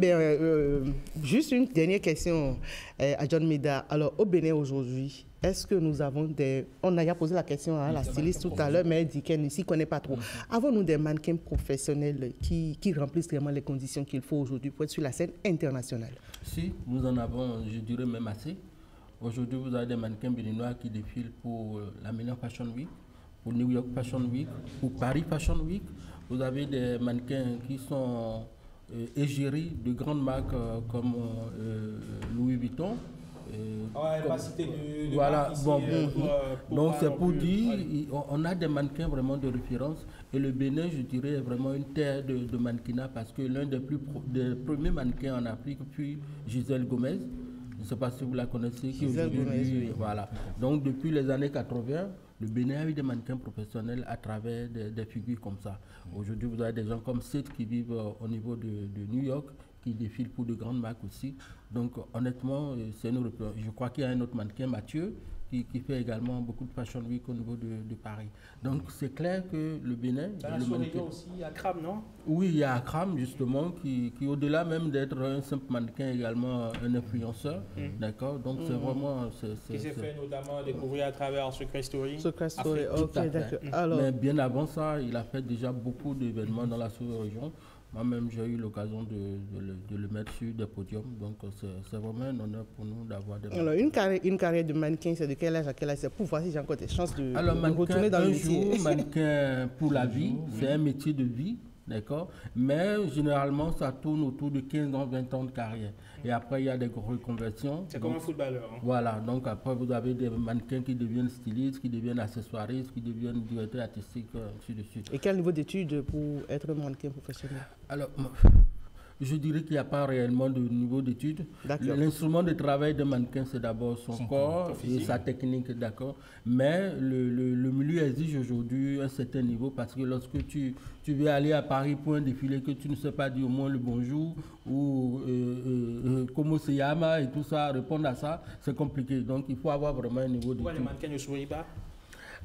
juste une dernière question à John Meda. Alors, au Bénin aujourd'hui, est-ce que nous avons des... On a posé la question à la styliste tout à l'heure, mais elle dit qu'elle ne s'y connaît pas trop. Avons-nous des mannequins professionnels qui remplissent vraiment les conditions qu'il faut aujourd'hui pour être sur la scène internationale? Si, nous en avons, je dirais même assez. Aujourd'hui, vous avez des mannequins béninois qui défilent pour la Milan Fashion Week, pour New York Fashion Week, pour Paris Fashion Week. Vous avez des mannequins qui sont égéries de grandes marques comme Louis Vuitton. Pas cité de voilà, marque ici, bon, donc c'est pour dire, allez. on a des mannequins vraiment de référence et le Bénin, je dirais, est vraiment une terre de mannequinat parce que l'un des premiers mannequins en Afrique fut Gisèle Gomez. Je ne sais pas si vous la connaissez. Gisèle Gomez, oui. Voilà. Donc depuis les années 80, le Bénin a eu des mannequins professionnels à travers des figures comme ça. Aujourd'hui, vous avez des gens comme Seth qui vivent au niveau de New York, qui défilent pour de grandes marques aussi. Donc honnêtement, je crois qu'il y a un autre mannequin, Mathieu, qui fait également beaucoup de Fashion Week au niveau de Paris. Donc c'est clair que le Bénin... Dans la sous-région aussi, il y a Akram, non? Oui, il y a Akram justement, qui au-delà même d'être un simple mannequin, également un influenceur. D'accord. Donc c'est vraiment... Qui s'est fait notamment découvrir à travers Secret Story. Secret Story, ok, d'accord. Mais bien avant ça, il a fait déjà beaucoup d'événements dans la sous-région. Moi-même, j'ai eu l'occasion de le mettre sur des podiums. Donc, c'est vraiment un honneur pour nous d'avoir des mannequins. Alors, une carrière de mannequin, c'est de quel âge à quel âge? C'est pour voir si j'ai encore des chances de retourner dans le métier. Mannequin pour la vie, c'est un métier de vie. D'accord. Mais généralement, ça tourne autour de 15 ans, 20 ans de carrière. Et après, il y a des reconversions. C'est comme un footballeur. Hein. Voilà. Donc après, vous avez des mannequins qui deviennent stylistes, qui deviennent accessoiristes, qui deviennent directeurs artistiques, ainsi de suite. Et quel niveau d'études pour être mannequin professionnel? Alors, je dirais qu'il n'y a pas réellement de niveau d'études. L'instrument de travail d'un mannequin, c'est d'abord son corps et sa technique, d'accord. Mais le milieu exige aujourd'hui un certain niveau parce que lorsque tu veux aller à Paris pour un défilé, que tu ne sais pas dire au moins le bonjour ou comment se llama et tout ça, répondre à ça, c'est compliqué. Donc il faut avoir vraiment un niveau d'études. Pourquoi les mannequins ne sourient pas?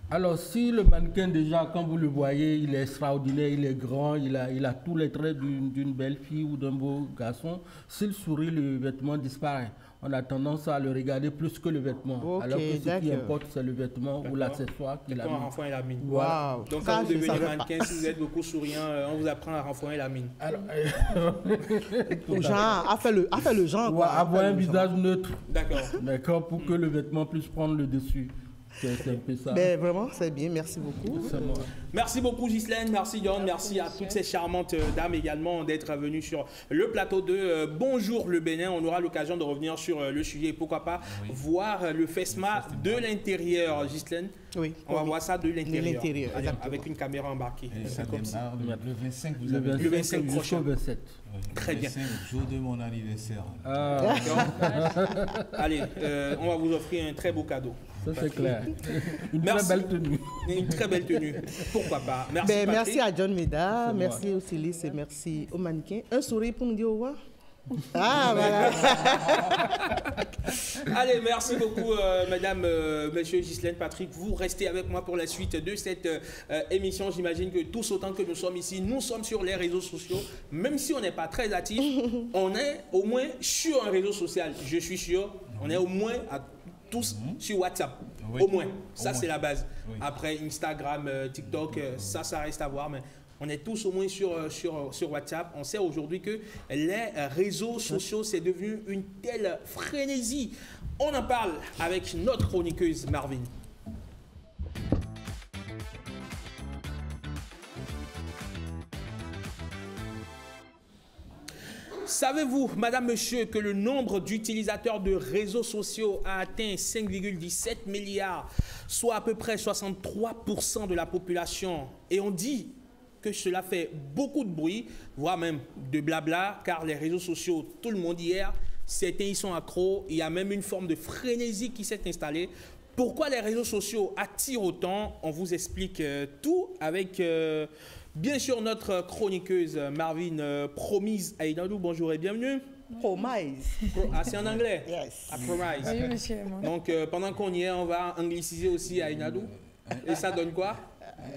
Alors, si le mannequin, déjà, quand vous le voyez, il est extraordinaire, il est grand, il a tous les traits d'une belle fille ou d'un beau garçon, s'il sourit, le vêtement disparaît. On a tendance à le regarder plus que le vêtement. Alors que ce qui importe, c'est le vêtement ou l'accessoire qu'il a mis. On renfroie la mine. Wow. Donc, quand vous devenez mannequin, si vous êtes beaucoup souriant, on vous apprend à renfroyer la mine. Alors, a fait le genre. Quoi, avoir un visage neutre. D'accord. D'accord, pour que le vêtement puisse prendre le dessus. C'est un peu ça. Mais vraiment, c'est bien. Merci beaucoup. Merci beaucoup, Ghislaine. Merci, John. Merci à toutes ces charmantes dames également d'être venues sur le plateau de Bonjour le Bénin. On aura l'occasion de revenir sur le sujet et pourquoi pas voir le FESMA de l'intérieur, Ghislaine. Oui. On va voir ça de l'intérieur. Avec une caméra embarquée. Le 25, vous avez le 25 prochain. 27. Très bien. Le jour de mon anniversaire. Allez, on va vous offrir un très beau cadeau. Ça, c'est clair. Très belle tenue. Une très belle tenue. Pourquoi pas. Merci à John Meda, merci au Célis et merci au mannequin. Un sourire pour nous dire au revoir. Ah, voilà. Allez, merci beaucoup, madame, monsieur Ghislaine, Patrick. Vous restez avec moi pour la suite de cette émission. J'imagine que tous autant que nous sommes ici, nous sommes sur les réseaux sociaux. Même si on n'est pas très actifs, on est au moins sur un réseau social. Je suis sûr, on est au moins tous sur WhatsApp. Oui. Au moins. Ça, c'est la base. Oui. Après, Instagram, TikTok, ça reste à voir. Mais on est tous au moins sur WhatsApp. On sait aujourd'hui que les réseaux sociaux, c'est devenu une telle frénésie. On en parle avec notre chroniqueuse Marvin. Savez-vous, madame, monsieur, que le nombre d'utilisateurs de réseaux sociaux a atteint 5,17 milliards, soit à peu près 63% de la population? Et on dit que cela fait beaucoup de bruit, voire même de blabla, car les réseaux sociaux, tout le monde hier, certains y sont accros. Il y a même une forme de frénésie qui s'est installée. Pourquoi les réseaux sociaux attirent autant? On vous explique tout avec... bien sûr, notre chroniqueuse Marvin Promise Aïnadou, bonjour et bienvenue. Promise. Ah, c'est en anglais? Yes. Promise. Oui, monsieur. Donc, pendant qu'on y est, on va angliciser aussi Aïnadou. Et ça donne quoi?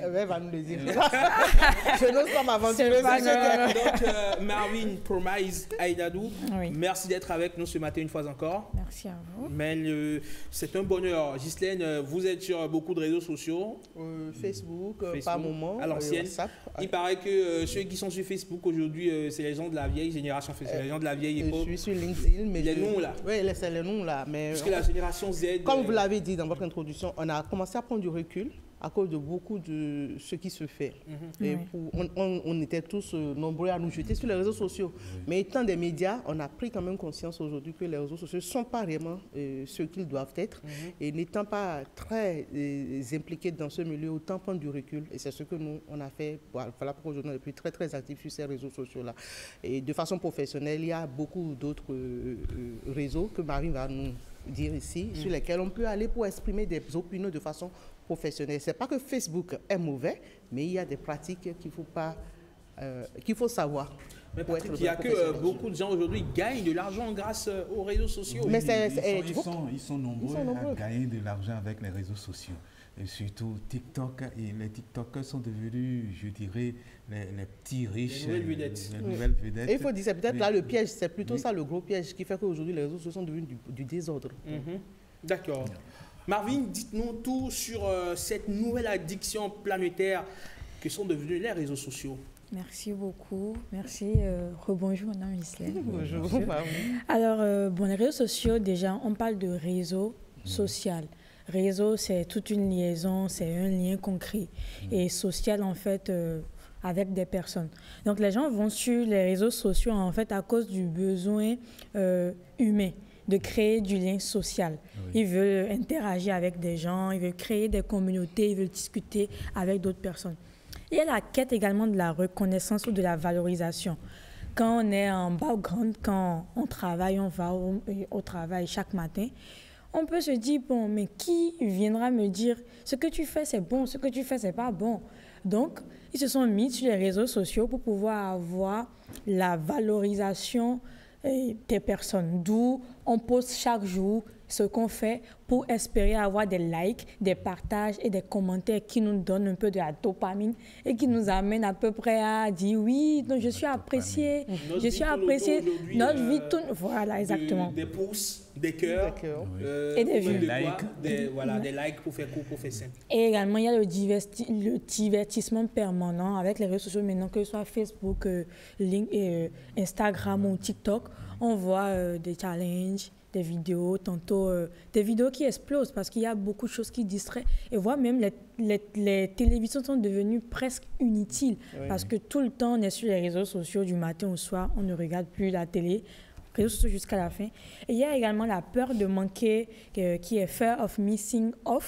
Elle va nous le dire. Je n'ose pas m'aventurer. Donc, Marvin Promise Aïdadou, merci d'être avec nous ce matin une fois encore. Merci à vous. Mais c'est un bonheur. Ghislaine, vous êtes sur beaucoup de réseaux sociaux. Facebook, par moment. À l'ancienne. Il paraît que ceux qui sont sur Facebook aujourd'hui, c'est les gens de la vieille génération, c'est les gens de la vieille époque. Je suis sur LinkedIn, mais les noms là. Oui, c'est les noms là. Mais parce que la génération Z. Comme vous l'avez dit dans votre introduction, on a commencé à prendre du recul à cause de beaucoup de ce qui se fait. Et on était tous nombreux à nous jeter sur les réseaux sociaux. Mais étant des médias, on a pris quand même conscience aujourd'hui que les réseaux sociaux ne sont pas vraiment ce qu'ils doivent être. Et n'étant pas très impliqués dans ce milieu, autant prendre du recul. Et c'est ce que nous, on a fait. Voilà pourquoi aujourd'hui, on est plus très actifs sur ces réseaux sociaux-là. Et de façon professionnelle, il y a beaucoup d'autres réseaux que Marie va nous dire ici, sur lesquels on peut aller pour exprimer des opinions de façon professionnelle. Ce n'est pas que Facebook est mauvais, mais il y a des pratiques qu'il faut savoir. Mais il n'y a que beaucoup de gens aujourd'hui gagnent de l'argent grâce aux réseaux sociaux. Mais ils sont nombreux à gagner de l'argent avec les réseaux sociaux. Et surtout TikTok, et les TikTokers sont devenus, je dirais, les petits riches, les nouvelles vedettes. Et il faut dire, c'est peut-être là le piège, c'est plutôt ça le gros piège qui fait qu'aujourd'hui les réseaux sociaux sont devenus du désordre. D'accord. Marvin, dites-nous tout sur cette nouvelle addiction planétaire que sont devenus les réseaux sociaux. Merci beaucoup. Merci. Rebonjour, madame Ghislaine. Bonjour. Alors, les réseaux sociaux, déjà, on parle de réseau social. Réseau, c'est toute une liaison, c'est un lien concret. Et social, en fait, avec des personnes. Donc, les gens vont sur les réseaux sociaux, en fait, à cause du besoin humain de créer du lien social. Ils veulent interagir avec des gens, ils veulent créer des communautés, ils veulent discuter avec d'autres personnes. Il y a la quête également de la reconnaissance ou de la valorisation. Quand on est en background, quand on travaille, on va au travail chaque matin, on peut se dire, bon, mais qui viendra me dire ce que tu fais, c'est bon, ce que tu fais, c'est pas bon. Donc, ils se sont mis sur les réseaux sociaux pour pouvoir avoir la valorisation des personnes. D'où on poste chaque jour ce qu'on fait pour espérer avoir des likes, des partages et des commentaires qui nous donnent un peu de la dopamine et qui nous amènent à peu près à dire oui, donc je suis apprécié, je suis apprécié. Notre vie tourne. Voilà, exactement. Des pouces, des cœurs et des vues. Des likes pour faire court, pour faire simple. Et également, il y a le divertissement permanent avec les réseaux sociaux maintenant, que ce soit Facebook, Instagram ou TikTok. On voit des challenges, des vidéos, tantôt des vidéos qui explosent parce qu'il y a beaucoup de choses qui distraient. Et voire même les télévisions sont devenues presque inutiles parce que tout le temps on est sur les réseaux sociaux du matin au soir, on ne regarde plus la télé, réseaux sociaux jusqu'à la fin. Et il y a également la peur de manquer qui est fear of missing out.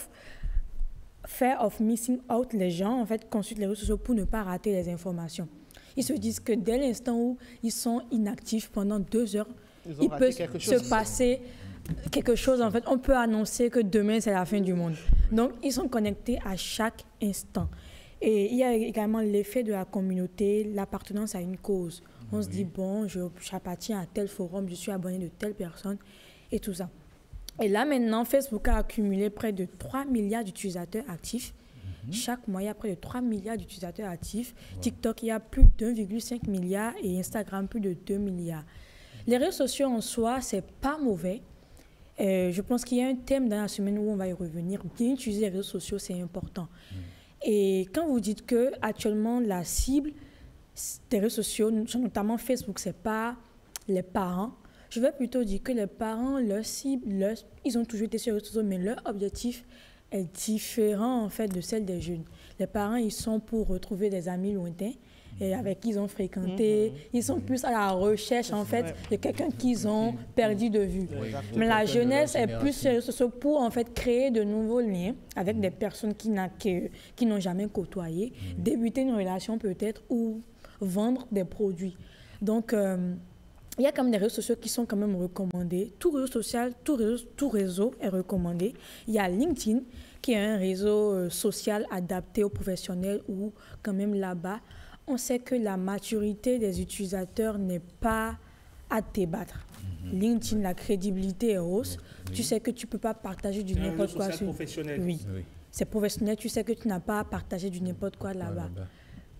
Fear of missing out, les gens en fait consultent les réseaux sociaux pour ne pas rater les informations. Ils se disent que dès l'instant où ils sont inactifs pendant 2 heures, il peut se passer quelque chose. En fait, on peut annoncer que demain, c'est la fin du monde. Donc, ils sont connectés à chaque instant. Et il y a également l'effet de la communauté, l'appartenance à une cause. On se dit, bon, j'appartiens à tel forum, je suis abonné de telle personne et tout ça. Et là, maintenant, Facebook a accumulé près de 3 milliards d'utilisateurs actifs. Chaque mois, il y a près de 3 milliards d'utilisateurs actifs. TikTok, il y a plus de 1,5 milliard et Instagram, plus de 2 milliards. Les réseaux sociaux en soi, ce n'est pas mauvais. Je pense qu'il y a un thème dans la semaine où on va y revenir. Bien utiliser les réseaux sociaux, c'est important. Et quand vous dites qu'actuellement, la cible des réseaux sociaux, notamment Facebook, ce n'est pas les parents, je vais plutôt dire que les parents, leur cible, ils ont toujours été sur les réseaux sociaux, mais leur objectif est différent en fait de celle des jeunes. Les parents, ils sont pour retrouver des amis lointains et avec qui ils ont fréquenté. Ils sont plus à la recherche en fait de quelqu'un qu'ils ont perdu de vue. Mais la jeunesse est plus sur les réseaux sociaux pour en fait créer de nouveaux liens avec des personnes qui n'ont jamais côtoyé, débuter une relation peut-être ou vendre des produits. Donc, il y a quand même des réseaux sociaux qui sont quand même recommandés. Tout réseau social, tout réseau est recommandé. Il y a LinkedIn, qui est un réseau social adapté aux professionnels où quand même là-bas, on sait que la maturité des utilisateurs n'est pas à débattre. LinkedIn, la crédibilité est hausse. Tu sais que tu ne peux pas partager du n'importe quoi. Professionnel. Oui. c'est professionnel, tu sais que tu n'as pas à partager du n'importe quoi là-bas.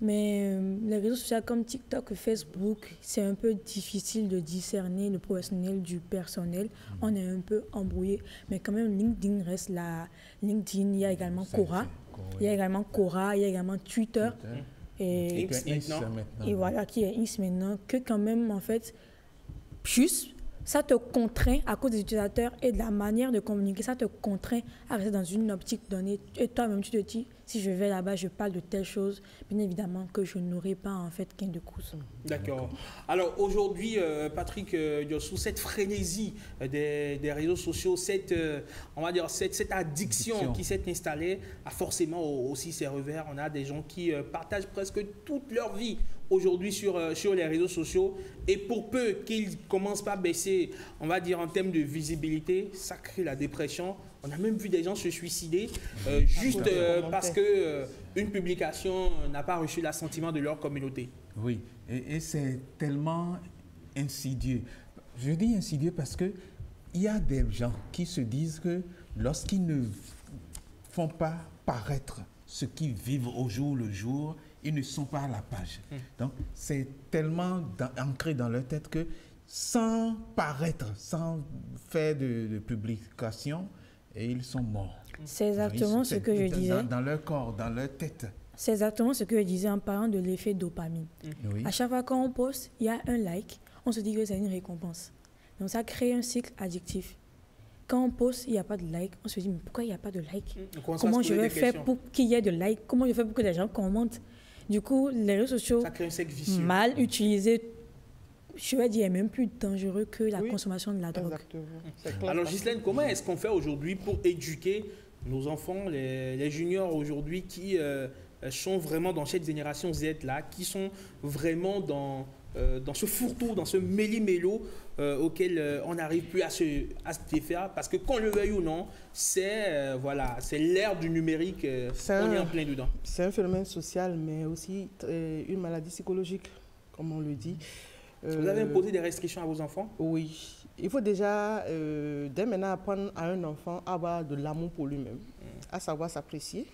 Mais les réseaux sociaux comme TikTok, Facebook, c'est un peu difficile de discerner le professionnel du personnel. On est un peu embrouillé. Mais quand même, LinkedIn reste là. LinkedIn, il y a également Quora. Il y a également Quora, il y a également Twitter. Et voilà, qui est X maintenant. Que quand même, en fait, juste, ça te contraint, à cause des utilisateurs et de la manière de communiquer, ça te contraint à rester dans une optique donnée. Et toi-même, tu te dis, si je vais là-bas, je parle de telle chose, bien évidemment que je n'aurai pas en fait gain de cause. D'accord. Alors aujourd'hui, Patrick Diossou, cette frénésie des réseaux sociaux, on va dire cette addiction qui s'est installée, a forcément aussi ses revers. On a des gens qui partagent presque toute leur vie aujourd'hui sur les réseaux sociaux, et pour peu qu'ils ne commencent pas à baisser, on va dire en termes de visibilité, ça crée la dépression. On a même vu des gens se suicider juste parce qu'une publication n'a pas reçu l'assentiment de leur communauté. Oui, et c'est tellement insidieux. Je dis insidieux parce qu'il y a des gens qui se disent que lorsqu'ils ne font pas paraître ce qu'ils vivent au jour le jour, ils ne sont pas à la page. Donc, c'est tellement ancré dans leur tête que sans paraître, sans faire de publication, ils sont morts. C'est exactement ce que je disais. Dans leur corps, dans leur tête. C'est exactement ce que je disais en parlant de l'effet dopamine. Oui. À chaque fois qu'on poste, il y a un like, on se dit que c'est une récompense. Donc, ça crée un cycle addictif. Quand on poste, il n'y a pas de like, on se dit, mais pourquoi il n'y a pas de like? Comment je vais faire pour qu'il y ait de like? Comment je fais pour que les gens commentent? Du coup, les réseaux sociaux, mal utilisés, je vais dire, même plus dangereux que la consommation de la drogue. Alors, Ghislaine, comment est-ce qu'on fait aujourd'hui pour éduquer nos enfants, les juniors aujourd'hui, qui sont vraiment dans cette génération Z-là, qui sont vraiment dans ce fourre-tout, dans ce méli-mélo auquel on n'arrive plus à se défaire, parce que qu'on le veuille ou non, c'est l'ère du numérique, on est en plein dedans. C'est un phénomène social, mais aussi une maladie psychologique, comme on le dit. Vous avez imposé des restrictions à vos enfants? Oui. Il faut déjà, dès maintenant, apprendre à un enfant à avoir de l'amour pour lui-même, à savoir s'apprécier,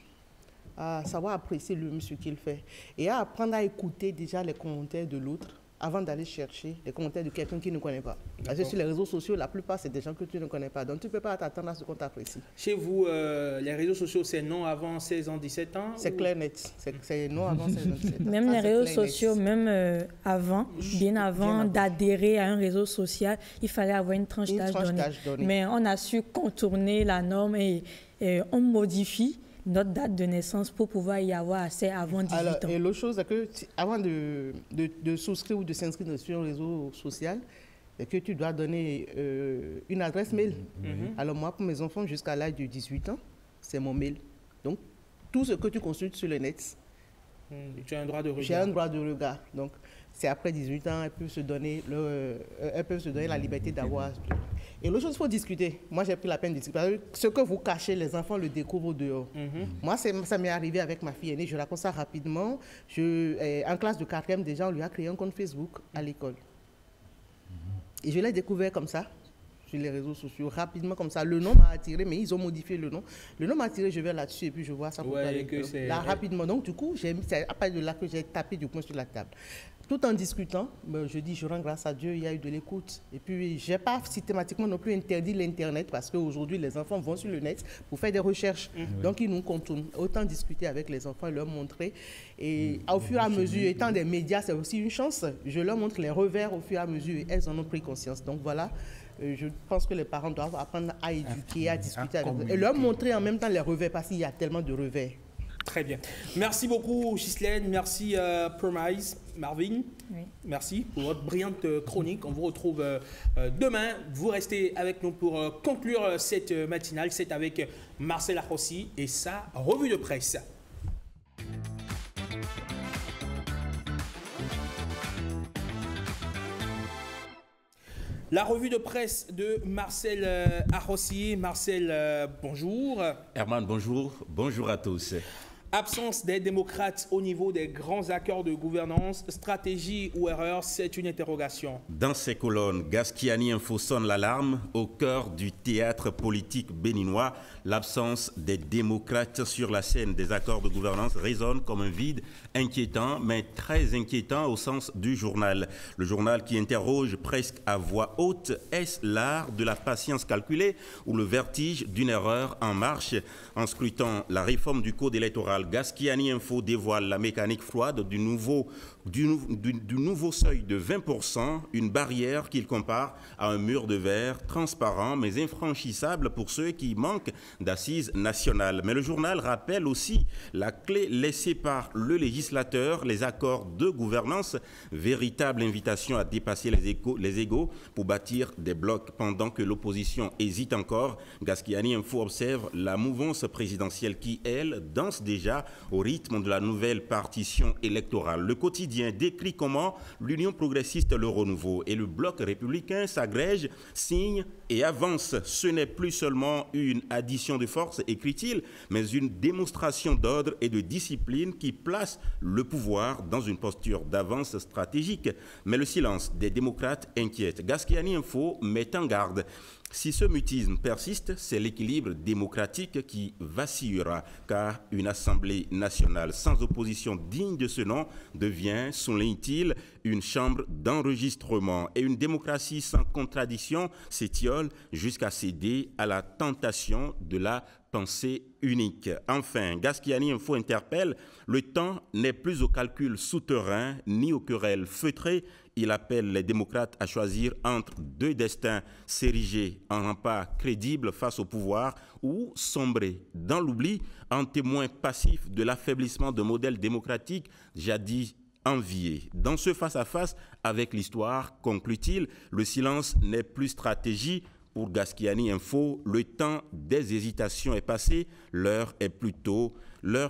à savoir apprécier ce qu'il fait, et à apprendre à écouter déjà les commentaires de l'autre avant d'aller chercher les commentaires de quelqu'un qui ne connaît pas. Parce que sur les réseaux sociaux, la plupart, c'est des gens que tu ne connais pas. Donc, tu ne peux pas t'attendre à ce qu'on t'apprécie. Chez vous, les réseaux sociaux, c'est non avant 16 ans, 17 ans? C'est clair net. C'est non avant 16 ans, 17 ans. Même les réseaux sociaux, même bien avant d'adhérer à un réseau social, il fallait avoir une tranche d'âge donnée. Mais on a su contourner la norme et on modifie notre date de naissance pour pouvoir y avoir accès avant 18 ans. Et l'autre chose, c'est que avant de souscrire ou de s'inscrire sur un réseau social, c'est que tu dois donner une adresse mail. Alors moi, pour mes enfants, jusqu'à l'âge de 18 ans, c'est mon mail. Donc, tout ce que tu consultes sur le net, tu as un droit de regard. J'ai un droit de regard. Donc, c'est après 18 ans, elles peuvent se donner la liberté d'avoir. Et l'autre chose, il faut discuter. Moi, j'ai pris la peine de discuter. Parce que ce que vous cachez, les enfants le découvrent dehors. Moi, ça m'est arrivé avec ma fille aînée. Je raconte ça rapidement. En classe de 4e, déjà, on lui a créé un compte Facebook à l'école. Et je l'ai découvert comme ça, sur les réseaux sociaux, rapidement comme ça. Le nom m'a attiré, mais ils ont modifié le nom. Le nom m'a attiré, je vais là-dessus et puis je vois ça. Là, rapidement. Donc, du coup, c'est après de là que j'ai tapé du poing sur la table. Tout en discutant, je dis, je rends grâce à Dieu, il y a eu de l'écoute. Et puis, je n'ai pas systématiquement non plus interdit l'Internet, parce qu'aujourd'hui, les enfants vont sur le net pour faire des recherches. Donc, ils nous contournent. Autant discuter avec les enfants, leur montrer. Et au fur et à mesure, étant des médias, c'est aussi une chance. Je leur montre les revers au fur et à mesure et elles en ont pris conscience. Donc, voilà. Je pense que les parents doivent apprendre à éduquer, à discuter avec eux. Et leur montrer en même temps les revers, parce qu'il y a tellement de revers. Très bien. Merci beaucoup, Ghislaine. Merci, Promise. Marvin, merci pour votre brillante chronique. On vous retrouve demain. Vous restez avec nous pour conclure cette matinale. C'est avec Marcel Ahossi et sa revue de presse. La revue de presse de Marcel Ahossi. Marcel, bonjour. Herman, bonjour. Bonjour à tous. Absence des démocrates au niveau des grands accords de gouvernance, stratégie ou erreur, c'est une interrogation. Dans ces colonnes, Gaskiani Info sonne l'alarme. Au cœur du théâtre politique béninois, l'absence des démocrates sur la scène des accords de gouvernance résonne comme un vide inquiétant, mais très inquiétant au sens du journal. Le journal qui interroge presque à voix haute, est-ce l'art de la patience calculée ou le vertige d'une erreur en marche? En scrutant la réforme du code électoral, Gaskiani Info dévoile la mécanique froide du nouveau seuil de 20%, une barrière qu'il compare à un mur de verre transparent mais infranchissable pour ceux qui manquent d'assises nationales. Mais le journal rappelle aussi la clé laissée par le législateur, les accords de gouvernance, véritable invitation à dépasser les égos pour bâtir des blocs. Pendant que l'opposition hésite encore, Gaskiani Info observe la mouvance présidentielle qui, elle, danse déjà au rythme de la nouvelle partition électorale. Le quotidien décrit comment l'Union progressiste, le renouveau et le bloc républicain s'agrègent, signent et avancent. Ce n'est plus seulement une addition de force, écrit-il, mais une démonstration d'ordre et de discipline qui place le pouvoir dans une posture d'avance stratégique. Mais le silence des démocrates inquiète. Gaskiani Info met en garde. Si ce mutisme persiste, c'est l'équilibre démocratique qui vacillera, car une Assemblée nationale sans opposition digne de ce nom devient, souligne-t-il, une chambre d'enregistrement. Et une démocratie sans contradiction s'étiole jusqu'à céder à la tentation de la pensée unique. Enfin, Gaskiani Info interpelle, le temps n'est plus au calcul souterrain ni aux querelles feutrées. Il appelle les démocrates à choisir entre deux destins, s'ériger en rempart crédible face au pouvoir ou sombrer dans l'oubli, en témoin passif de l'affaiblissement d'un modèle démocratique jadis envié. Dans ce face-à-face avec l'histoire, conclut-il, le silence n'est plus stratégie. Pour Gaskiani Info, le temps des hésitations est passé, l'heure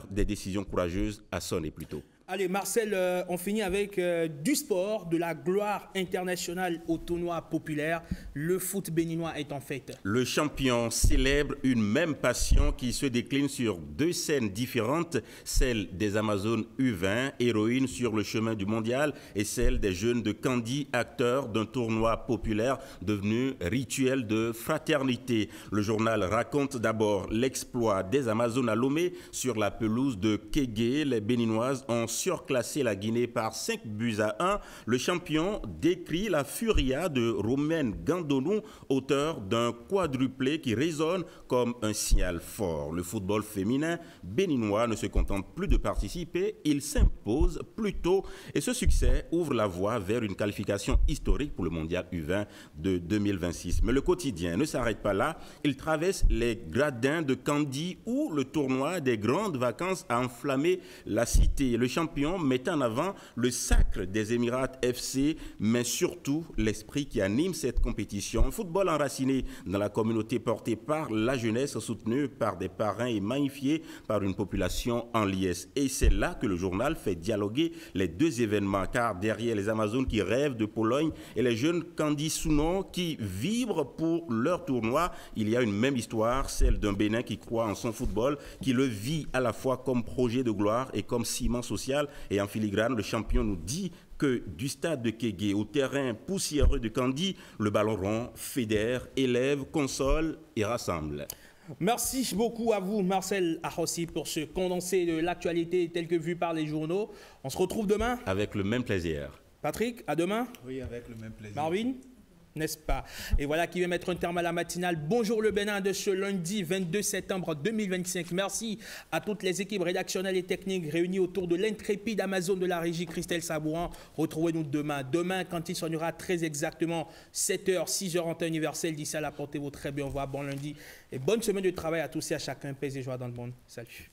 des décisions courageuses a sonné plus tôt. Allez, Marcel, on finit avec du sport, de la gloire internationale au tournoi populaire. Le foot béninois est en fête. Le champion célèbre une même passion qui se décline sur deux scènes différentes, celle des Amazones U20, héroïnes sur le chemin du mondial, et celle des jeunes de Kandi, acteurs d'un tournoi populaire devenu rituel de fraternité. Le journal raconte d'abord l'exploit des Amazones à Lomé sur la pelouse de Kégué. Les Béninoises ont surclassé la Guinée par 5-1. Le champion décrit la furia de Romain Gandonou, auteur d'un quadruplé qui résonne comme un signal fort. Le football féminin béninois ne se contente plus de participer, il s'impose plutôt. Et ce succès ouvre la voie vers une qualification historique pour le mondial U20 de 2026. Mais le quotidien ne s'arrête pas là. Il traverse les gradins de Kandi où le tournoi des grandes vacances a enflammé la cité. Le champion met en avant le sacre des Émirats FC, mais surtout l'esprit qui anime cette compétition. Un football enraciné dans la communauté porté par la jeunesse, soutenu par des parrains et magnifié par une population en liesse. Et c'est là que le journal fait dialoguer les deux événements, car derrière les Amazones qui rêvent de Pologne et les jeunes Kandi Souno qui vibrent pour leur tournoi, il y a une même histoire, celle d'un Bénin qui croit en son football, qui le vit à la fois comme projet de gloire et comme ciment social. Et en filigrane, le champion nous dit que du stade de Kégué au terrain poussiéreux de Kandi, le ballon rond fédère, élève, console et rassemble. Merci beaucoup à vous, Marcel Ahossi, pour ce condensé de l'actualité tel que vu par les journaux. On se retrouve demain. Avec le même plaisir. Patrick, à demain. Oui, avec le même plaisir. Marvin, n'est-ce pas? Et voilà qui va mettre un terme à la matinale. Bonjour le Bénin de ce lundi 22 septembre 2025. Merci à toutes les équipes rédactionnelles et techniques réunies autour de l'intrépide Amazon de la régie Christelle Sabouran. Retrouvez-nous demain. Demain, quand il sonnera très exactement 7h, 6h en temps universel. D'ici là, portez-vous très bien. Au revoir, bon lundi et bonne semaine de travail à tous et à chacun. Paix et joie dans le monde. Salut.